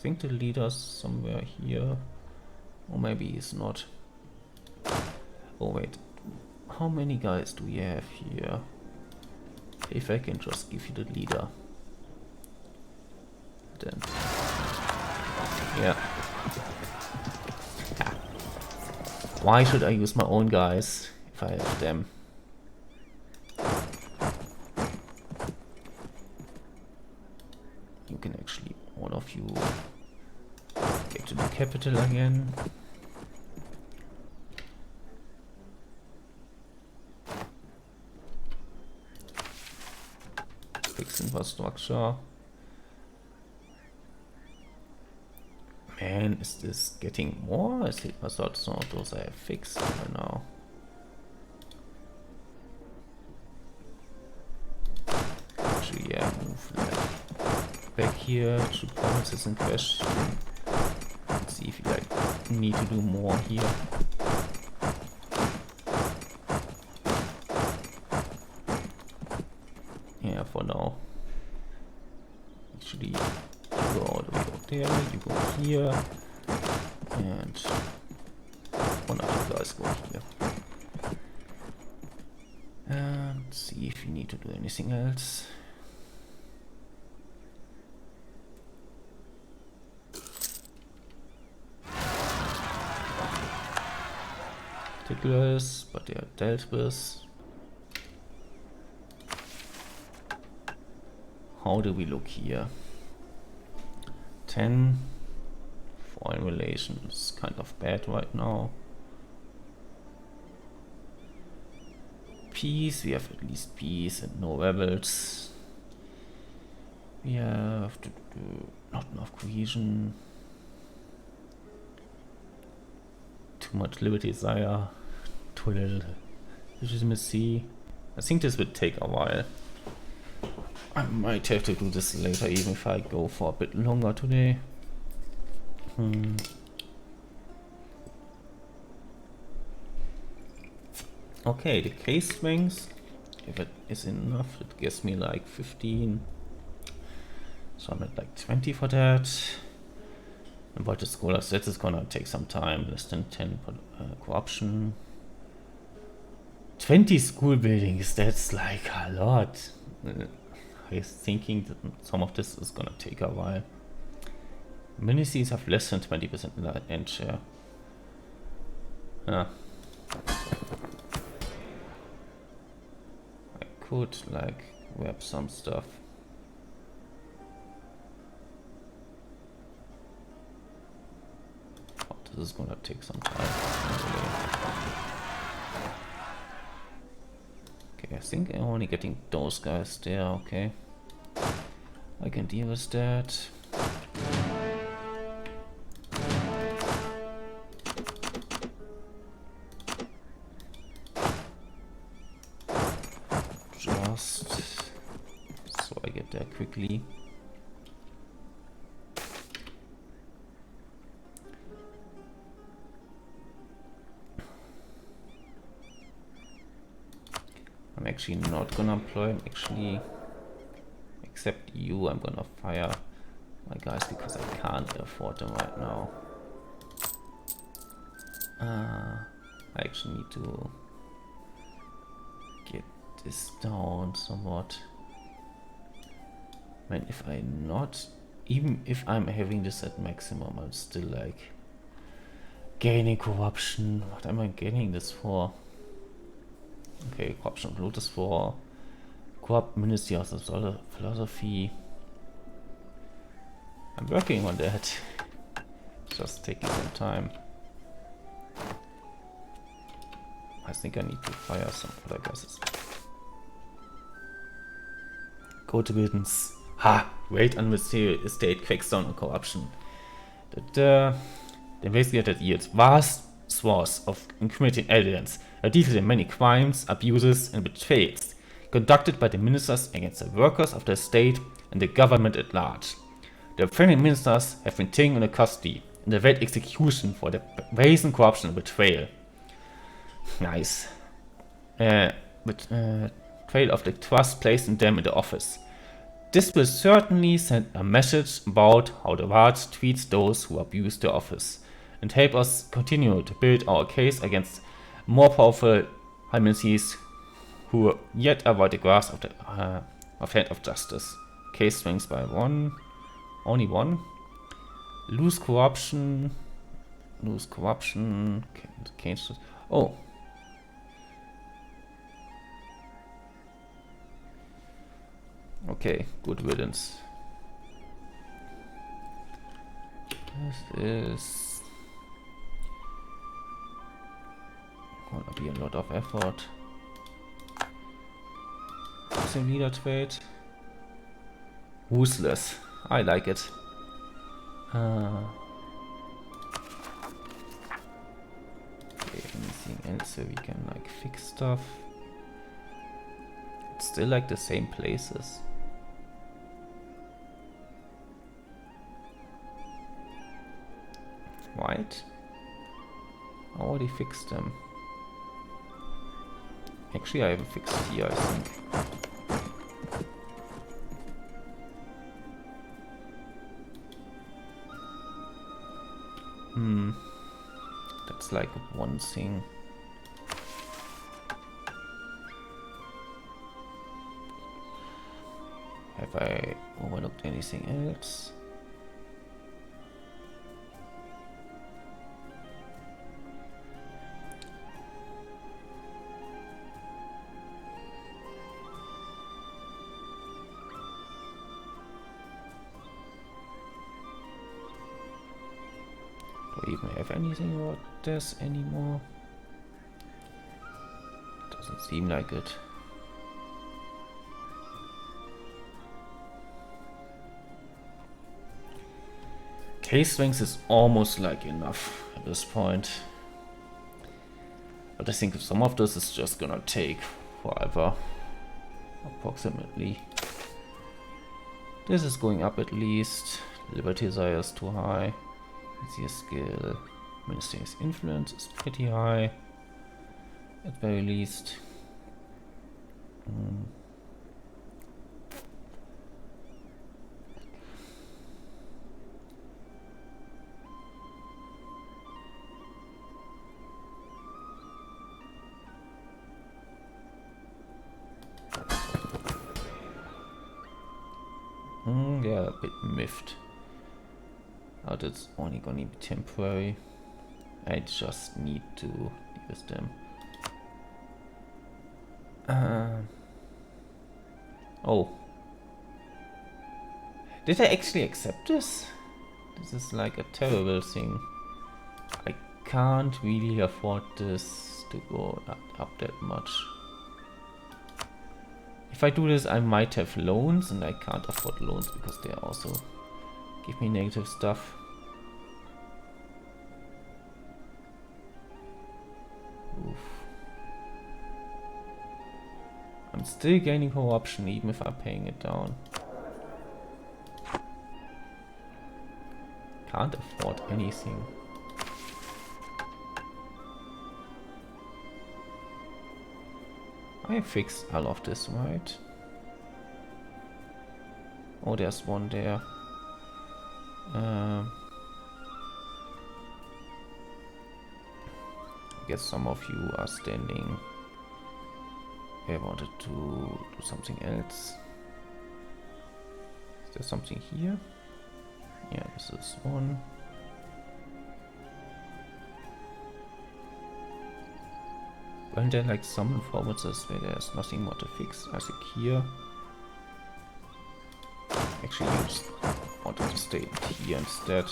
think the leader's somewhere here, or maybe he's not. Oh wait, how many guys do we have here? If I can just give you the leader, then yeah. Why should I use my own guys if I have them? You can actually, all of you, get to the capital again. Fix infrastructure. Man, is this getting more? I thought some of those I have fixed by now. Actually, yeah, move like back here to provinces in question. Let's see if you like need to do more here. Yeah, Actually, you go all the way out there, you go here, and one of you guys go here. And see if you need to do anything else. Particulars, but they are dealt with. How do we look here? 10. Foreign relations, kind of bad right now. Peace, we have at least peace and no rebels. We have to do not enough cohesion. Too much liberty desire. Too little legitimacy. I think this would take a while. I might have to do this later, even if I go for a bit longer today. Okay, the case strength, if it is enough, it gives me like 15. So I'm at like 20 for that. About the scholars, that is gonna take some time. Less than 10 for corruption. 20 school buildings, that's like a lot. I was thinking that some of this is gonna take a while. Ministries have less than 20% end share. I could like grab some stuff. Oh, this is gonna take some time. Okay, I think I'm only getting those guys there. Okay, I can deal with that. So I get there quickly. I'm actually not gonna employ him, actually, except you. I'm gonna fire my guys because I can't afford them right now. I actually need to get this down somewhat. I mean, if I not, even if I'm having this at maximum, I'm still like gaining corruption. What am I gaining this for? Okay, corruption load is for corrupt ministry of the philosophy. I'm working on that. Just taking some time. I think I need to fire some other guys. Go to business. Ha! Wait on the estate cracks down on corruption. That basically that yields vast swaths of incriminating evidence that detail in many crimes, abuses, and betrayals conducted by the ministers against the workers of the state and the government at large. The offending ministers have been taken into custody and await execution for the brazen corruption and betrayal. Nice. Betrayal of the trust placed in them in the office. This will certainly send a message about how the Raj treats those who abuse the office, and help us continue to build our case against more powerful ministries who yet avoid the grasp of the hand of justice. Case strength by 1. Only 1. Lose corruption. Lose corruption. Oh. Okay, good riddance. This is gonna be a lot of effort. Same leader trait. Ruthless. I like it. Okay, anything else so we can like fix stuff? It's still like the same places. White? I already fixed them. Actually, I haven't fixed here, I think. just like one thing. Have I overlooked anything else? Do I even have anything about this anymore? Doesn't seem like it. Case strength is almost like enough at this point. But I think some of this is just gonna take forever. Approximately. This is going up at least. Liberty desire is too high. Easier skill. Minister's influence is pretty high. At very least. Yeah, a bit miffed. Oh, that's only gonna be temporary. I just need to use them. Oh. Did I actually accept this? This is like a terrible thing. I can't really afford this to go up that much. If I do this, I might have loans, and I can't afford loans because they also give me negative stuff. Oof. I'm still gaining corruption even if I'm paying it down. Can't afford anything. I fixed all of this, right? Oh, there's one there. I guess some of you are standing. I wanted to do something else. Is there something here? Yeah, this is one. Weren't there like some performances where there's nothing more to fix? I think here. Actually, I just wanted to stay here instead.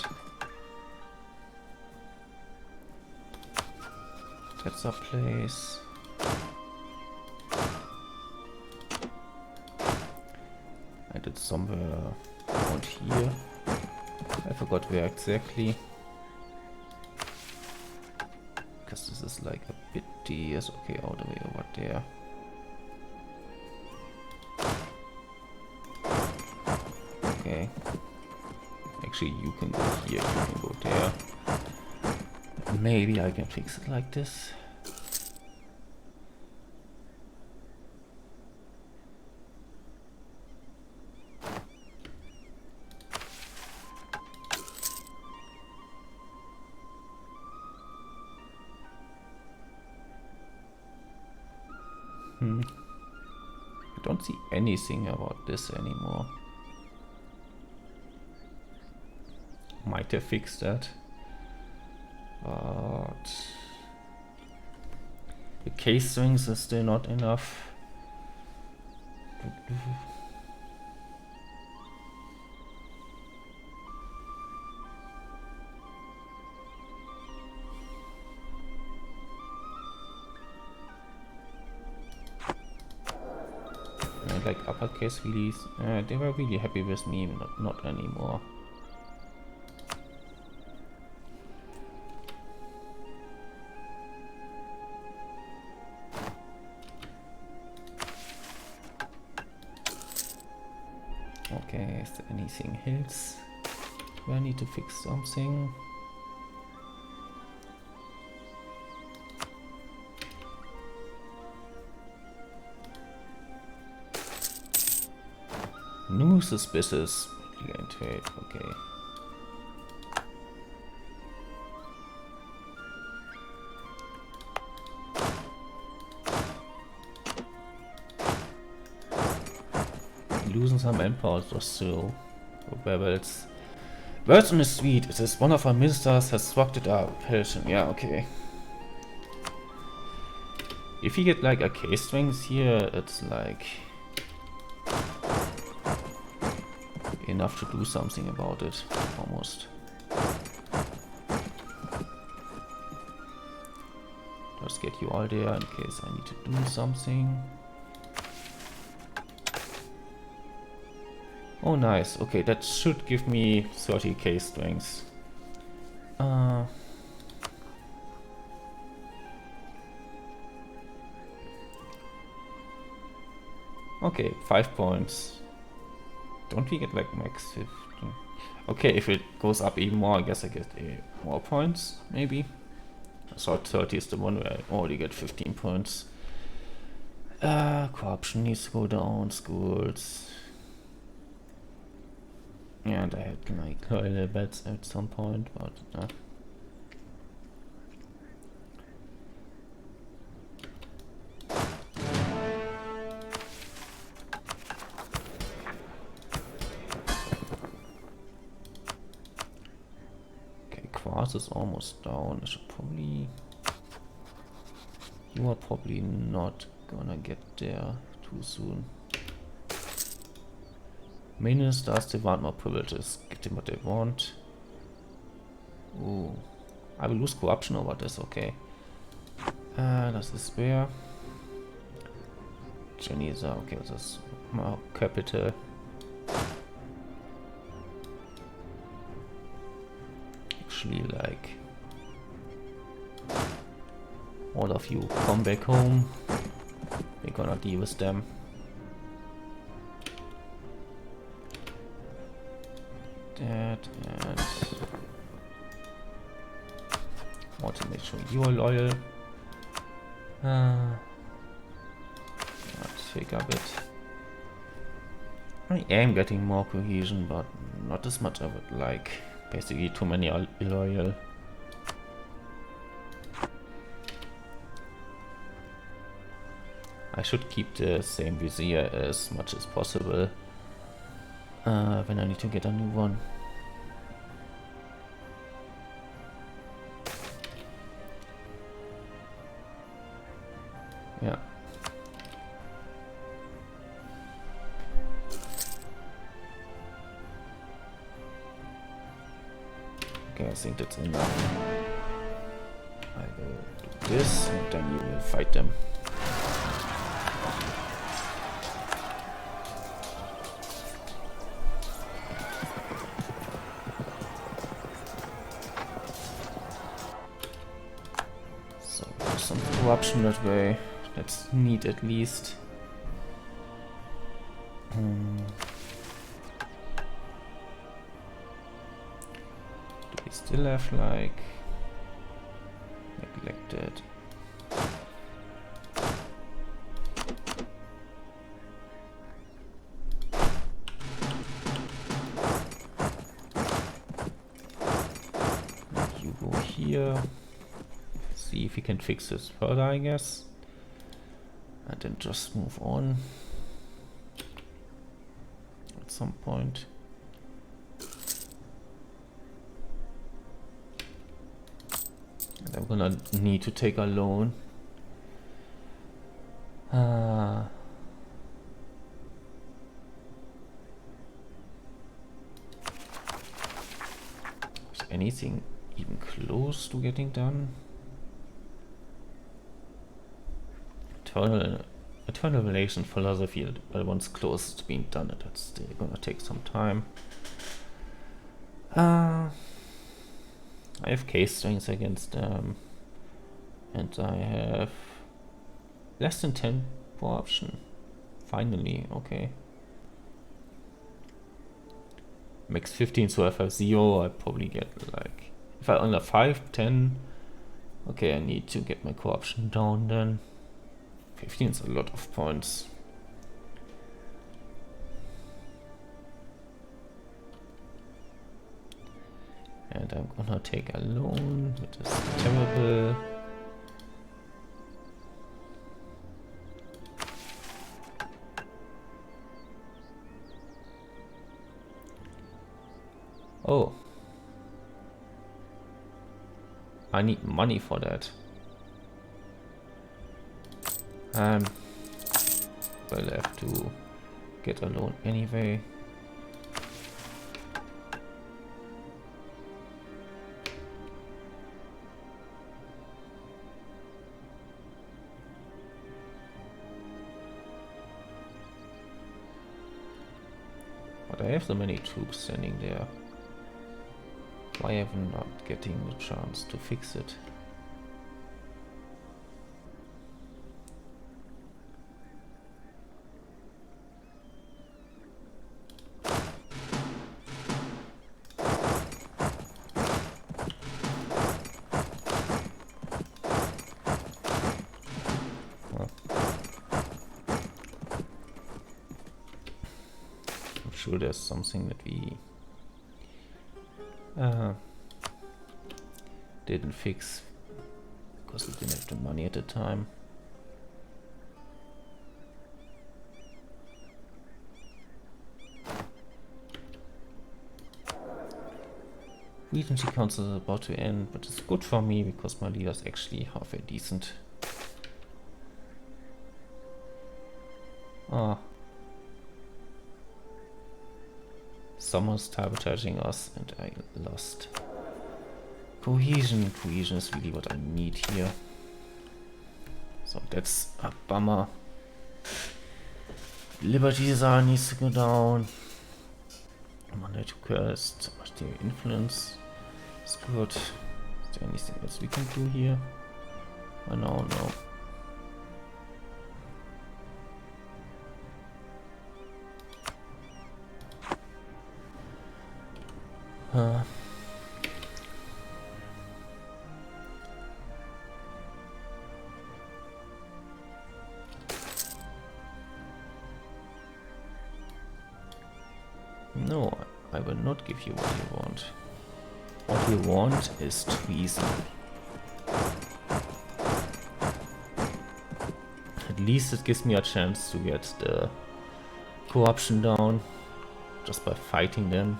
That's our place. I did somewhere around here. I forgot where exactly. Because this is like a bit tedious. Okay, all the way over there. Okay. Actually, you can go here, you can go there. Maybe I can fix it like this. I don't see anything about this anymore. Might have fixed that. But the case strings are still not enough. Like uppercase release, they were really happy with me, not anymore. Okay, is there anything else? Do I need to fix something? New suspicious trade, okay. losing some manpower just to rebels. Words on the street. It says one of our ministers has fucked it up. Helton. Yeah, okay. If you get like arcade strings here, it's like enough to do something about it, almost. Just get you all there in case I need to do something. Oh nice, okay, that should give me 30k strings. Okay, 5 points. Don't we get like max 15? Okay, if it goes up even more, I guess I get more points, maybe. I thought 30 is the one where I already get 15 points. Corruption needs to go down, schools. Yeah, and I had like loyal bets at some point, but Quartz is almost down. I should probably... You are probably not gonna get there too soon. Ministers, they want more privileges. Give them what they want. Ooh. I will lose corruption over this, okay. Das ist wer? Genesa, okay, das ist mal Capital. Actually, like, all of you come back home. We're gonna deal with them. That and want to make sure you are loyal. Let's take a bit. I am getting more cohesion, but not as much I would like. Basically, too many are illoyal. I should keep the same vizier as much as possible when I need to get a new one. Yeah. Okay, I think that's enough. I will do this and then you will fight them. So there's some corruption that way. That's neat at least. Do we still have like neglected? You go here. See if we can fix this further, I guess. And then just move on at some point. And I'm gonna need to take a loan. Is anything even close to getting done? Eternal relation philosophy, but once close to being done, that's still gonna take some time. I have case strings against them, and I have less than 10 corruption. Finally, okay. Max 15, so if I have 0, I probably get like, if I under 5, 10, okay, I need to get my corruption down then. 15 is a lot of points. And I'm gonna take a loan, which is terrible. Oh. I need money for that. Well, I have to get a loan anyway. But I have so many troops standing there. Why am I not getting the chance to fix it? Sure, there's something that we didn't fix because we didn't have the money at the time. Regency Council is about to end, but it's good for me because my leader's actually halfway decent. Ah. Someone's sabotaging us and I lost. Cohesion. Cohesion is really what I need here. So that's a bummer. Liberty Czar needs to go down. Monday to quest. Material influence. It's good. Is there anything else we can do here? I don't know. No, I will not give you what you want. What you want is treason. At least it gives me a chance to get the corruption down just by fighting them.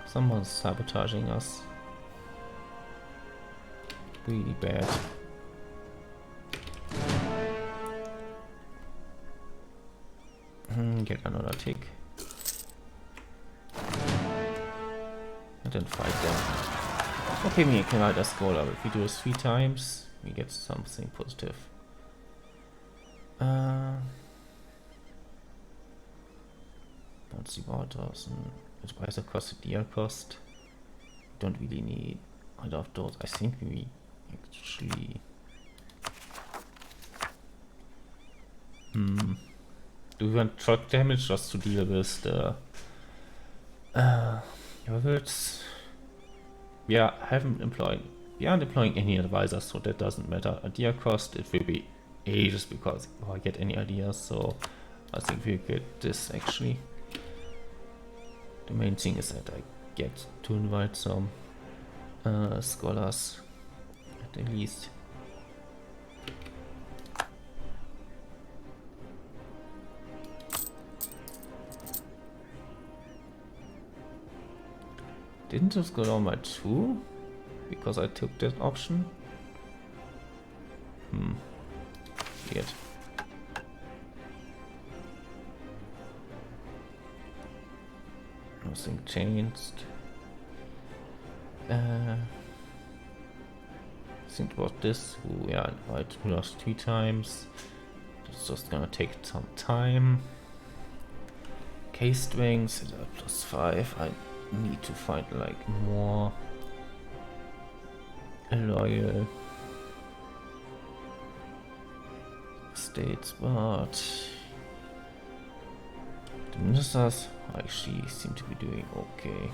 Someone's sabotaging us. Really bad. Get another tick. And then fight them. Okay, we can write a score level. If we do this 3 times, we get something positive. Don't see waters and advisor cost, deal cost. Don't really need either of those. I think we actually do we want shock damage just to deal with the words? We aren't employing any advisors, so that doesn't matter. Idea cost, it will be ages because if I get any ideas, so I think we'll get this actually. The main thing is that I get to invite some scholars at the least. Didn't this go down by 2 because I took that option? Weird. Nothing changed. I think about this. Yeah, I lost 3 times. It's just gonna take some time. Case strings +5. I need to find like more loyal states, but the ministers actually seem to be doing okay.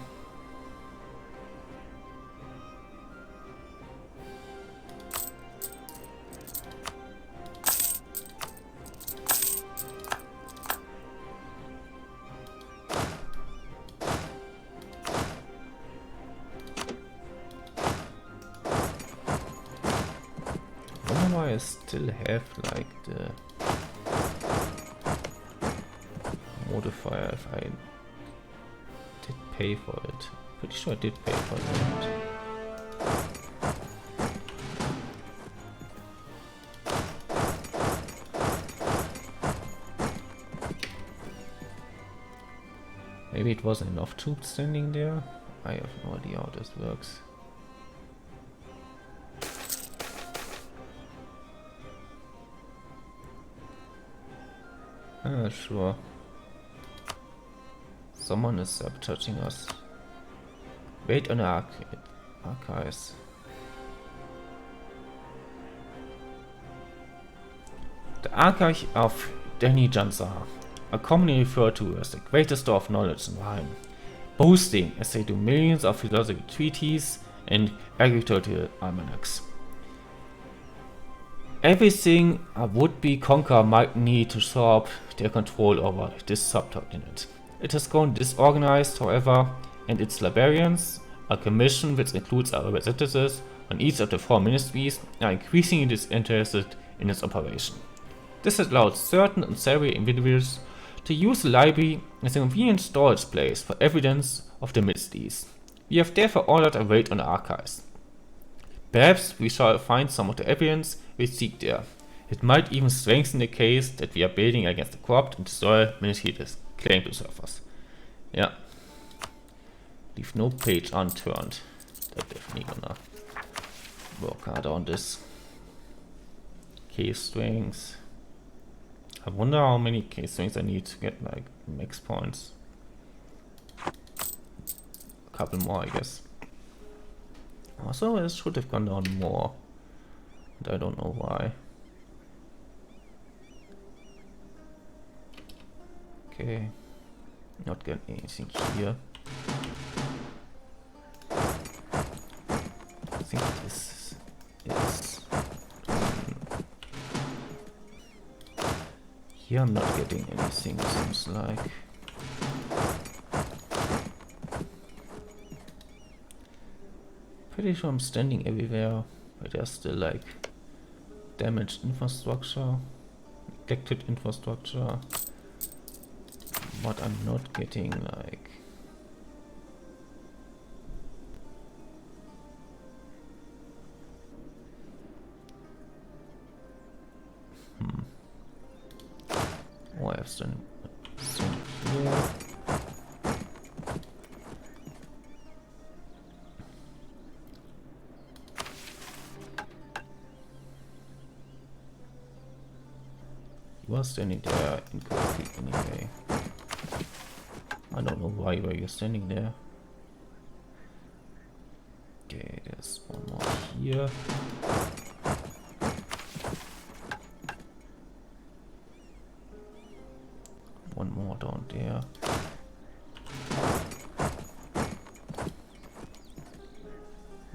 why I still have like the modifier if I did pay for it. Pretty sure I did pay for it. Maybe it wasn't enough troops standing there. I have no idea how this works. Sure. Someone is sabotaging us. Wait on the archives. The archive of Dhenijanraj are commonly referred to as the greatest store of knowledge in Rhine, boasting as they do millions of philosophical treatises and agricultural almanacs. Everything a would-be conqueror might need to usurp their control over this subcontinent. It has grown disorganized, however, and its librarians, a commission which includes our representatives on each of the 4 ministries, are increasingly disinterested in its operation. This has allowed certain unsavory individuals to use the library as a convenient storage place for evidence of the misdeeds. We have therefore ordered a raid on the archives. Perhaps we shall find some of the evidence we seek there. It might even strengthen the case that we are building against the corrupt and disloyal ministry that claim to serve us. Yeah. Leave no page unturned. That's definitely gonna work harder on this. Case strings. I wonder how many case strings I need to get like max points. A couple more, I guess. Also, it should have gone down more. And I don't know why. Okay. Not getting anything here. I think this is... Here I'm not getting anything, it seems like. Pretty sure I'm standing everywhere, but there's still like damaged infrastructure, neglected infrastructure. What I'm not getting, like... Oh, I have some here. You are standing there incorrectly anyway. I don't know why were you standing there. Okay, there's one more here. One more down there.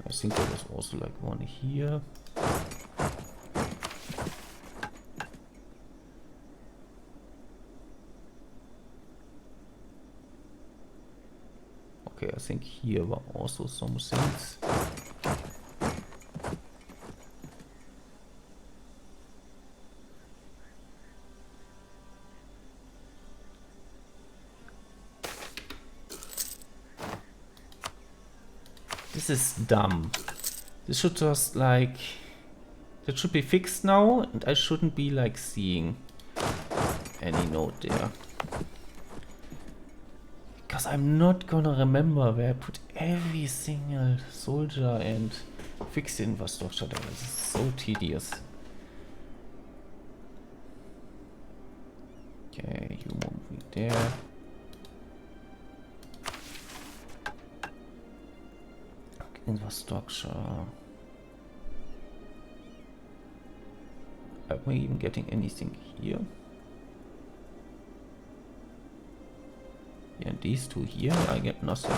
I think there was also like one here. Okay, I think here were also some things. This is dumb. This should just like... That should be fixed now, and I shouldn't be like seeing any note there. Because I'm not gonna remember where I put every single soldier and fix the infrastructure there. This is so tedious. Okay, you move it there. Infrastructure. Are we even getting anything here? Yeah, these two here, I get nothing.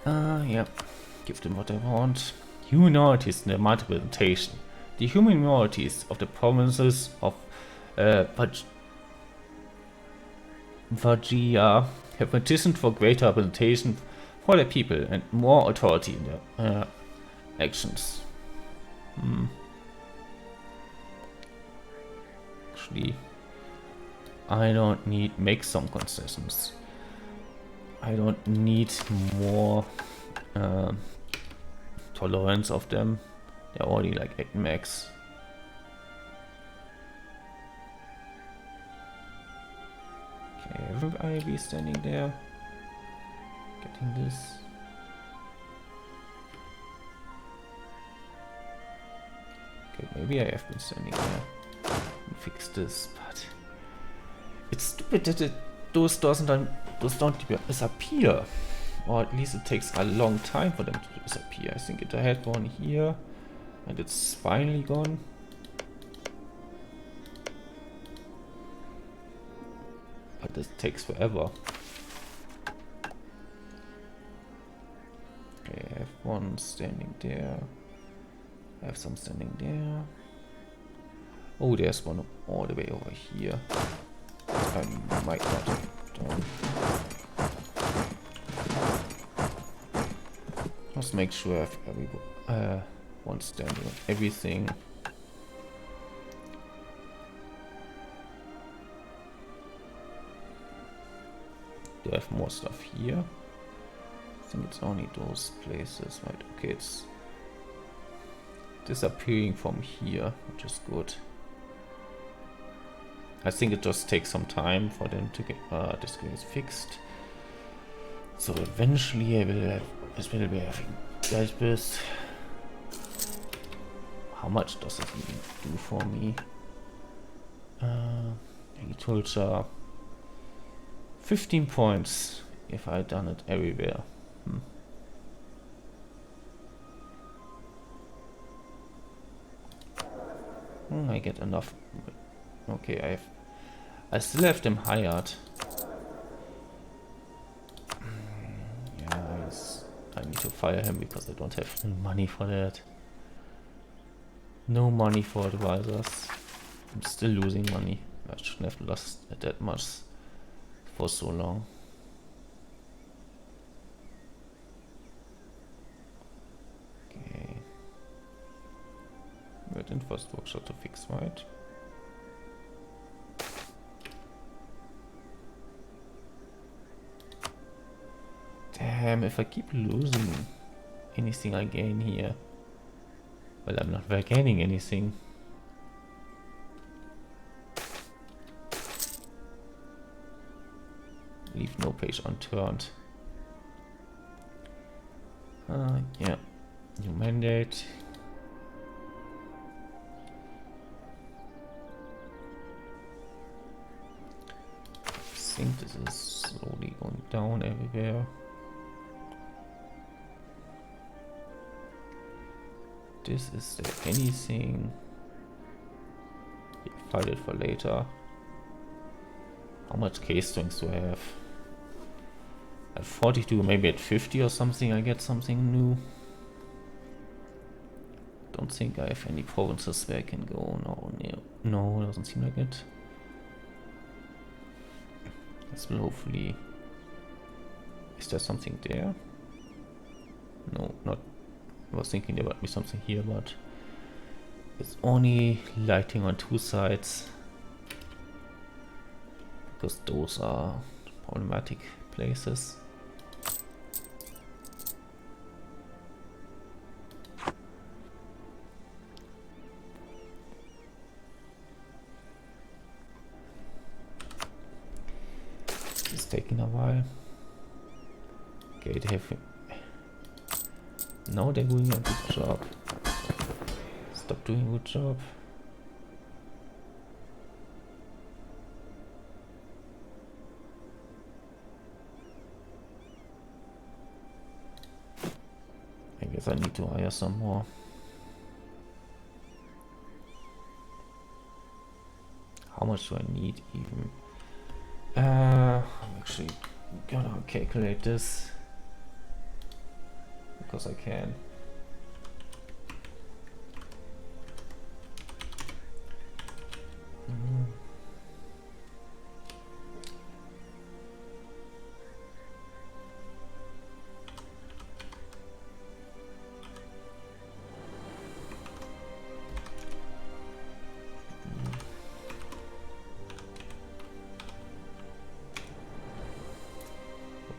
Yeah. Give them what they want. Human minorities in their multiple representation. The human minorities of the provinces of Vajia have petitioned for greater representation for their people and more authority in their actions. Actually, I don't need make some concessions. I don't need more tolerance of them. They're already like at max. Okay, will I be standing there? Getting this. Okay, maybe I have been standing there. Fix this, but it's stupid that those don't disappear, or at least it takes a long time for them to disappear. I think I had one here, and it's finally gone. But this takes forever. Okay, I have one standing there. I have some standing there. Oh, there's one all the way over here. I might not have done. Just make sure I have one standing on everything. Do I have more stuff here? I think it's only those places, right? Okay, it's disappearing from here, which is good. I think it just takes some time for them to get this game is fixed. So eventually I will be having this. How much does it even do for me? Agriculture. 15 points if I done it everywhere. I get enough. Okay, I still have them hired. Yeah, I need to fire him because I don't have money for that. No money for advisors. I'm still losing money. I shouldn't have lost that much for so long. Okay. With infrastructure to fix, right? Damn, if I keep losing anything I gain here, well, I'm not gaining anything. Leave no page unturned. Yeah, new mandate. I think this is slowly going down everywhere. Is there anything? Yeah, file it for later. How much case strings do I have? At 42, maybe at 50 or something I get something new. Don't think I have any provinces where I can go. No, doesn't seem like it. This will hopefully... Is there something there? No, not... I was thinking there might be something here, but it's only lighting on two sides because those are problematic places. It's taking a while. Okay, they have... Now they're doing a good job. Stop doing a good job. I guess I need to hire some more. How much do I need even? I'm actually gonna calculate this. Because I can.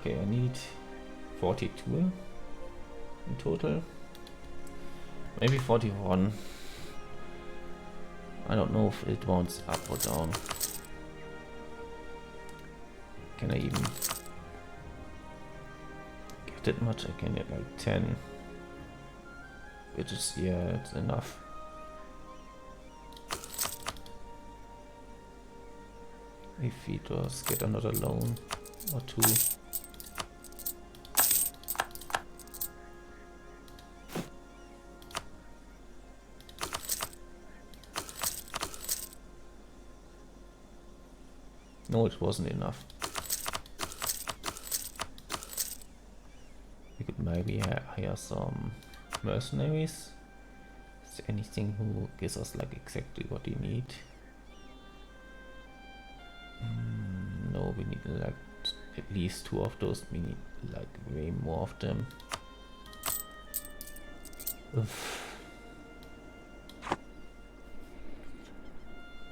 Okay, I need 42 in total. Maybe 41. I don't know if it wants up or down. Can I even get that much? I can get like 10. Which is, yeah, it's enough. If he does get another loan or two. No, it wasn't enough. We could maybe hire some mercenaries. Is there anything who gives us like exactly what we need? No, we need like at least 2 of those. We need like way more of them.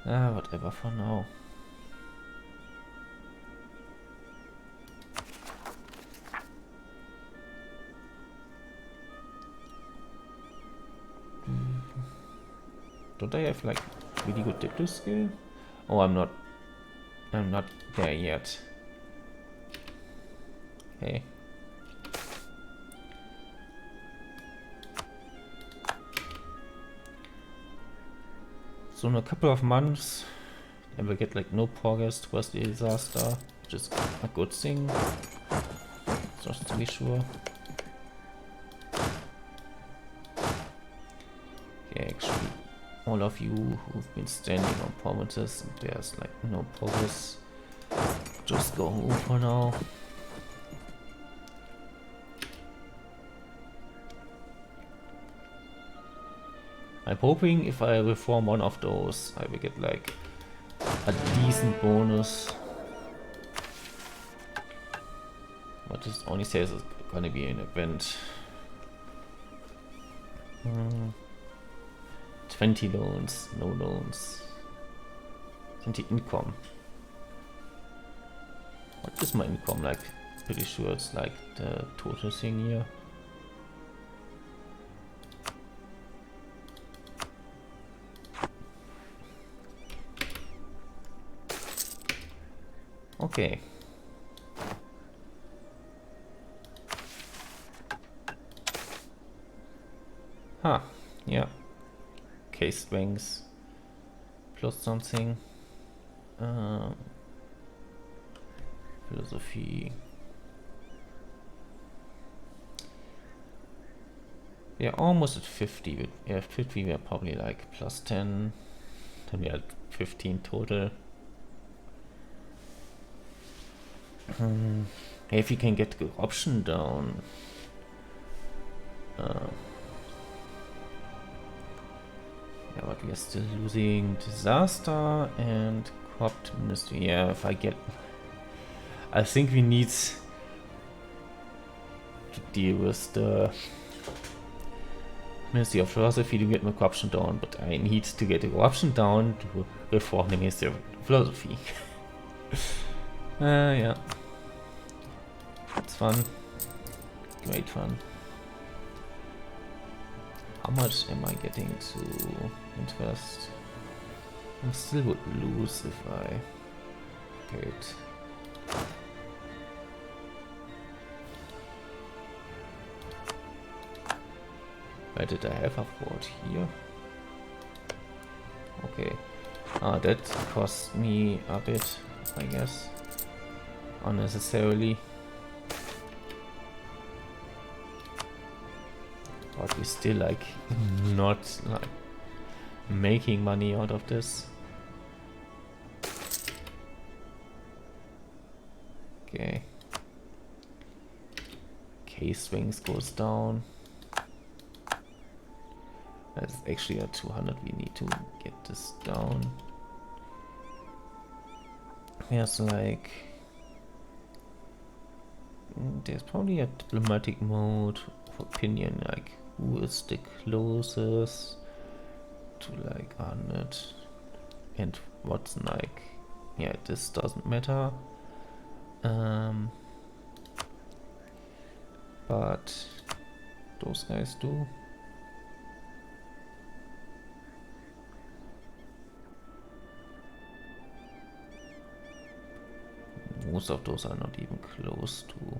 Whatever for now. Don't I have like really good diplo skill? Oh, I'm not there yet. Okay. So in a couple of months I will get like no progress towards the disaster, which is a good thing. Just to be sure. Okay, actually all of you who've been standing on promises and there's like no progress, just go home for now. I'm hoping if I reform one of those, I will get like a decent bonus. But it only says it's gonna be an event. 20 loans, no loans. 20 income. What is my income like? Pretty sure it's like the total thing here. Okay. Huh, yeah. Case strengths plus something. Philosophy. We are almost at 50. But yeah, 50 we are probably like plus 10. Then we are at 15 total. If you can get corruption down. Yeah, but we are still losing disaster and corrupt ministry. Yeah, if I get... I think we need to deal with the Ministry of Philosophy to get my corruption down, but I need to get the corruption down to reform the Ministry of Philosophy. Yeah. It's fun. Great fun. How much am I getting to interest? I still would lose if I paid. Where did I have a fort here? Okay. That cost me a bit, I guess. Unnecessarily. But we still like not like making money out of this. Okay. Case swings goes down. That's actually at 200. We need to get this down. There's like... There's probably a diplomatic mode of opinion, like who is the closest to like 100 and what's like... Yeah, this doesn't matter. but those guys do. Most of those are not even close to.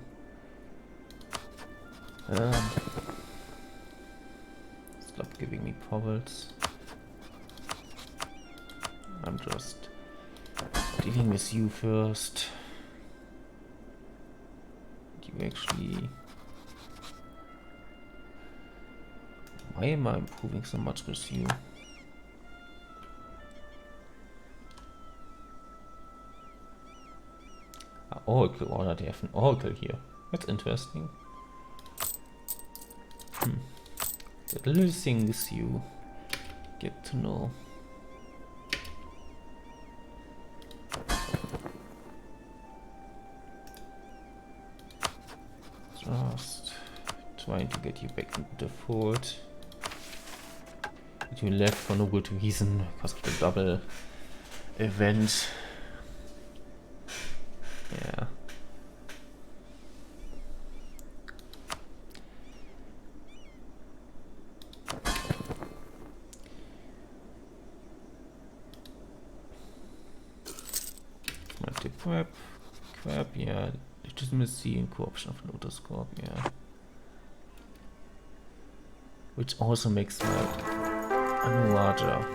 Stop giving me powers. I'm just dealing with you first. You actually... Why am I improving so much with you? Oracle order, they have an oracle here. That's interesting. The little things you get to know. Just trying to get you back into the fort. But you left for no good reason because of the double event. Yeah. Crap, yeah. Legitimacy and corruption of Lotus Corp, yeah. Which also makes my army larger.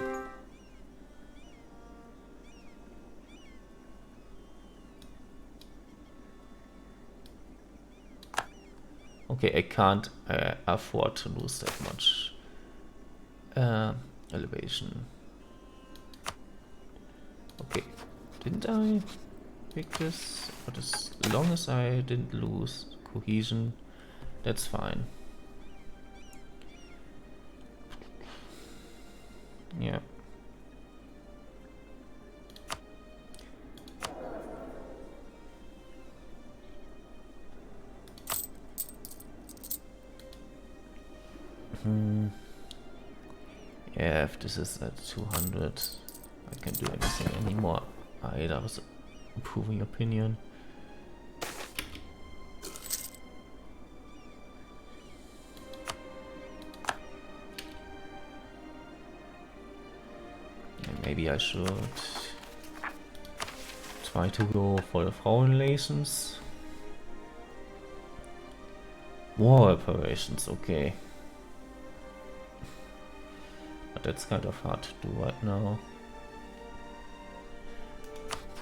Okay, I can't afford to lose that much elevation. Okay, didn't I pick this? But as long as I didn't lose cohesion, that's fine. Yeah. Yeah, if this is at 200, I can't do anything anymore. That was improving opinion. And maybe I should try to go for the foreign relations. War operations, okay. But that's kind of hard to do right now.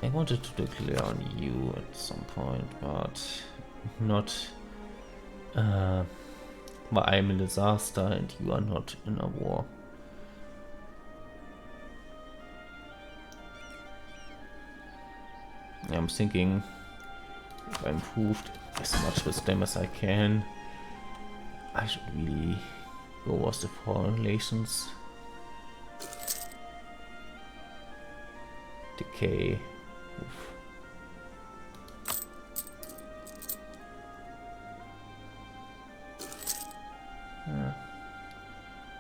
I wanted to declare on you at some point, but not. But I'm a disaster and you are not in a war. I'm thinking if I improved as much with them as I can, I should really go with the foreign relations. Decay. Oof.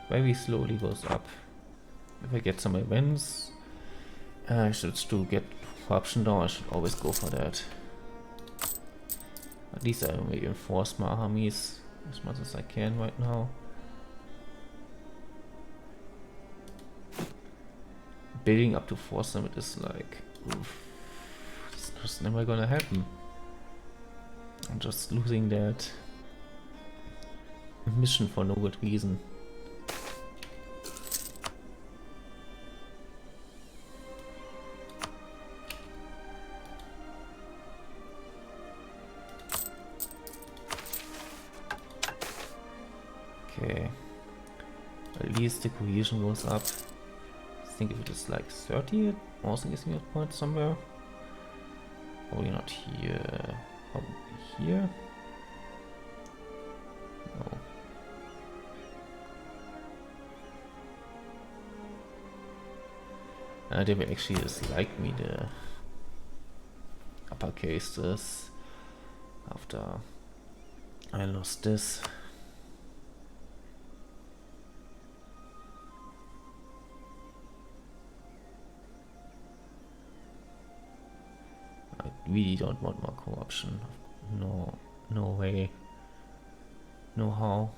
Very slowly goes up. If I get some events, I should still get corruption down. I should always go for that. At least I reinforce my armies as much as I can right now. Building up to force limit is like, oof, it's just never gonna happen. I'm just losing that mission for no good reason. Okay, at least the cohesion goes up. I think if it is like 30, it also gives me a point somewhere. Probably not here. Probably here. No. They will actually just like me the uppercase this after I lost this. I really don't want more corruption. No way. know how.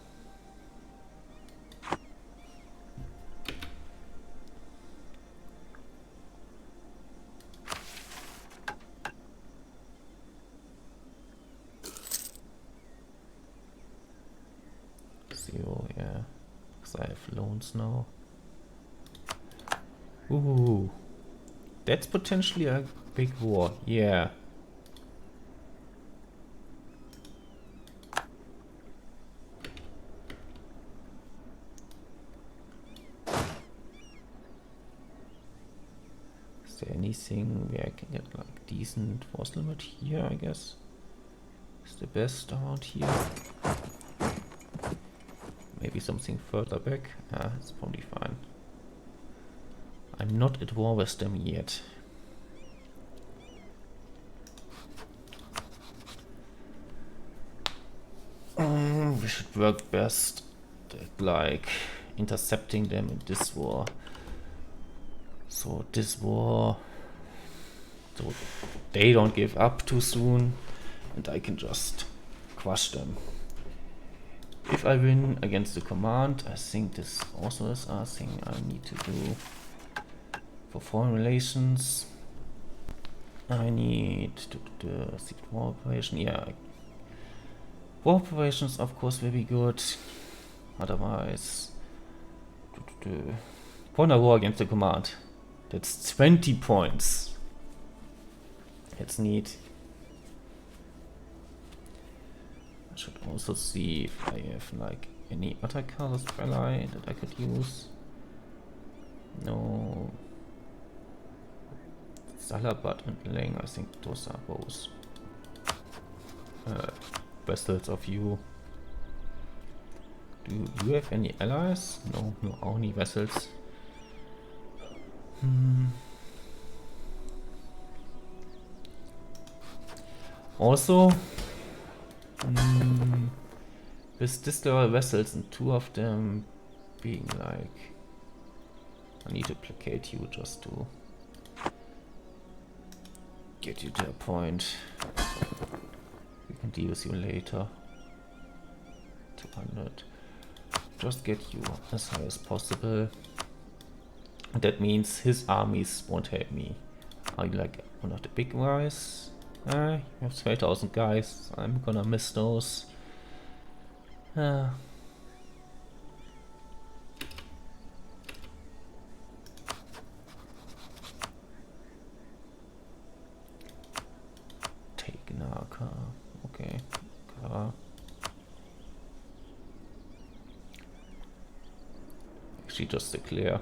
Zero, yeah. Because I have loans now. Ooh. That's potentially a big war, yeah. Is there anything where I can get like decent force limit here, I guess? Is the best around here? Maybe something further back? It's probably fine. I'm not at war with them yet. We should work best at like intercepting them in this war. So this war, so they don't give up too soon and I can just crush them. If I win against the command, I think this also is a thing I need to do. For foreign relations, I need to do the secret war operation. Yeah, war operations of course will be good. Otherwise, point a war against the command. That's 20 points. It's neat. I should also see if I have like any other colors ally that I could use. No. Salabat and Lang, I think those are both vessels of you. Do you have any allies? No, no, only vessels. Also, with this level vessels and two of them being like, I need to placate you just to get you to a point. We can deal with you later. 200. Just get you as high as possible. That means his armies won't help me. Are you like one of the big guys? You have 2000 guys. I'm gonna miss those. Take Naka. Okay. Actually, just declare.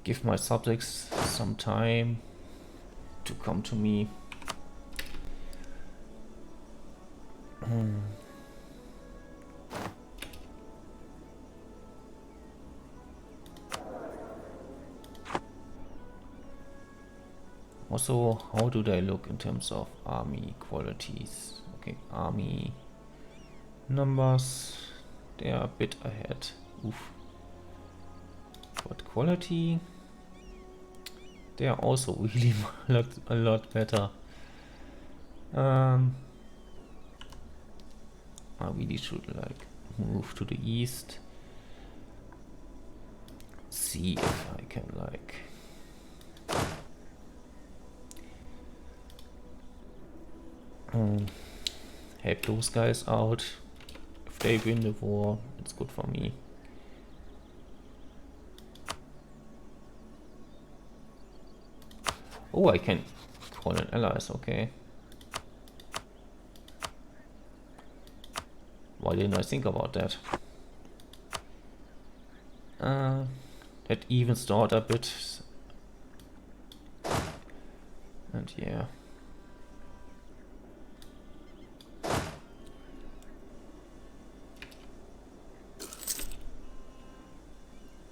Give my subjects some time to come to me. Also, how do they look in terms of army qualities? Okay, army numbers, they are a bit ahead. Oof. But quality, they are also really a lot better. I really should like move to the east. See if I can like help those guys out. If they win the war, it's good for me. Oh, I can call in allies, okay. Why didn't I think about that? That evens out a bit. And yeah.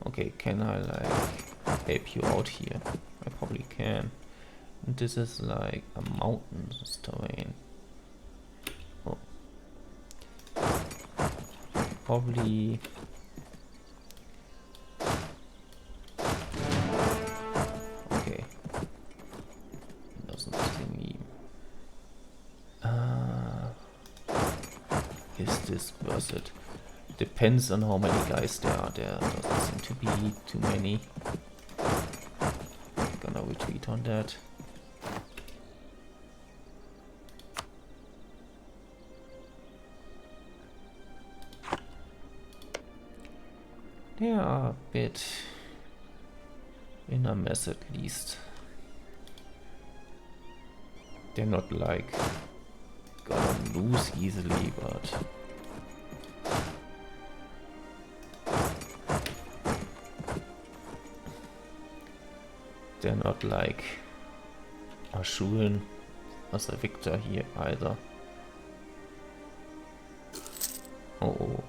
Okay, can I like help you out here? I probably can. And this is like a mountainous terrain. Oh. Probably. Okay. Doesn't see me Depends on how many guys there are. There doesn't seem to be too many. Gonna retweet on that. They are a bit in a mess at least. They're not like gonna lose easily, but they're not like Ashurin as a victor here either. Oh.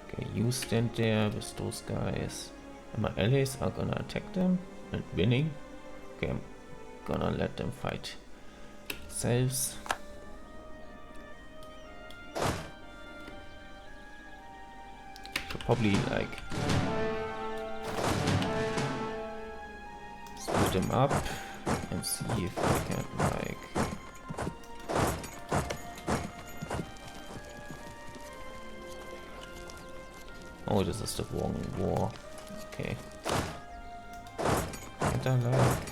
Okay, you stand there with those guys. And my allies are gonna attack them and winning. Okay, I'm gonna let them fight themselves. So probably like split them up and see if I can like oh, this is the wrong war. Okay. And I like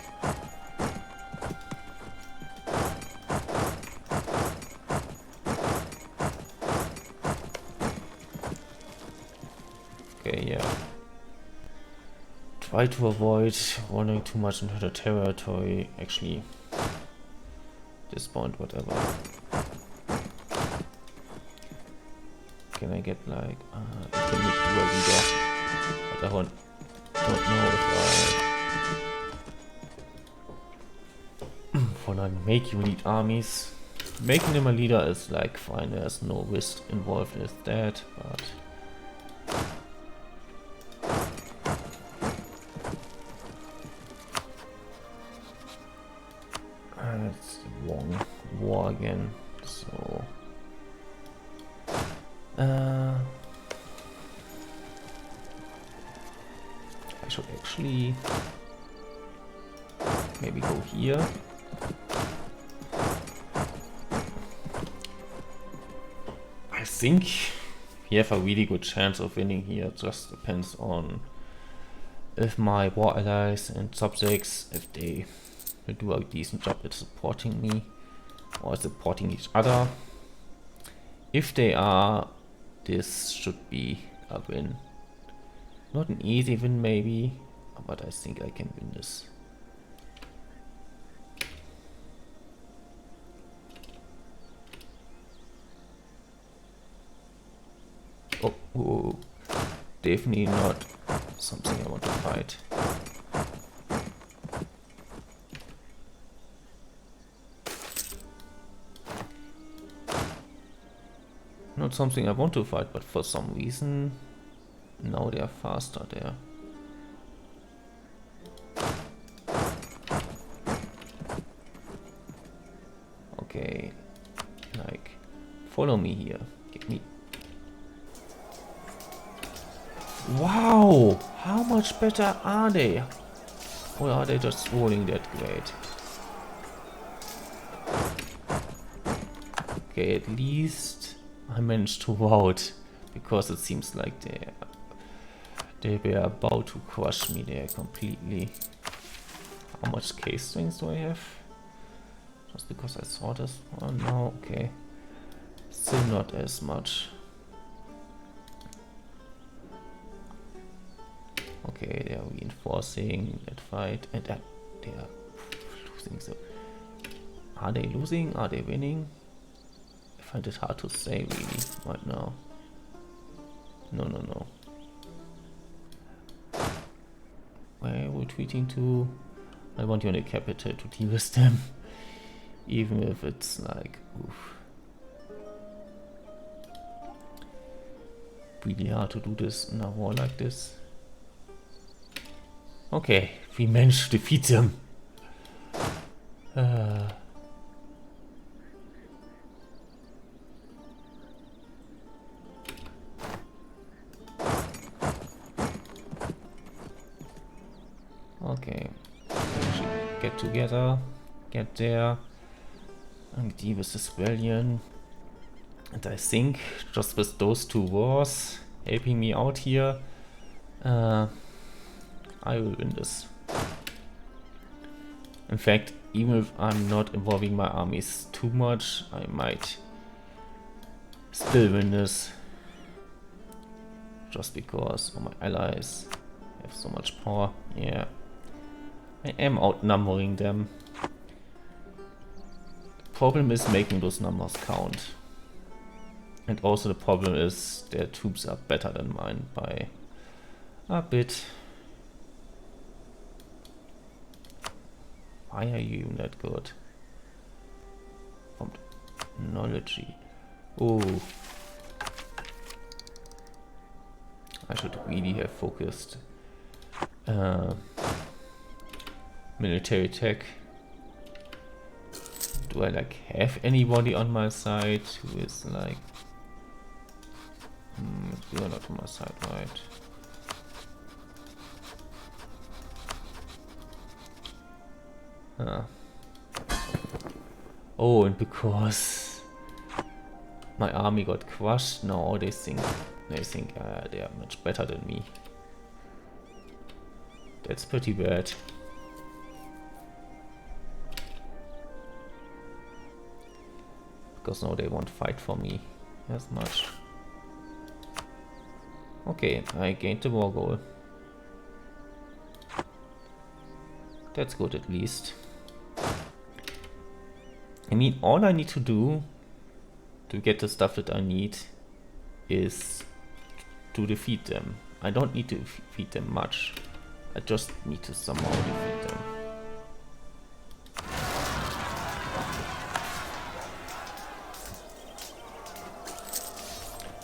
okay, yeah. Try to avoid running too much into the territory. Actually, this point, whatever. Can I get like I can make you a leader, but I don't know if I wanna make you lead armies. Making him a leader is like fine, there's no risk involved with that, but it's the wrong war again, so I should actually maybe go here. I think we have a really good chance of winning here. It just depends on if my war allies and subjects, if they will do a decent job at supporting me or supporting each other. If they are, this should be a win. Not an easy win maybe, but I think I can win this. Oh, definitely not something I want to fight. Not something I want to fight, but for some reason now they are faster there. Okay, like follow me here. Get me. Wow, how much better are they? Or are they just rolling that great? Okay, at least I managed to rout, because it seems like they were about to crush me there completely. How much case strings do I have? Just because I saw this? Oh no, okay. Still not as much. Okay, they are reinforcing that fight, and they are losing. So, are they losing? Are they winning? I find it hard to say really right now. No. Where are we retreating to? I want you in the capital to deal with them, even if it's like oof. Really hard to do this in a war like this. Okay, we managed to defeat them. Okay, we should get together, get there. and deal with this rebellion. And I think just with those two wars helping me out here, I will win this. In fact, even if I'm not involving my armies too much, I might still win this. Just because my allies have so much power. Yeah, I am outnumbering them. The problem is making those numbers count. And also the problem is their troops are better than mine by a bit. Why are you even that good? From technology. Oh. I should really have focused military tech. Do I like have anybody on my side who is like... you are not on my side, right? Oh, and because my army got crushed, now they think they are much better than me. That's pretty bad. Because now they won't fight for me as much. Okay, I gained the war goal. That's good at least. I mean, all I need to do to get the stuff that I need is to defeat them. I don't need to defeat them much. I just need to somehow defeat them.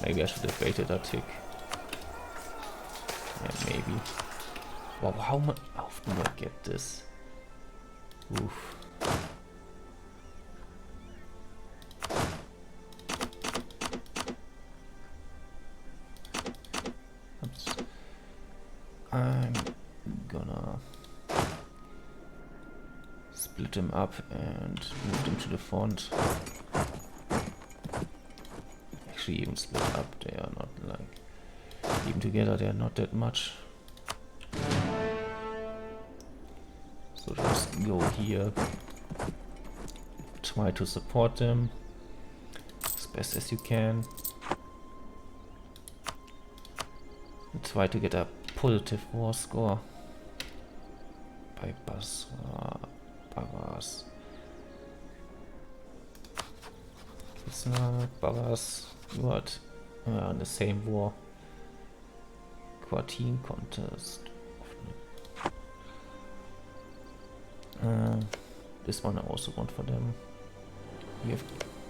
Maybe I should have waited a tick. Yeah, maybe. Wow, how often do I get this? Oof. Oops. I'm gonna split them up and move them to the front. Actually, even split up, they are not like... Even together, they are not that much. So just go here. Try to support them as best as you can. And try to get a positive war score. By Baras. Kisna, Baras, what? In the same war. Quartine contest. This one I also want for them. You have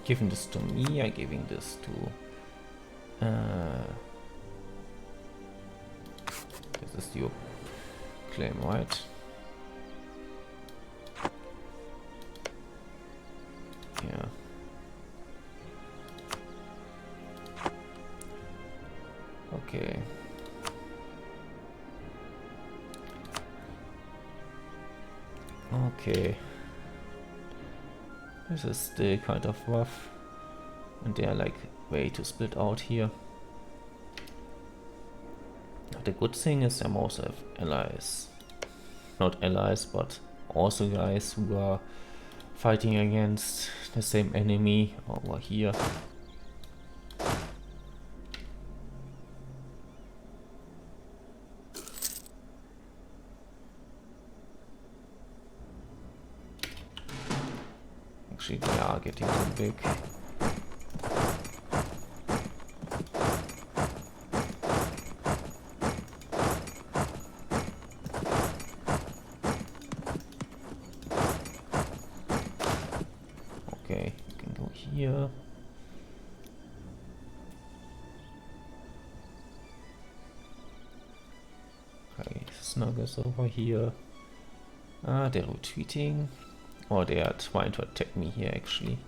given this to me, I'm giving this to... this is your claim, right? Yeah. Okay. Okay. This is still kind of rough. And they are like way too split out here. The good thing is I also have allies. Not allies, but also guys who are fighting against the same enemy over here. Actually, they are getting too big. Okay, you can go here. Okay, Snug is over here. Ah, they're retreating. Or they are trying to attack me here, actually.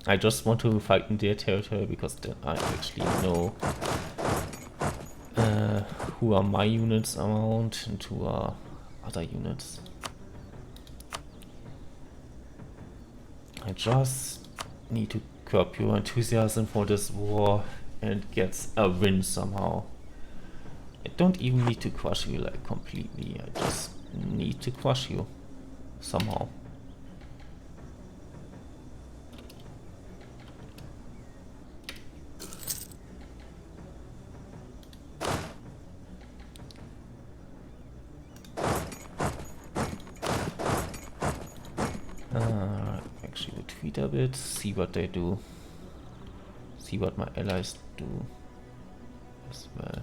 I just want to fight in their territory because then I actually know who are my units around and who are other units. I just need to curb your enthusiasm for this war and get a win somehow. I don't even need to crush you like completely, I just need to crush you somehow. Actually retreat a bit, see what they do. See what my allies do as well.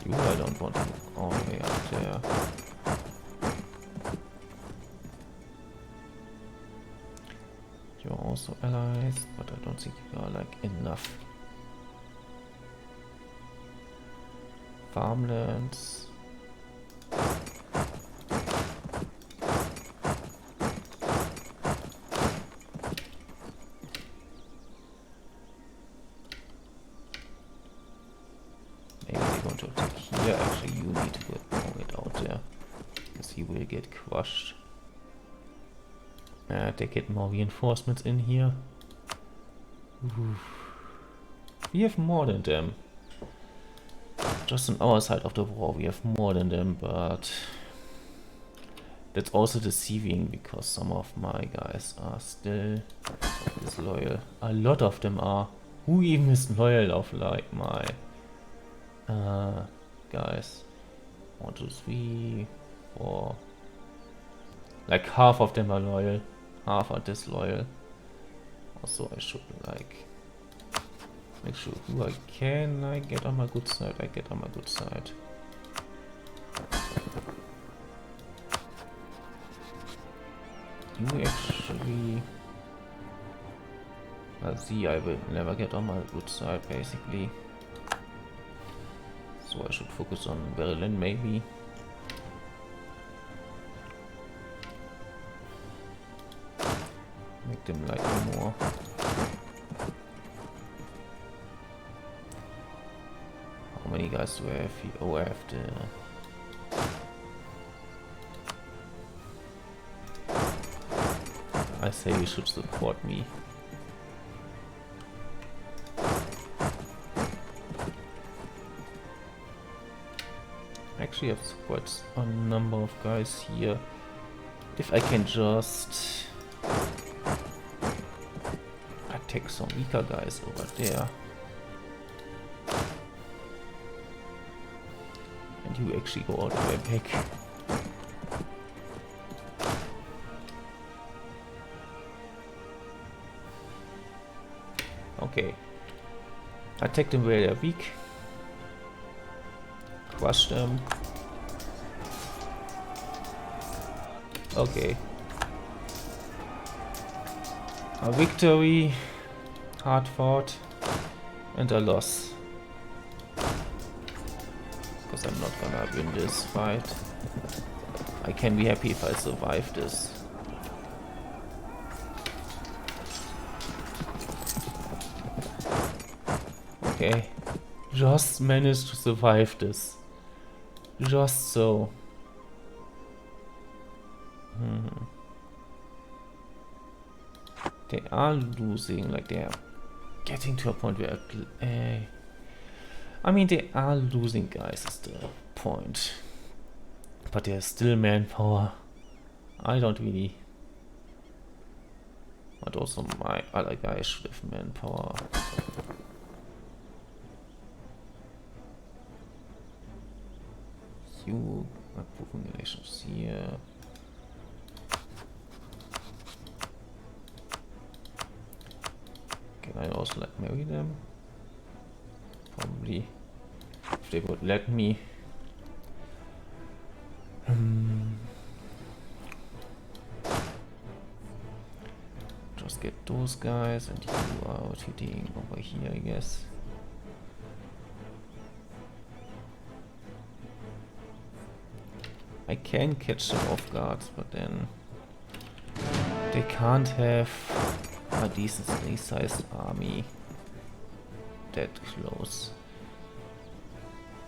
You, I don't want you all the way up there. You're also allies, but I don't think you are like enough. Farmlands. Maybe they want to attack here. Actually, you need to get out there, because he will get crushed. They get more reinforcements in here. Oof. We have more than them. Just on our side of the war we have more than them, but that's also deceiving because some of my guys are still disloyal. A lot of them are. Who even is loyal of like my guys? 1, 2, 3, 4. Like half of them are loyal, half are disloyal. Also I should like make sure who I can like get on my good side, I get on my good side. You actually... see, I will never get on my good side basically. So I should focus on Berlin maybe. Make them like me more. How many guys do I have here? Oh, I have the... I say you should support me. Actually, I have quite a number of guys here. If I can just attack some weaker guys over there. And you actually go all the way back. Okay. Attack them where they're weak. Crush them. Okay. A victory, hard fought, and a loss. Because I'm not gonna win this fight. I can be happy if I survive this. Okay. Just managed to survive this. Just so. They are losing, like they are getting to a point where I mean they are losing guys is the point. But there's still manpower. I don't really. But also my other guys should have manpower. You approving relations here. Can I also like marry them? Probably, if they would let me. Just get those guys, and you are rotating over here, I guess. I can catch them off guard, but then they can't have a decently sized army that close.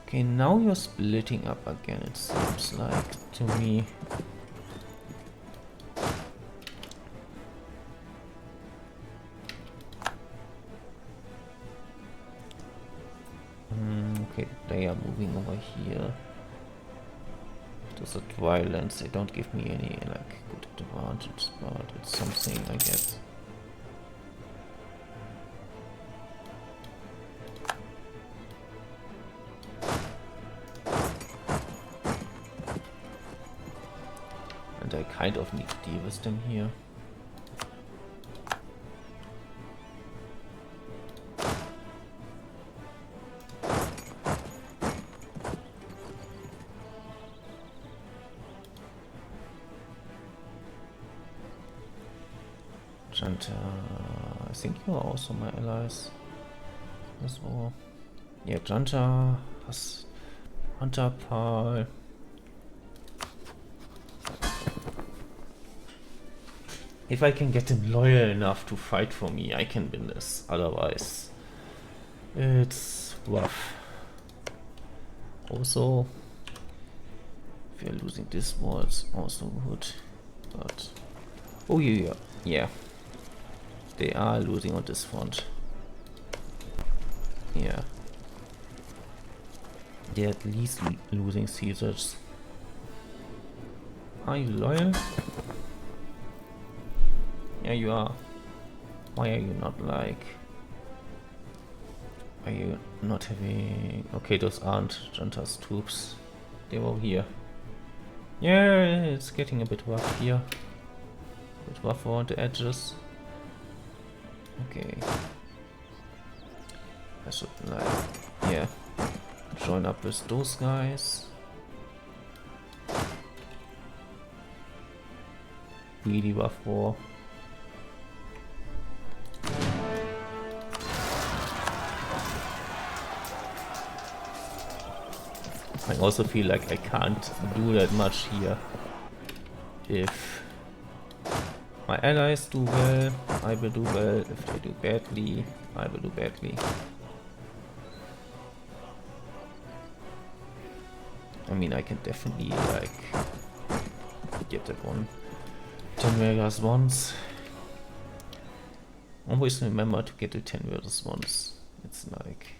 Okay, now you're splitting up again, it seems like to me. Okay, they are moving over here to the drylands. They don't give me any like good advantage, but it's something I guess. And I kind of need to deal with them here. I think you are also my allies as well. Yeah, Janta has Hunter Pal. If I can get him loyal enough to fight for me, I can win this. Otherwise, it's rough. Also, if you're losing this war, it's also good. But oh yeah. They are losing on this front. Yeah. They're at least losing Caesars. Are you loyal? Yeah, you are. Why are you not like... Are you not having... Okay, those aren't Janta's troops. They were here. Yeah, it's getting a bit rough here. A bit rough around the edges. Okay. I should like, yeah, join up with those guys. Really rough war. I also feel like I can't do that much here. If my allies do well, I will do well. If they do badly, I will do badly. I mean, I can definitely like get that one 10 versus once. Always remember to get to 10 versus once. It's like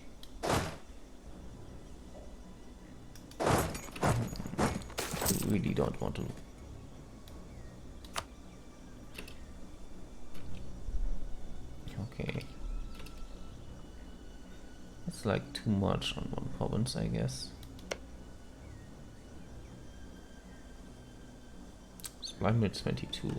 you really don't want to. Okay. It's like too much on one province, I guess. Supply mill 22.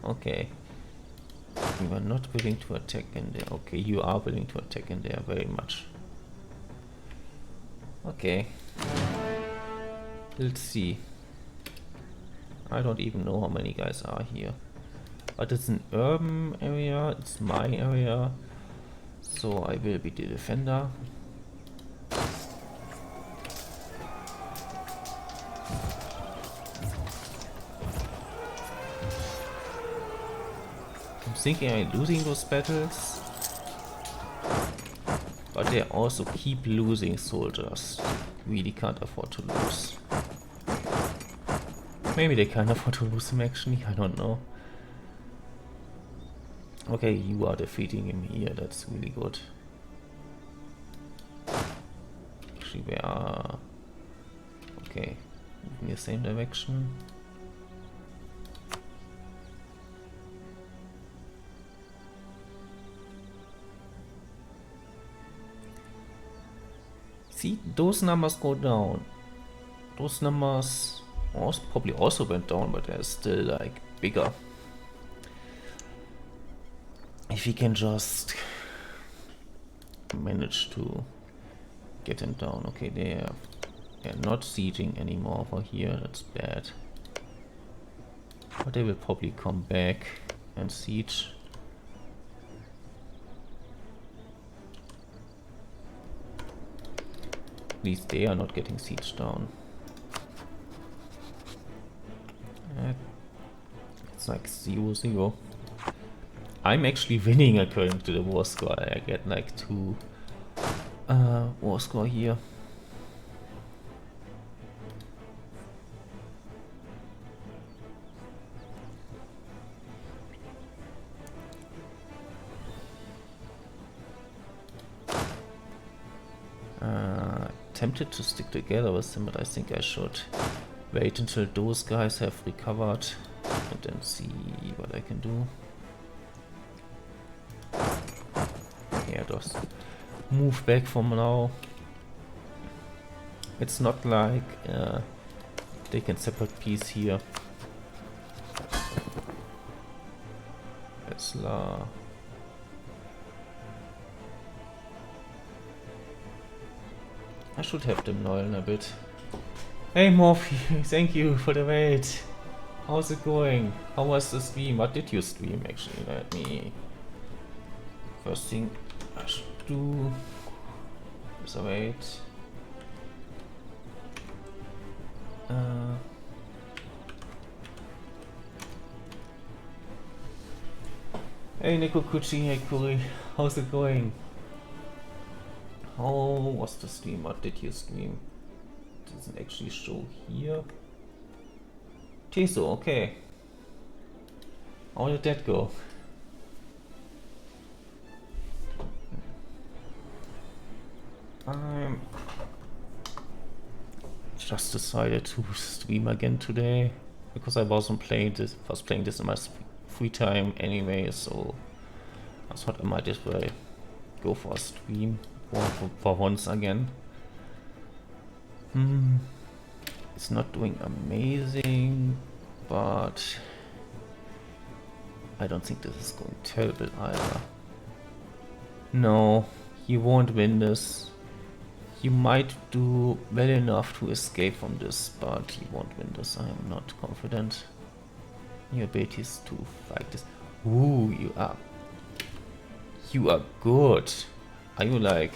Okay. You are not willing to attack in there. Okay, you are willing to attack in there very much. Okay. Let's see. I don't even know how many guys are here. But it's an urban area, it's my area. So I will be the defender. I'm thinking I'm losing those battles. But they also keep losing soldiers. Really can't afford to lose. Maybe they can't afford to lose him actually, I don't know. Okay, you are defeating him here, that's really good. Actually, we are... Okay, moving the same direction. See, those numbers go down. Those numbers also probably also went down, but they're still like bigger. If we can just manage to get them down. Okay, they're not sieging anymore over here, that's bad. But they will probably come back and siege. least they are not getting siege down. It's like 0-0. I'm actually winning according to the war score. I get like 2 war score here. Tempted to stick together with them, but I think I should wait until those guys have recovered and then see what I can do. Yeah, just move back from now. It's not like they can separate piece here. Tesla. I should have them loyal a bit. Hey Morphe, thank you for the wait. How's it going? How was the stream? What did you stream actually? Let me... First thing I should do is wait. Hey Nico Kuchi, hey Kuri, how's it going? How was the stream? What did you stream? Doesn't actually show here. Teso, okay. How did that go? I'm just decided to stream again today because I wasn't playing this. Was playing this in my free time anyway, so I thought I might as well go for a stream for once again. It's not doing amazing, but I don't think this is going terrible either. No, you won't win this. You might do well enough to escape from this, but you won't win this. I am not confident. Your abilities to fight this. Ooh, you are good. Are you like...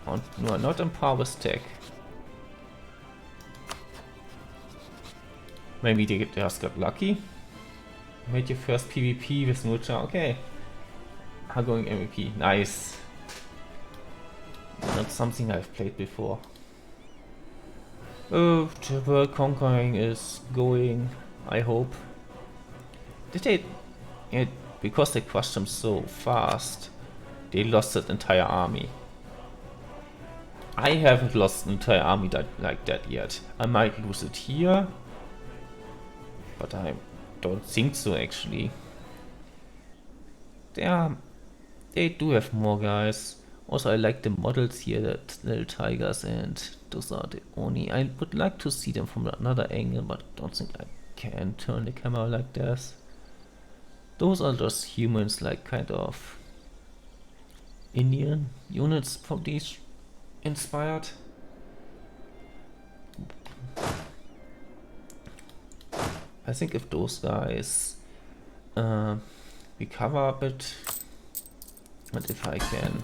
You are not on par with tech. Maybe they just got lucky. Made your first PvP with Nucha. Okay. Outgoing MVP. Nice. Not something I've played before. Oh, the world conquering is going, I hope. Did they... because they crushed them so fast, they lost that entire army. I haven't lost an entire army like that yet. I might lose it here, but I don't think so actually. They do have more guys. Also, I like the models here, that little tigers, and those are the only... I would like to see them from another angle, but I don't think I can turn the camera like this. Those are just humans, like kind of Indian units from these inspired. I think if those guys recover a bit, and if I can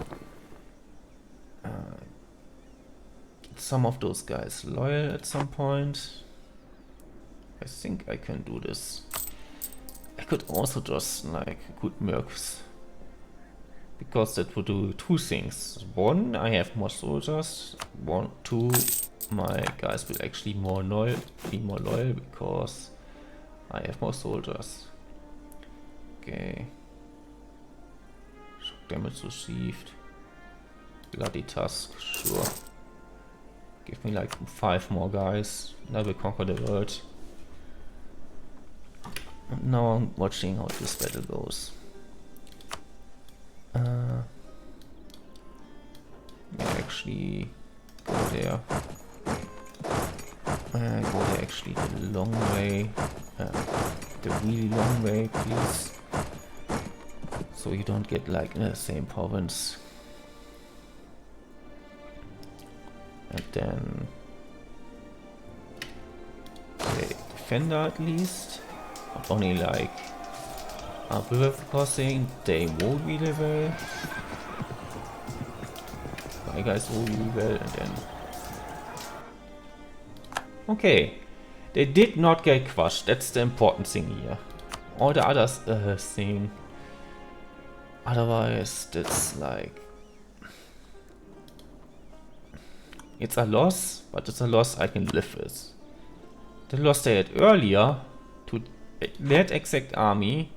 get some of those guys loyal at some point, I think I can do this. I could also just like good mercs, because that would do two things. One, I have more soldiers. Two, my guys will actually be more loyal because I have more soldiers. Okay. Shock damage received. Bloody Tusk, sure. Give me like 5 more guys, and I will conquer the world. And now I'm watching how this battle goes. Actually go there. Go there actually the long way. The really long way, please. So you don't get like in the same province. And then okay, defender at least. Not only like a river crossing, they won't be well. my guys really well, and then... Okay, they did not get crushed, that's the important thing here. All the others thing. Otherwise, that's like... It's a loss, but it's a loss I can live with. The loss they had earlier to that exact army,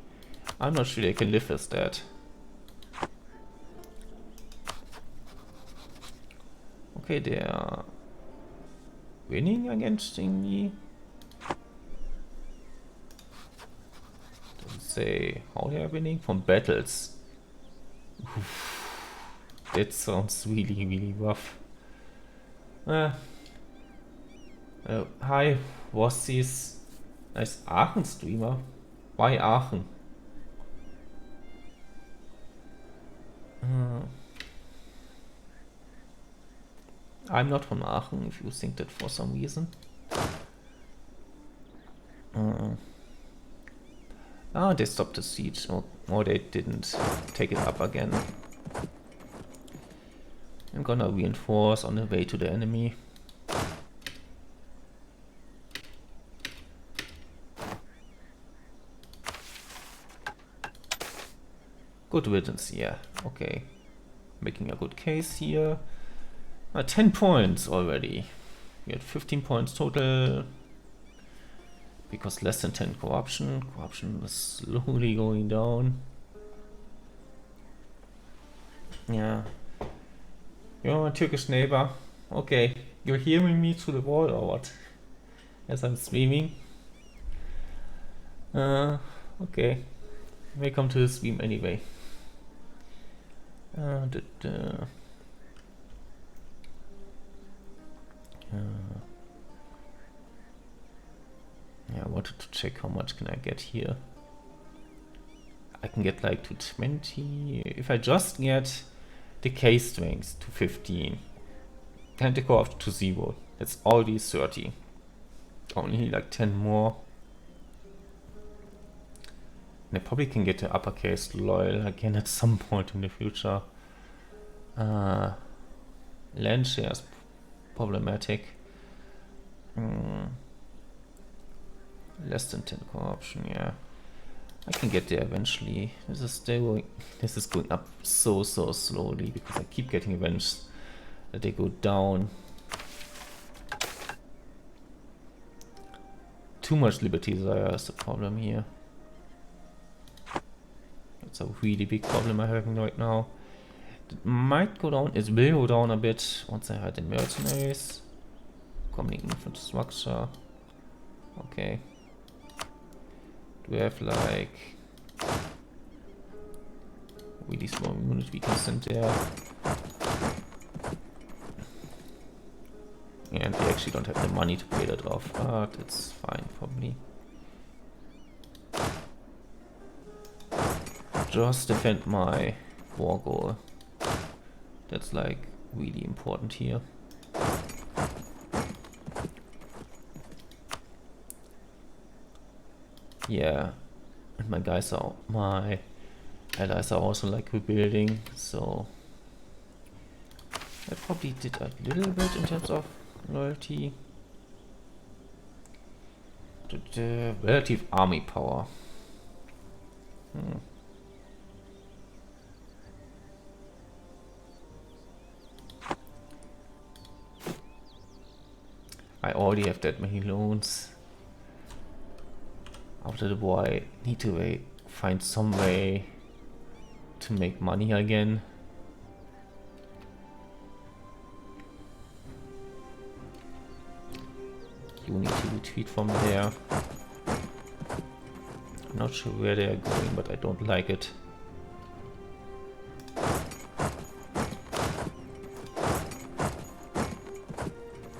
I'm not sure they can live with that. Okay, they are winning against thingy. Don't say how they are winning from battles. Oof. That sounds really, really rough. Hi, was this nice Aachen streamer? Why Aachen? I'm not from Aachen, if you think that for some reason. They stopped the siege, or they didn't take it up again. I'm gonna reinforce on the way to the enemy. Good riddance, yeah, okay. Making a good case here. 10 points already. We had 15 points total. Because less than 10 corruption. Corruption is slowly going down. Yeah. You're my Turkish neighbor. Okay. You're hearing me through the wall or what? As I'm streaming. Okay. Welcome to the stream anyway. Yeah, I wanted to check how much can I get here. I can get like to 20. If I just get decay strength to 15 and the corruption to 0, that's already 30. Only like 10 more. And I probably can get the uppercase loyal again at some point in the future. Land share is problematic. Less than 10 corruption, yeah. I can get there eventually. This is going up so slowly because I keep getting events that they go down. Too much liberty desire is the problem here. That's a really big problem I'm having right now. It might go down, it will go down a bit once I had the mercenaries. Coming infrastructure. Okay. Do we have like really small units we can send there? And we actually don't have the money to pay that off, but it's fine probably. Just defend my war goal. That's like really important here. Yeah, and my allies are also like rebuilding, so I probably did a little bit in terms of loyalty. The relative army power. I already have that many loans. After the war, I need to find some way to make money again. You need to retreat from there. I'm not sure where they are going, but I don't like it.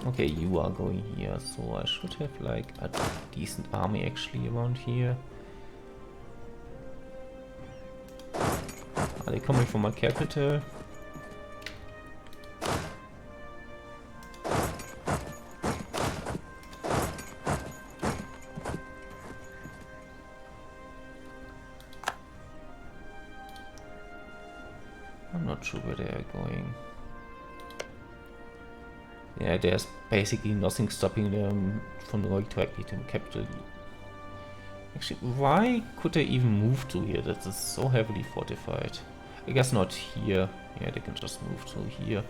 Okay, you are going here, so I should have like a decent army actually around here. Are they coming from my capital? I'm not sure where they are going. Yeah, there's basically nothing stopping them from going directly to the capital. Actually, why could they even move to here? That is so heavily fortified. I guess not here. Yeah, they can just move to here.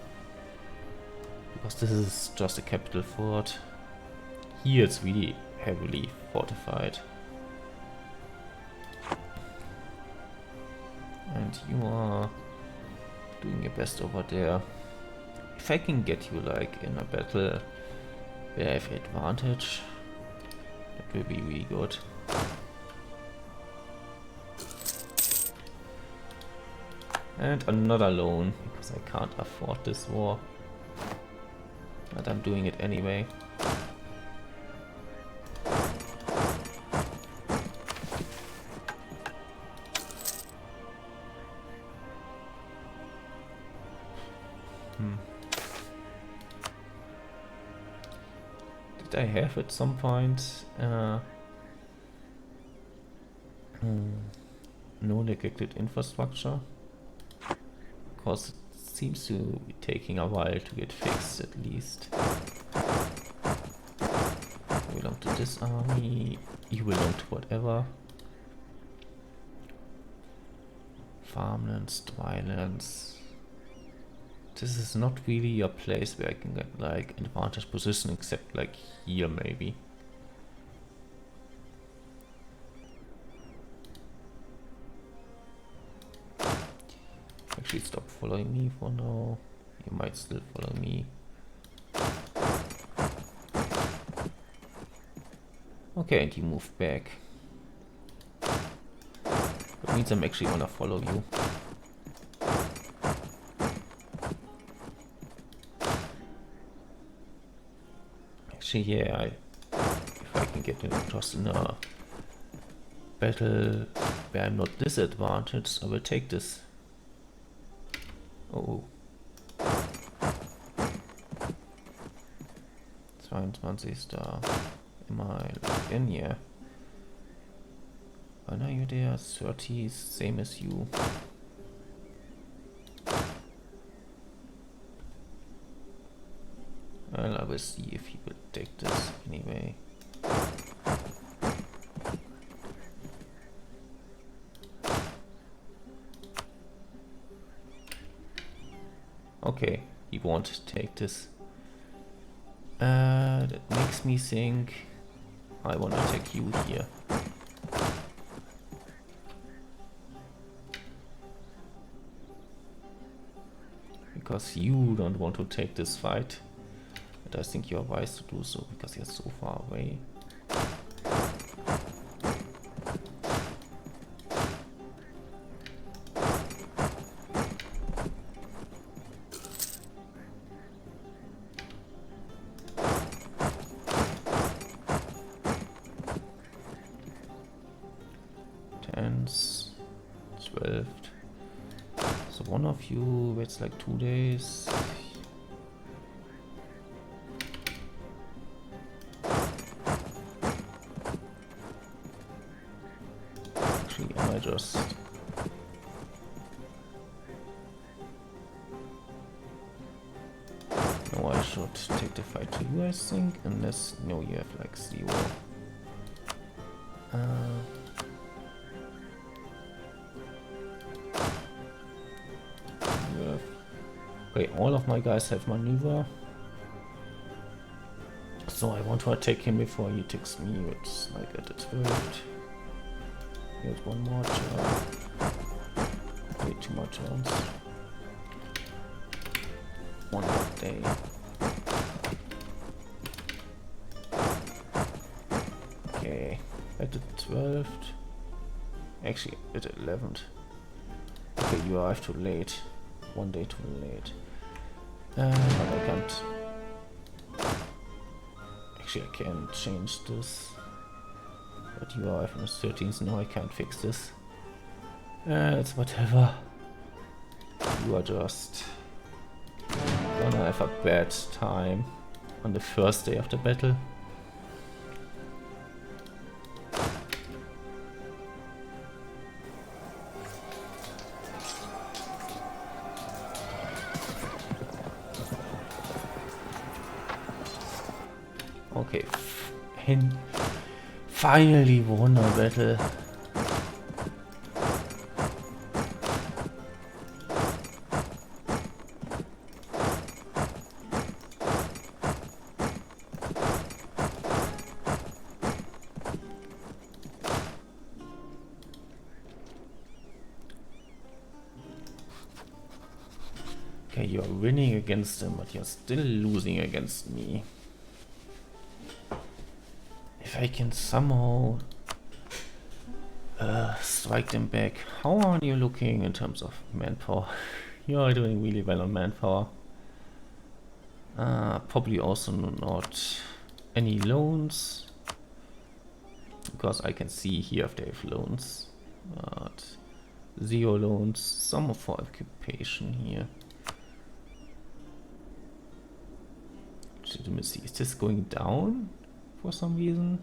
Because this is just a capital fort. Here it's really heavily fortified. And you are doing your best over there. If I can get you like in a battle where I have advantage, that will be really good. And another loan, because I can't afford this war. But I'm doing it anyway. Did I have at some point no neglected infrastructure? Because it seems to be taking a while to get fixed at least. You belong to this army, you belong to whatever. Farmlands, drylands. This is not really a place where I can get like advantage position except like here maybe. Actually stop following me for now. You might still follow me. Okay, and you move back. That means I'm actually gonna follow you. Actually, yeah, if I can get just in a battle where I'm not disadvantaged, I will take this. Oh. 22. Am I logged in here? When are you there? 30, same as you. Well, I will see if he will take this anyway. Okay, he won't take this. That makes me think I wanna attack you here. Because you don't want to take this fight. But I think you're wise to do so because you're so far away. Tens, 12. So one of you waits like 2 days. Actually, I might just... No, I should take the fight to you, I think, unless, no, you have like 0. Okay, all of my guys have maneuver. So I want to attack him before he attacks me. It's like at the 12th. Here's one more turn. Way too much turns. One more day. Okay, at the 12th. Actually, at the 11th. Okay, you arrived too late. 1 day too late. But I can't. Actually, I can change this. But you arrive on the 13th. No, I can't fix this. It's whatever. You are just gonna have a bad time on the first day of the battle. finally won a battle. Okay, you're winning against them, but you're still losing against me. If I can somehow strike them back. How are you looking in terms of manpower? You are doing really well on manpower. Probably also not any loans, because I can see here if they have loans. But 0 loans, some for occupation here. Legitimacy, is this going down for some reason?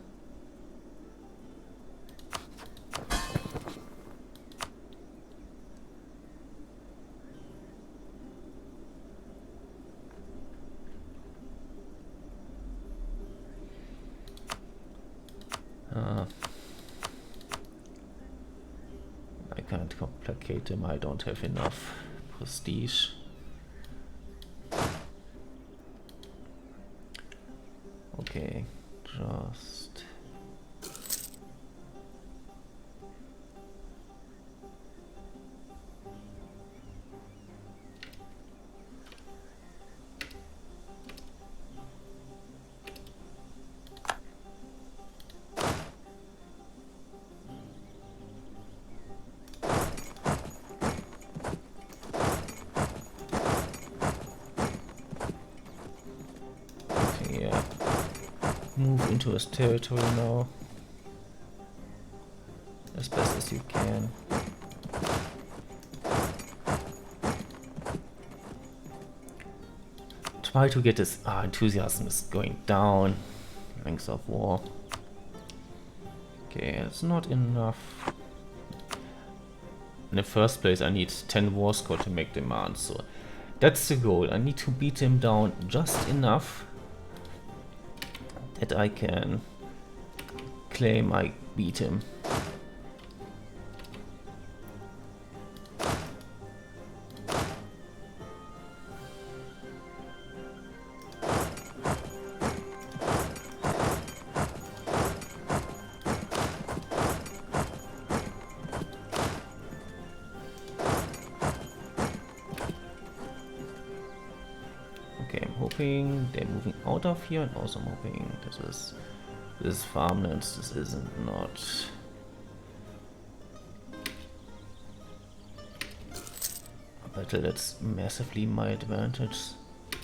I can't complicate them, I don't have enough prestige. Okay, just... move into his territory now as best as you can. Try to get his enthusiasm is going down. Length of war. Okay, it's not enough. In the first place I need 10 war score to make demands, so that's the goal. I need to beat him down just enough that I can claim I beat him. Okay, I'm hoping they're moving out of here, and also I'm hoping this is farmlands. This isn't not. A battle that's massively my advantage,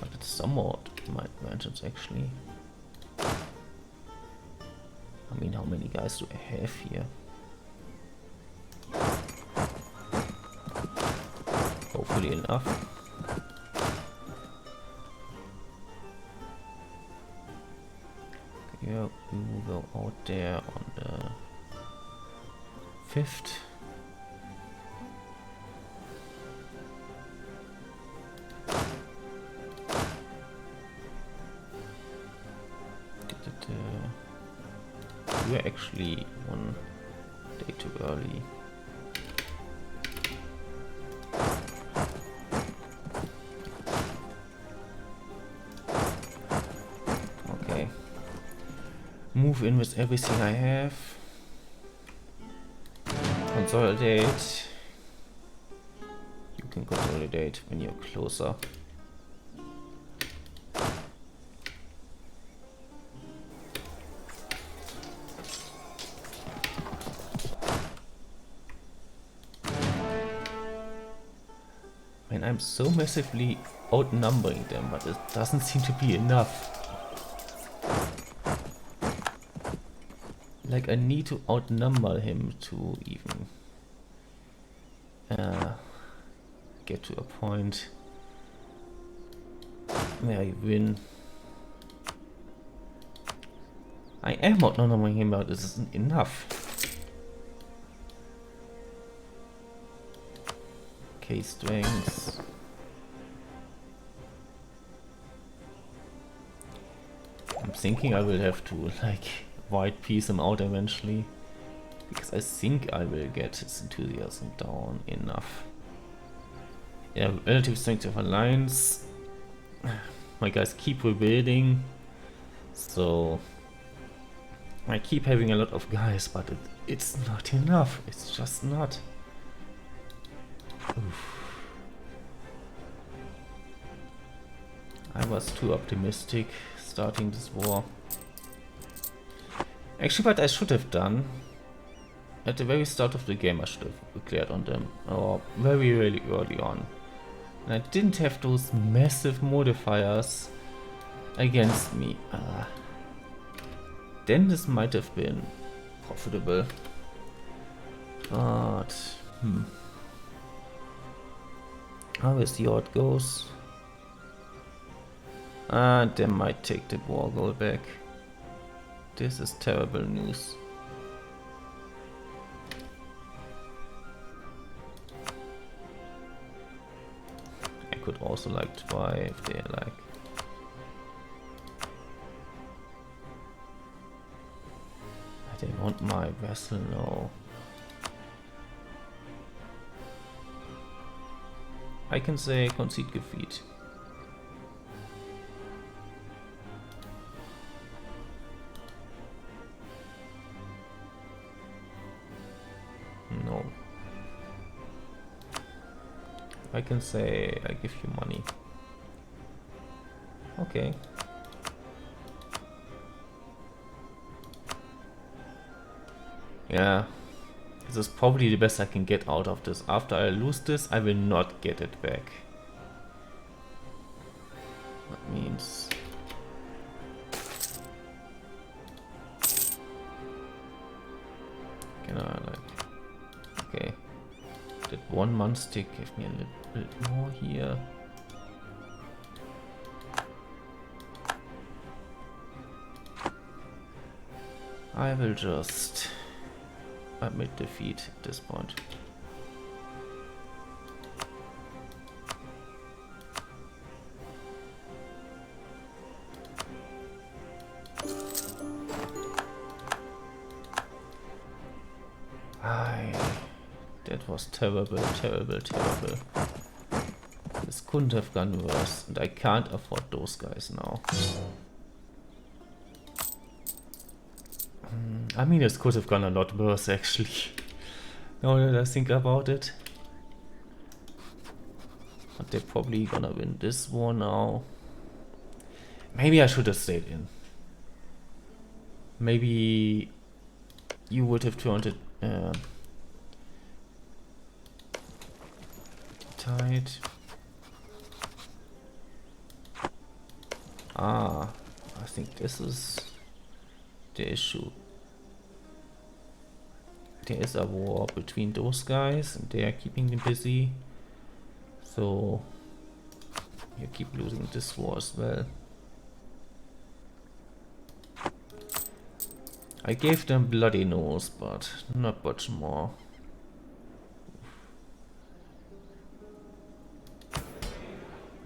but it's somewhat my advantage actually. I mean, how many guys do I have here? Hopefully enough. Yeah, we will go out there on the 5th. We're actually 1 day too early. Okay. Move in with everything I have. Consolidate. You can consolidate when you're closer. And I'm so massively outnumbering them, but it doesn't seem to be enough. Like, I need to outnumber him to even get to a point where I win. I am outnumbering him, but this isn't enough. Okay, strengths. I'm thinking I will have to, like, white piece him out eventually. Because I think I will get his enthusiasm down enough. Yeah, relative strength of alliance. My guys keep rebuilding. So I keep having a lot of guys, but it's not enough. It's just not. Oof. I was too optimistic starting this war. Actually, what I should have done at the very start of the game, I should have declared on them, or very really early on. And I didn't have those massive modifiers against me. Then this might have been profitable. But how is the odd goes? And they might take the war goal back. This is terrible news. I could also like try if they like. They want my vessel, no. I can say concede defeat. No. I can say I give you money. Okay. Yeah. This is probably the best I can get out of this. After I lose this, I will not get it back. That means... Can I like... Okay. Did 1 month stick give me a little bit more here? I will just admit defeat at this point. That was terrible, terrible, terrible. This couldn't have gone worse, and I can't afford those guys now. I mean, this could have gone a lot worse, actually. Now that I think about it. But they're probably gonna win this war now. Maybe I should have stayed in. Maybe you would have turned it tight. I think this is the issue. There is a war between those guys and they are keeping them busy. So you keep losing this war as well. I gave them bloody nose, but not much more.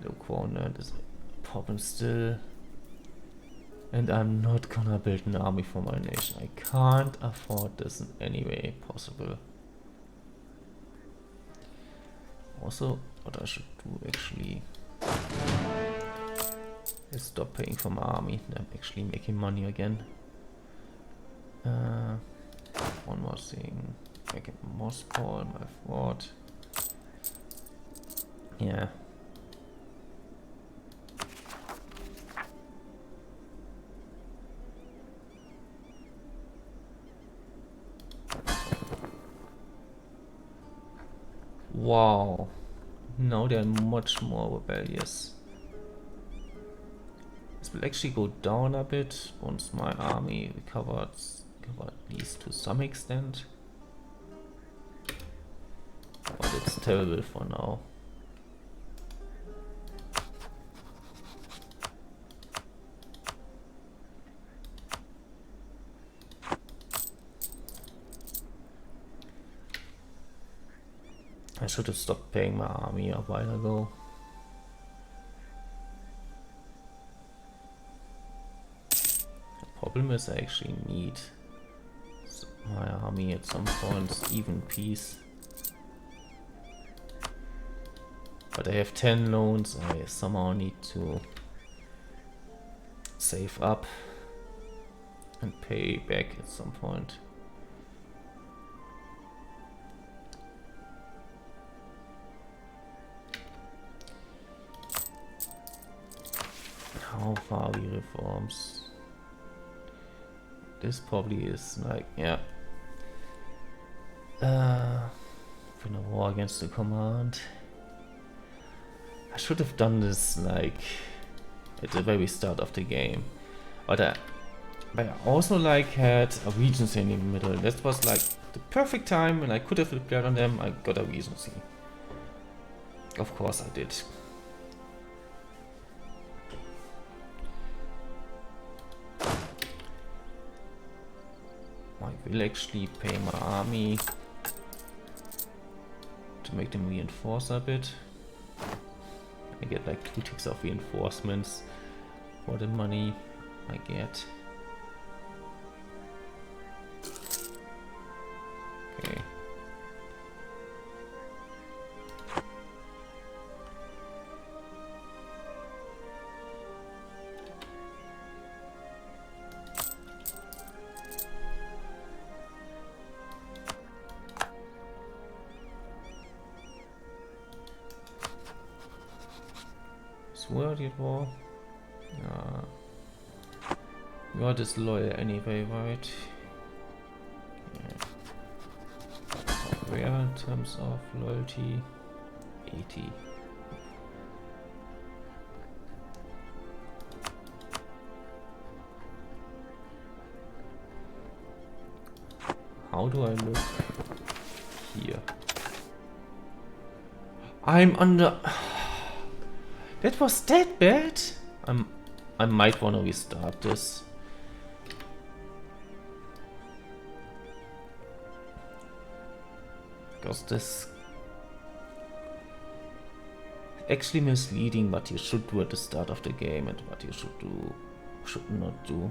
The corner is a problem still. And I'm not gonna build an army for my nation. I can't afford this in any way possible. Also, what I should do actually is stop paying for my army. I'm actually making money again. One more thing. I get Moscow, my fort. Yeah. Wow. Now they're much more rebellious. This will actually go down a bit once my army recovers at least to some extent. But it's terrible for now. I should have stopped paying my army a while ago. problem is I actually need my army at some point, even peace. But I have 10 loans, I somehow need to save up and pay back at some point. How far are we reforms? This probably is like, yeah. In a war against the command. I should have done this like at the very start of the game. But I also like had a regency in the middle. That was like the perfect time when I could have repaired on them. I got a regency. Of course I did. I will actually pay my army to make them reinforce a bit. I get like 2 ticks of reinforcements for the money I get. Okay. Swear it war. You are disloyal anyway, right? Yeah. Where in terms of loyalty? 80. How do I look here? I'm under. That was that bad? I might want to restart this. Because this actually misleading what you should do at the start of the game and what you should not do.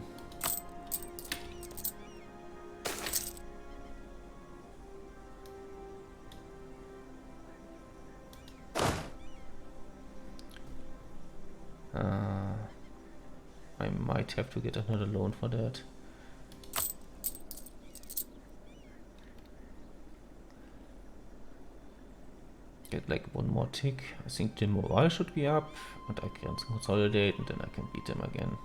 I might have to get another loan for that. Get like 1 more tick. I think the morale should be up and I can consolidate and then I can beat them again.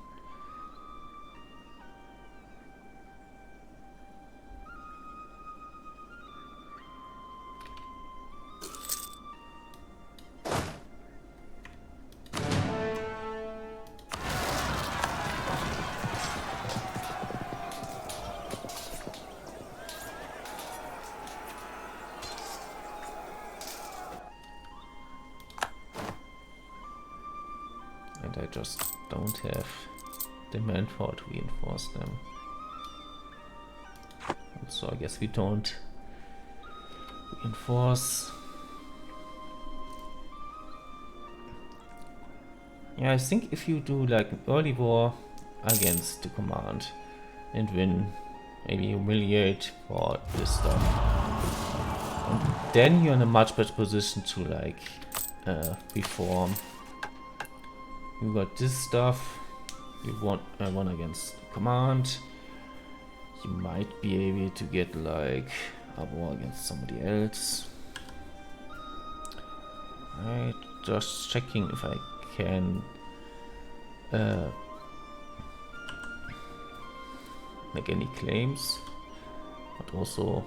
And I just don't have the manpower to reinforce them. And so I guess we don't reinforce. Yeah, I think if you do like an early war against the command and win, maybe humiliate for this stuff, and then you're in a much better position to like reform. You got this stuff, you won against command, you might be able to get like a war against somebody else. Right, just checking if I can make any claims, but also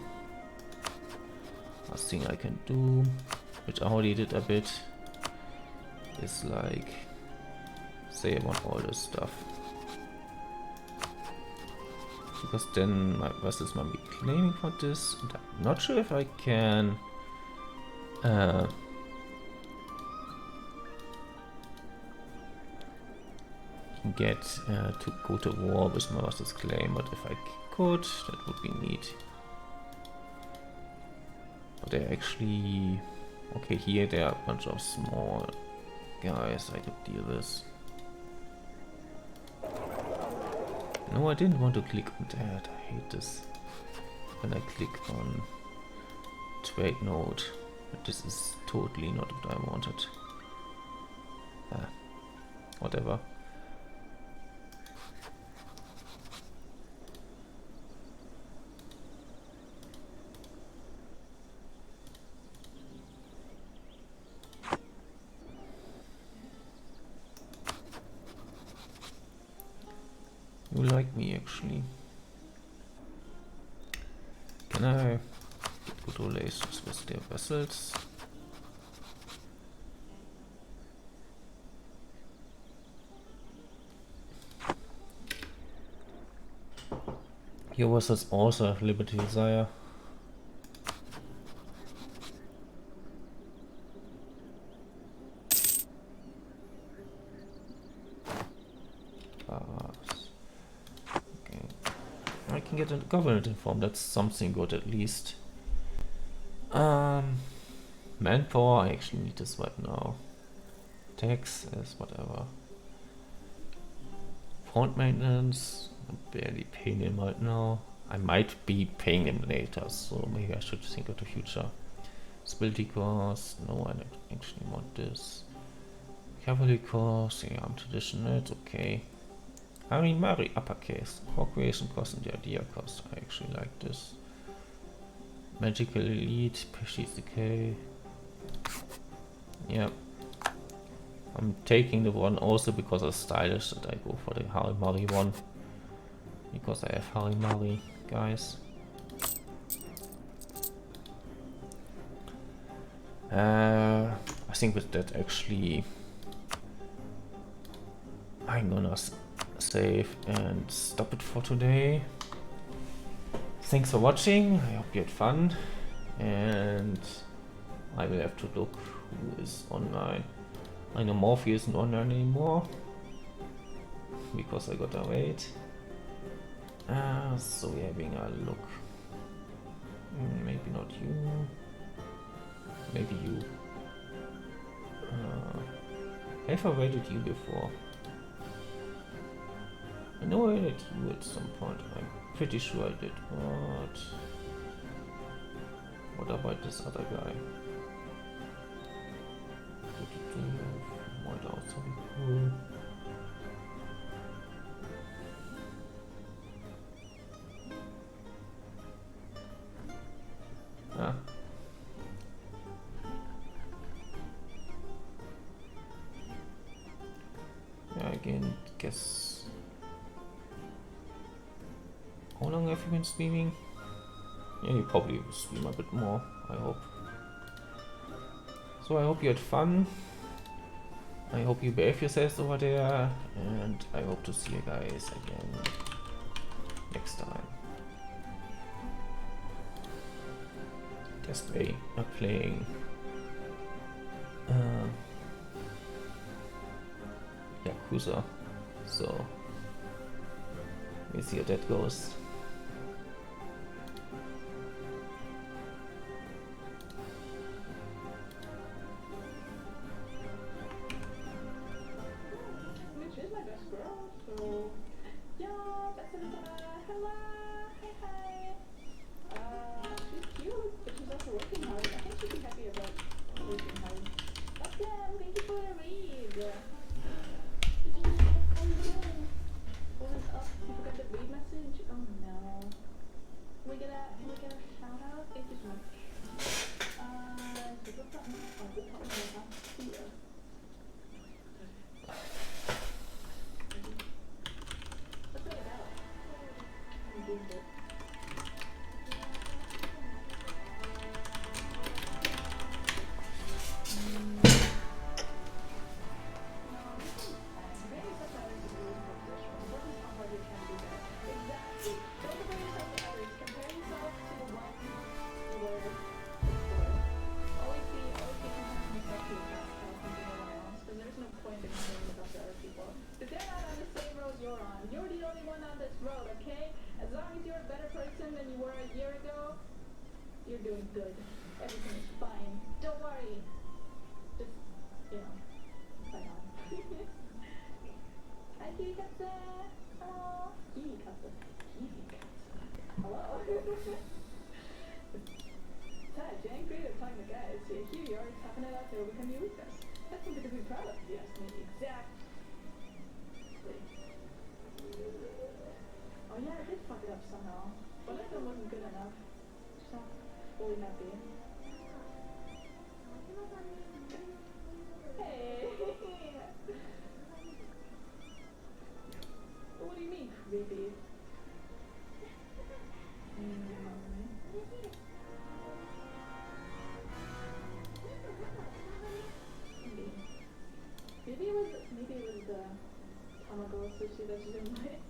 last thing I can do, which I already did a bit, is like say I want all this stuff, because then my vessels might be claiming for this, and I'm not sure if I can get to go to war with my vessels claim, but if I could, that would be neat. But they actually, okay, here there are a bunch of small guys I could deal with. No, I didn't want to click on that. I hate this. When I click on trade node. But this is totally not what I wanted. Whatever. You like me actually. Can I get good relations with their vessels? Your vessels also have liberty desire. Okay. I can get a government informed, that's something good at least. Manpower, I actually need this right now. Taxes, whatever. Front maintenance, I'm barely paying him right now. I might be paying him later, so maybe I should think of the future. Stability cost, no, I don't actually want this. Cavalry cost, yeah, I'm traditional, it's okay. I mean, Mary, uppercase. Procreation cost and the idea cost, I actually like this. Magical elite, prestige decay. Yeah. I'm taking the one also because it's stylish that I go for the Harimari one. Because I have Harimari, guys. I think with that actually I'm gonna save and stop it for today. Thanks for watching, I hope you had fun, and I will have to look who is online. I know Morphe isn't online anymore because I got away. So we're having a look. Maybe not you. Maybe you. Have I rated you before? I know I rated you at some point. I'm pretty sure I did, but what about this other guy? What else are we cool? Yeah, again, guess. How long have you been streaming? Yeah, you probably will stream a bit more, I hope. So I hope you had fun. I hope you behave yourselves over there, and I hope to see you guys again next time. Test way not playing Yakuza, so we'll see how that goes. happy. Hey! What do you mean, creepy? Maybe it was the tamago sushi that you didn't like.